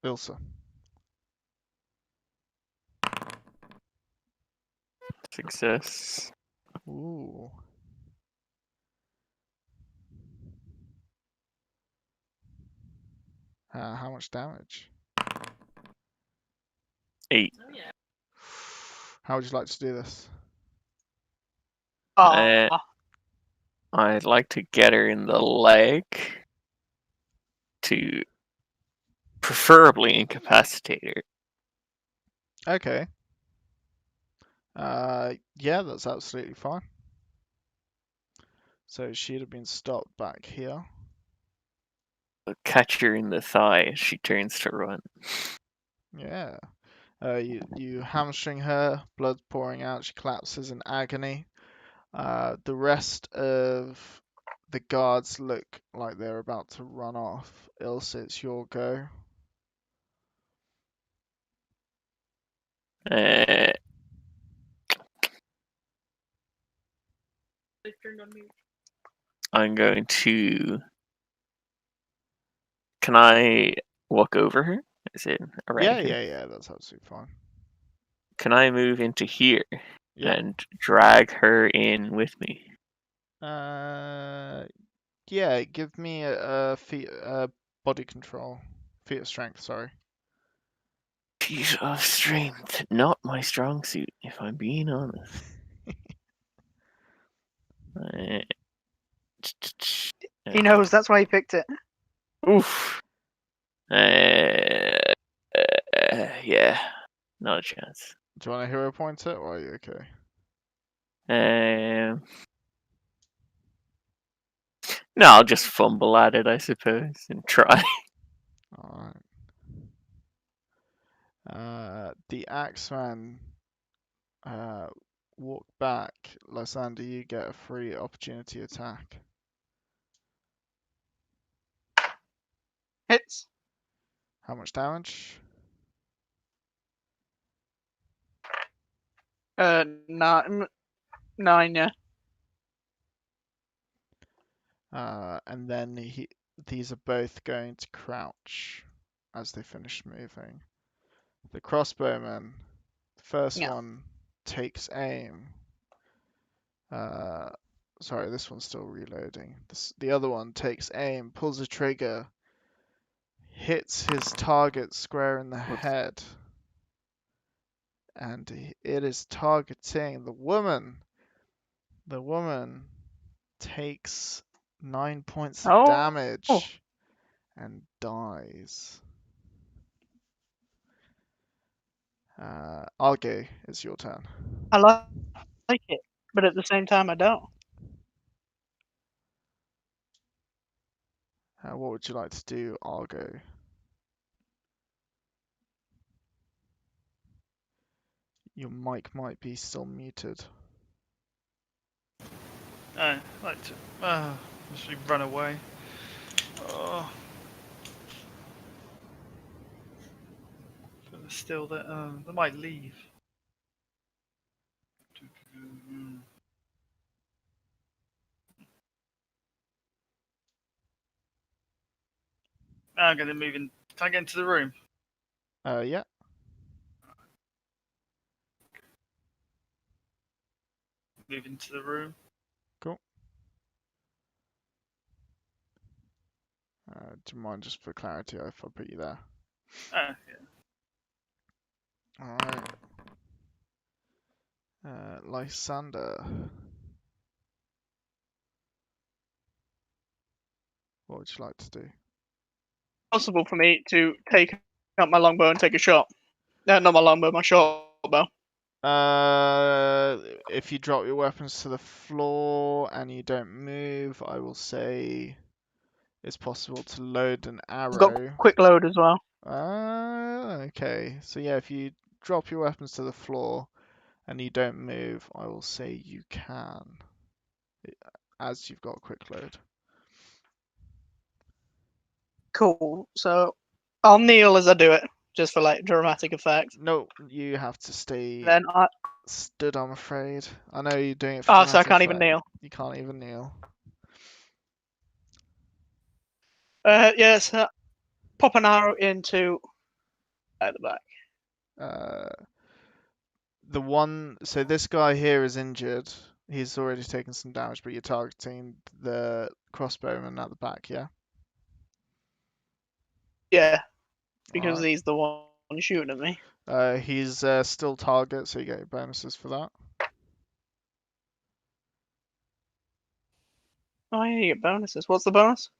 Ilsa. Success. Ooh. How much damage? 8. Oh yeah. How would you like to do this? Ah, I'd like to get her in the leg to preferably incapacitate her. Okay. Yeah, that's absolutely fine. So she'd have been stopped back here. Catch her in the thigh as she turns to run. Yeah. You hamstring her, blood pouring out, she collapses in agony. The rest of the guards look like they're about to run off. Ilse, it's your go. Uh, They turned on me. I'm going to. Can I walk over her? Is it around her? Yeah, that's absolutely fine. Can I move into here Yeah. and drag her in with me? Yeah, give me a feat, body control. Feat of strength, sorry. Feat of strength, not my strong suit, if I'm being honest. Uh, he knows. That's why he picked it. Oof. Yeah, not a chance. Do you want to hero point it, or are you okay? No, I'll just fumble at it, I suppose, and try. Alright. The Axeman walk back. Lysander, you get a free opportunity attack. Hits. How much damage? 9. 9. Yeah. And then these are both going to crouch as they finish moving. The crossbowman, the first Yeah. one takes aim. Sorry, this one's still reloading. The other one takes aim, pulls the trigger, hits his target square in the head, and it is targeting the woman. The woman takes 9 points of Oh. damage and dies. Arge, it's your turn. I like it, but at the same time, I don't. What would you like to do, Argo? Your mic might be still muted. I like to actually run away. Oh. But they're still there. They might leave. I'm going to move in. Can I get into the room? Yeah. Move into the room. Cool. Do you mind just for clarity if I put you there? Yeah. Alright. Lysander. What would you like to do? Possible for me to take out my longbow and take a shot. Not my longbow, my short bow. If you drop your weapons to the floor and you don't move, I will say it's possible to load an I've got arrow. quick load as well. Okay. So yeah, if you drop your weapons to the floor and you don't move, I will say you can. as you've got a quick load. Cool. So I'll kneel as I do it, just for like dramatic effect. No, you have to stay Then I. stood, I'm afraid. I know you're doing it for Oh, so I dramatic can't even effect. kneel. You can't even kneel. Yes. Pop an arrow into at the back. So this guy here is injured. He's already taken some damage, but you're targeting the crossbowman at the back, yeah? Yeah, because Alright. he's the one shooting at me. He's still target, so you get your bonuses for that. Oh yeah, you get bonuses. What's the bonus?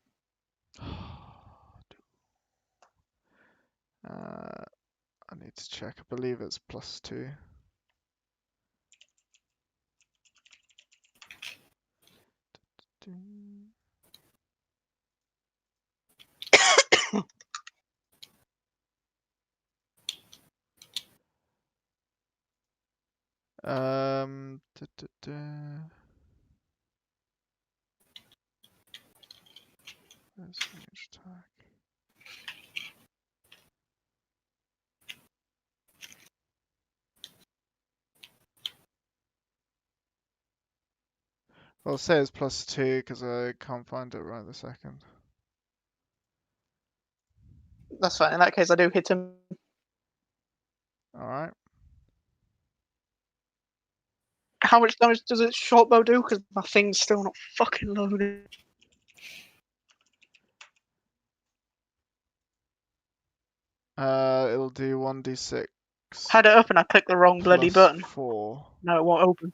I need to check. I believe it's +2. Um, duh, duh, duh. Where's range attack? Well, I'll say it's +2 because I can't find it right this second. That's fine. In that case, I do hit him. Alright. How much damage does a short bow do? Because my thing's still not fucking loaded. It'll do 1d6 Had it up and I clicked the wrong bloody plus button. 4. No, it won't open.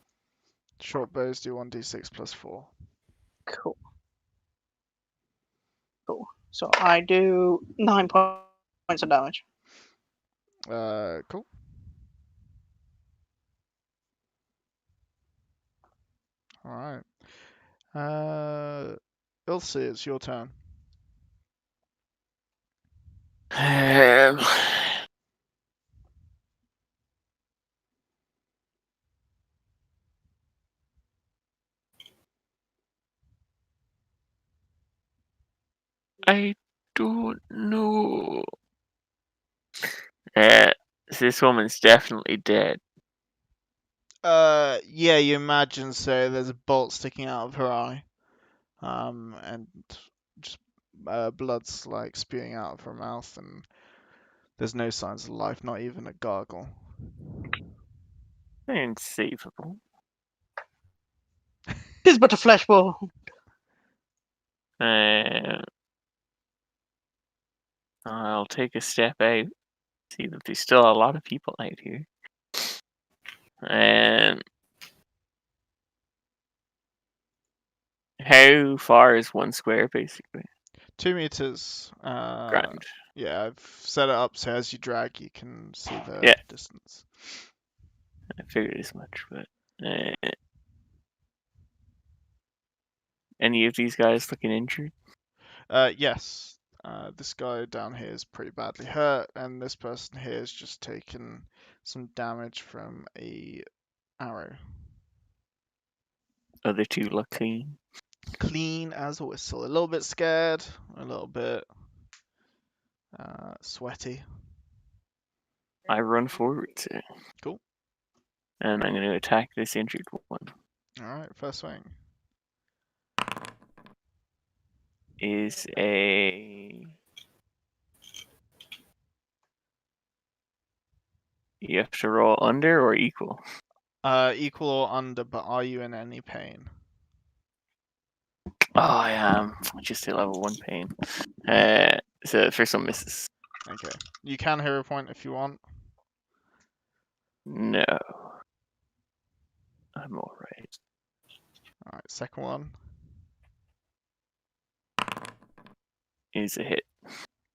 Short bows do 1d6 plus 4. Cool. Cool. So I do 9 points of damage. Cool. Alright. Ilse, it's your turn. I don't know. So this woman's definitely dead. Yeah, you imagine so. There's a bolt sticking out of her eye. And just blood's like spewing out of her mouth, and there's no signs of life, not even a gargle. Unsavable. Tis but a flesh ball. I'll take a step out. See that there's still a lot of people out here. How far is 1 square, basically? 2 meters. Grand. Yeah, I've set it up so as you drag, you can see the Yeah. distance. I figured as much, but any of these guys looking injured? Yes. This guy down here is pretty badly hurt, and this person here has just taken some damage from a arrow. Other 2 look clean. Clean as a whistle. A little bit scared, a little bit sweaty. I run forward to it. Cool. And I'm going to attack this injured one. Alright, first swing. Is a... You have to roll under or equal? Equal or under, but are you in any pain? Oh, I am. Just a level 1 pain. So the first one misses. Okay. You can hero point if you want. No. I'm alright. Alright, second one. Is a hit.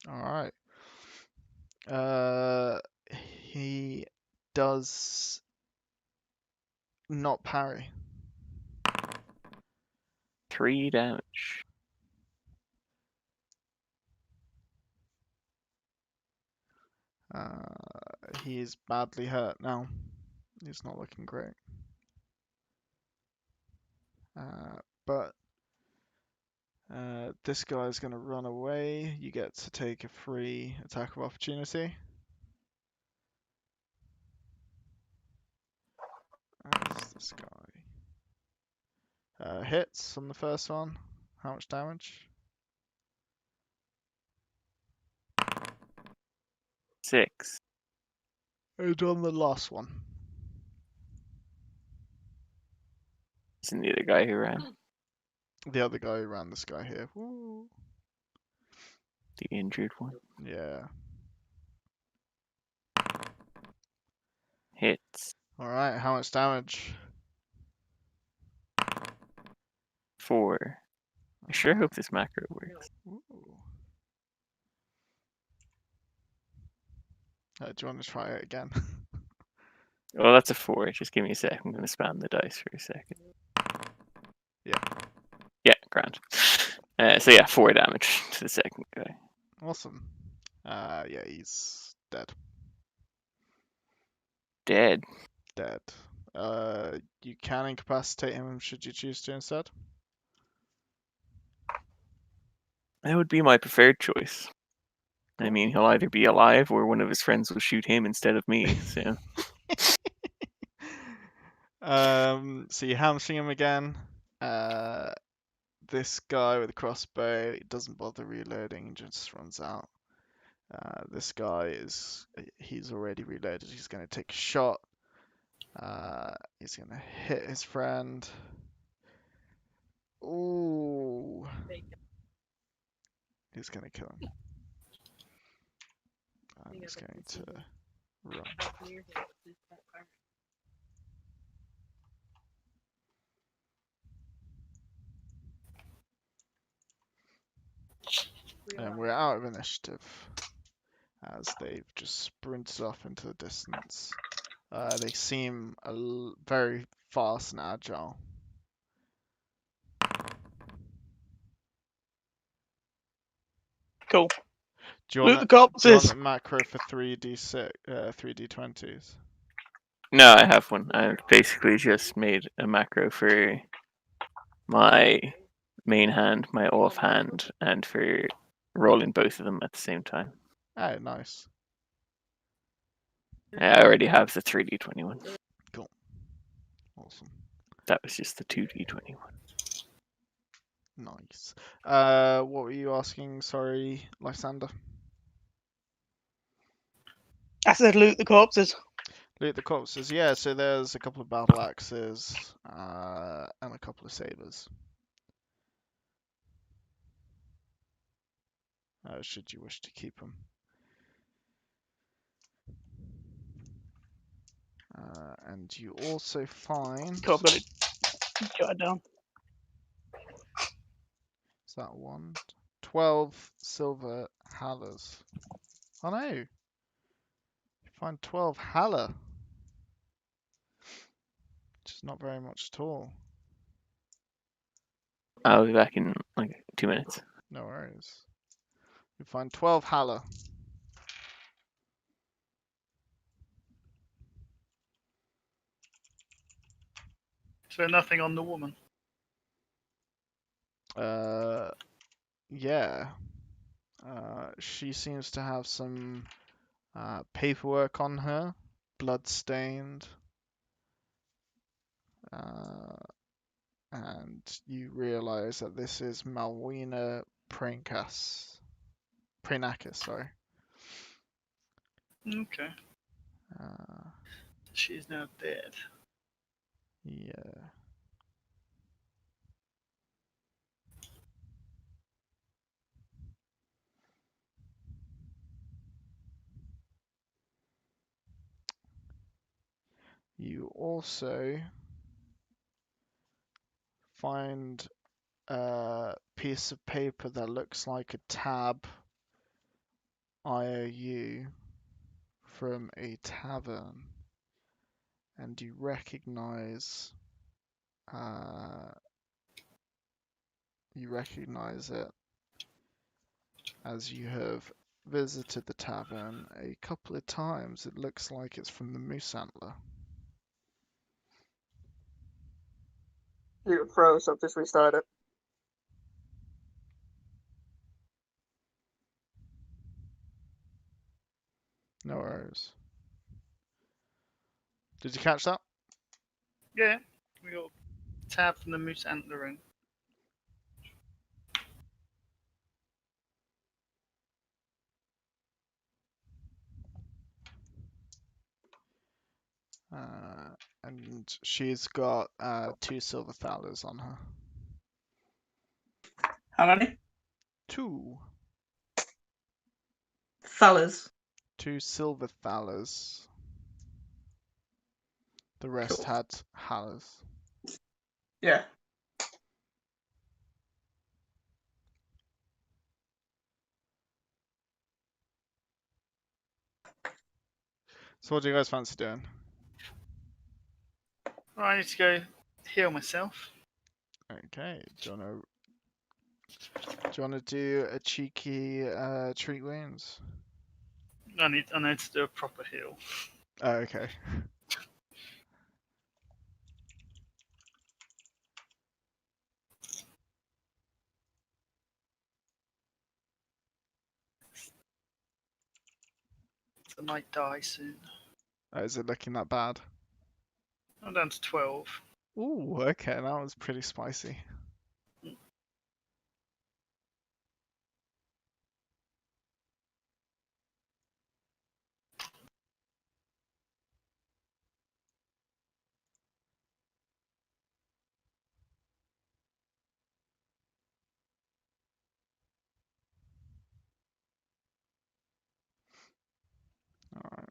Alright. He does not parry. 3 damage. He's badly hurt now. He's not looking great. But This guy's going to run away. You get to take a free attack of opportunity. Where's this guy? Hits on the first one. How much damage? 6. And on the last one. Isn't the other guy who ran? The other guy who ran this guy here. Woo. The injured one. Yeah. Hits. Alright, how much damage? 4. I sure hope this macro works. Ooh. Do you want to try it again? Well, that's a 4. Just give me a sec. I'm going to spam the dice for a second. Yeah. Yeah, grand. So yeah, 4 damage to the second guy. Awesome. Yeah, he's dead. Dead. Dead. You can incapacitate him should you choose to instead. That would be my preferred choice. I mean, he'll either be alive or one of his friends will shoot him instead of me. So So you hamstring him again. This guy with a crossbow doesn't bother reloading, just runs out. This guy he's already reloaded. He's going to take a shot. He's going to hit his friend. Ooh. He's going to kill him. He's going to run. And we're out of initiative as they've just sprinted off into the distance. They seem very fast and agile. Cool. Do you Loot want the Do you want corpses. the macro for 3d20s? no, I have one. I basically just made a macro for my main hand, my off hand, and for rolling both of them at the same time. Oh, nice. I already have the 3d21. Awesome. That was just the 2d21. Nice. What were you asking? Sorry, Lysander. I said loot the corpses. Loot the corpses. Yeah, so there's a couple of battle axes and a couple of sabers. Should you wish to keep them. And you also find. Cool, I've got it. Jot it down. Is that 12 silver hallers. Oh no! You find 12 haller. Which is not very much at all. I'll be back in like 2 minutes. No worries. You find 12 haller. Is there nothing on the woman? Yeah. She seems to have some paperwork on her, blood-stained. And you realize that this is Malwina Prenakis, sorry. Okay. She's now dead. Yeah. You also find a piece of paper that looks like a tab IOU from a tavern, and you recognize it as you have visited the tavern a couple of times. It looks like it's from the Moose Antler. You froze, so I've just restarted it. No worries. Did you catch that? Yeah, we got a tab from the moose antler ring. And she's got 2 silver thalers on her. How many? 2. Thalers. 2 silver thalers. The rest Cool. had halers. Yeah. So what do you guys fancy doing? Right, I need to go heal myself. Okay, do you wanna do a cheeky treat wounds? I need to do a proper heal. Oh, okay. I might die soon. Is it looking that bad? I'm down to 12. Ooh, okay, that was pretty spicy. Alright.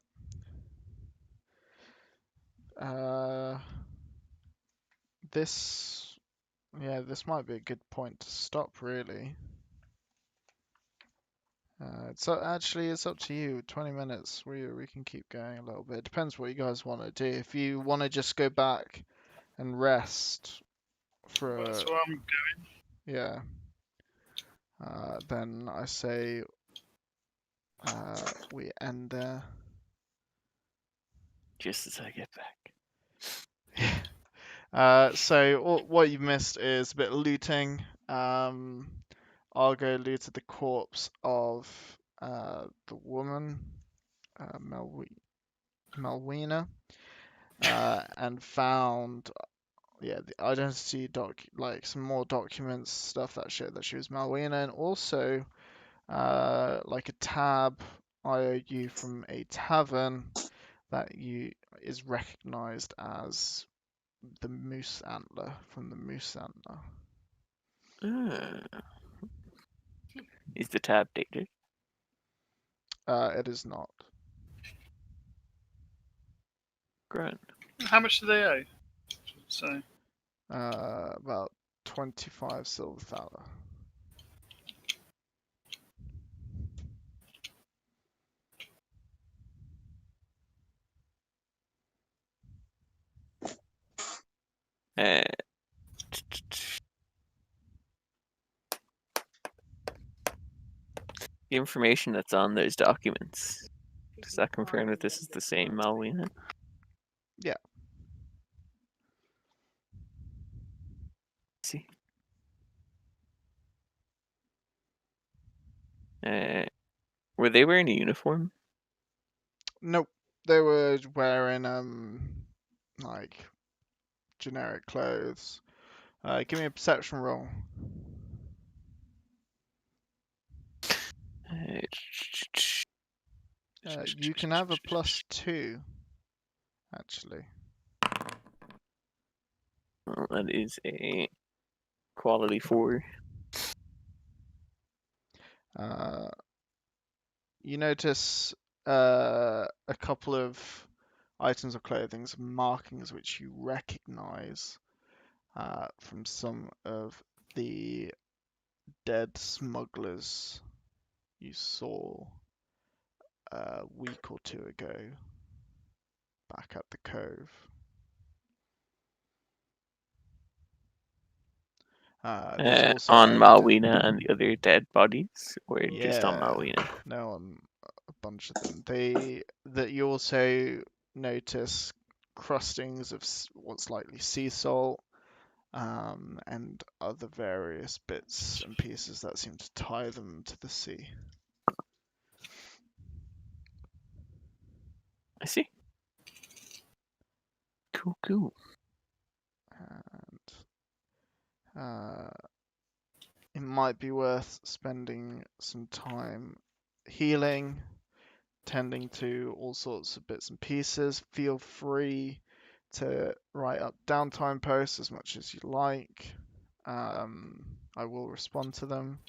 This might be a good point to stop, really. Actually, it's up to you. 20 minutes. We can keep going a little bit. It depends what you guys want to do. If you want to just go back and rest for That's where I'm going. yeah, then I say we end there. Just as I get back. So what you've missed is a bit of looting. Argo looted the corpse of the woman, Melwina, and found the identity like some more documents, stuff that showed that she was Melwina, and also like a tab IOU from a tavern that is recognized as the Moose Antler from the Moose Antler. Ah. Is the tab dated? It is not. Grand. How much do they owe? So, About 25 silver thaler. Uh, the information that's on those documents, does that confirm that this is the same Malwina? Yeah. See. Were they wearing a uniform? Nope. They were wearing like generic clothes. Give me a perception roll. You can have a +2, actually. Well, that is a quality 4. You notice a couple of items of clothing, some markings which you recognize from some of the dead smugglers you saw a week or 2 ago back at the cove. There's also On evidence. Malwina and the other dead bodies, or just on Yeah, Malwina? no, on a bunch of them. That you also notice crustings of what's likely sea salt, and other various bits and pieces that seem to tie them to the sea. I see. Cool. And it might be worth spending some time healing, tending to all sorts of bits and pieces. Feel free to write up downtime posts as much as you like. I will respond to them.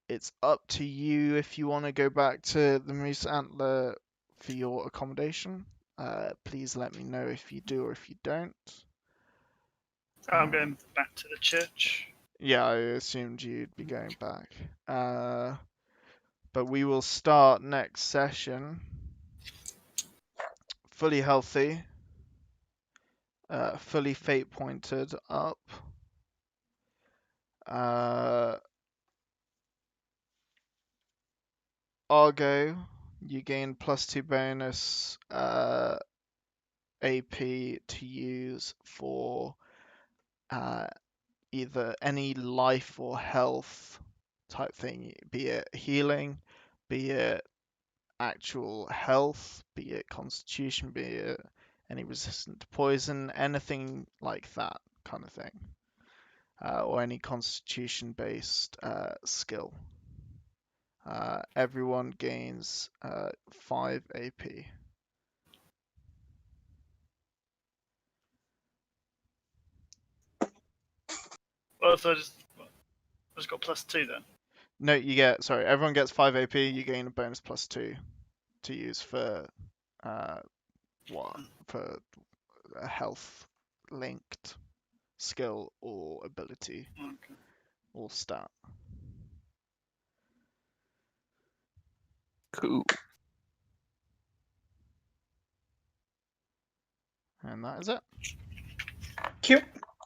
It's up to you if you want to go back to the Moose Antler for your accommodation. Please let me know if you do or if you don't. I'm going back to the church. Yeah, I assumed you'd be going back. But we will start next session fully healthy, fully fate pointed up. Argo, you gain +2 bonus AP to use for either any life or health type thing, be it healing, be it actual health, be it constitution, be it any resistant to poison, anything like that kind of thing, or any constitution based skill. Everyone gains 5 AP. Well, so I just got +2 then. No, everyone gets 5 AP, you gain a bonus +2 to use for for a health linked skill or ability Okay. or stat. Cool. And that is it. Cute.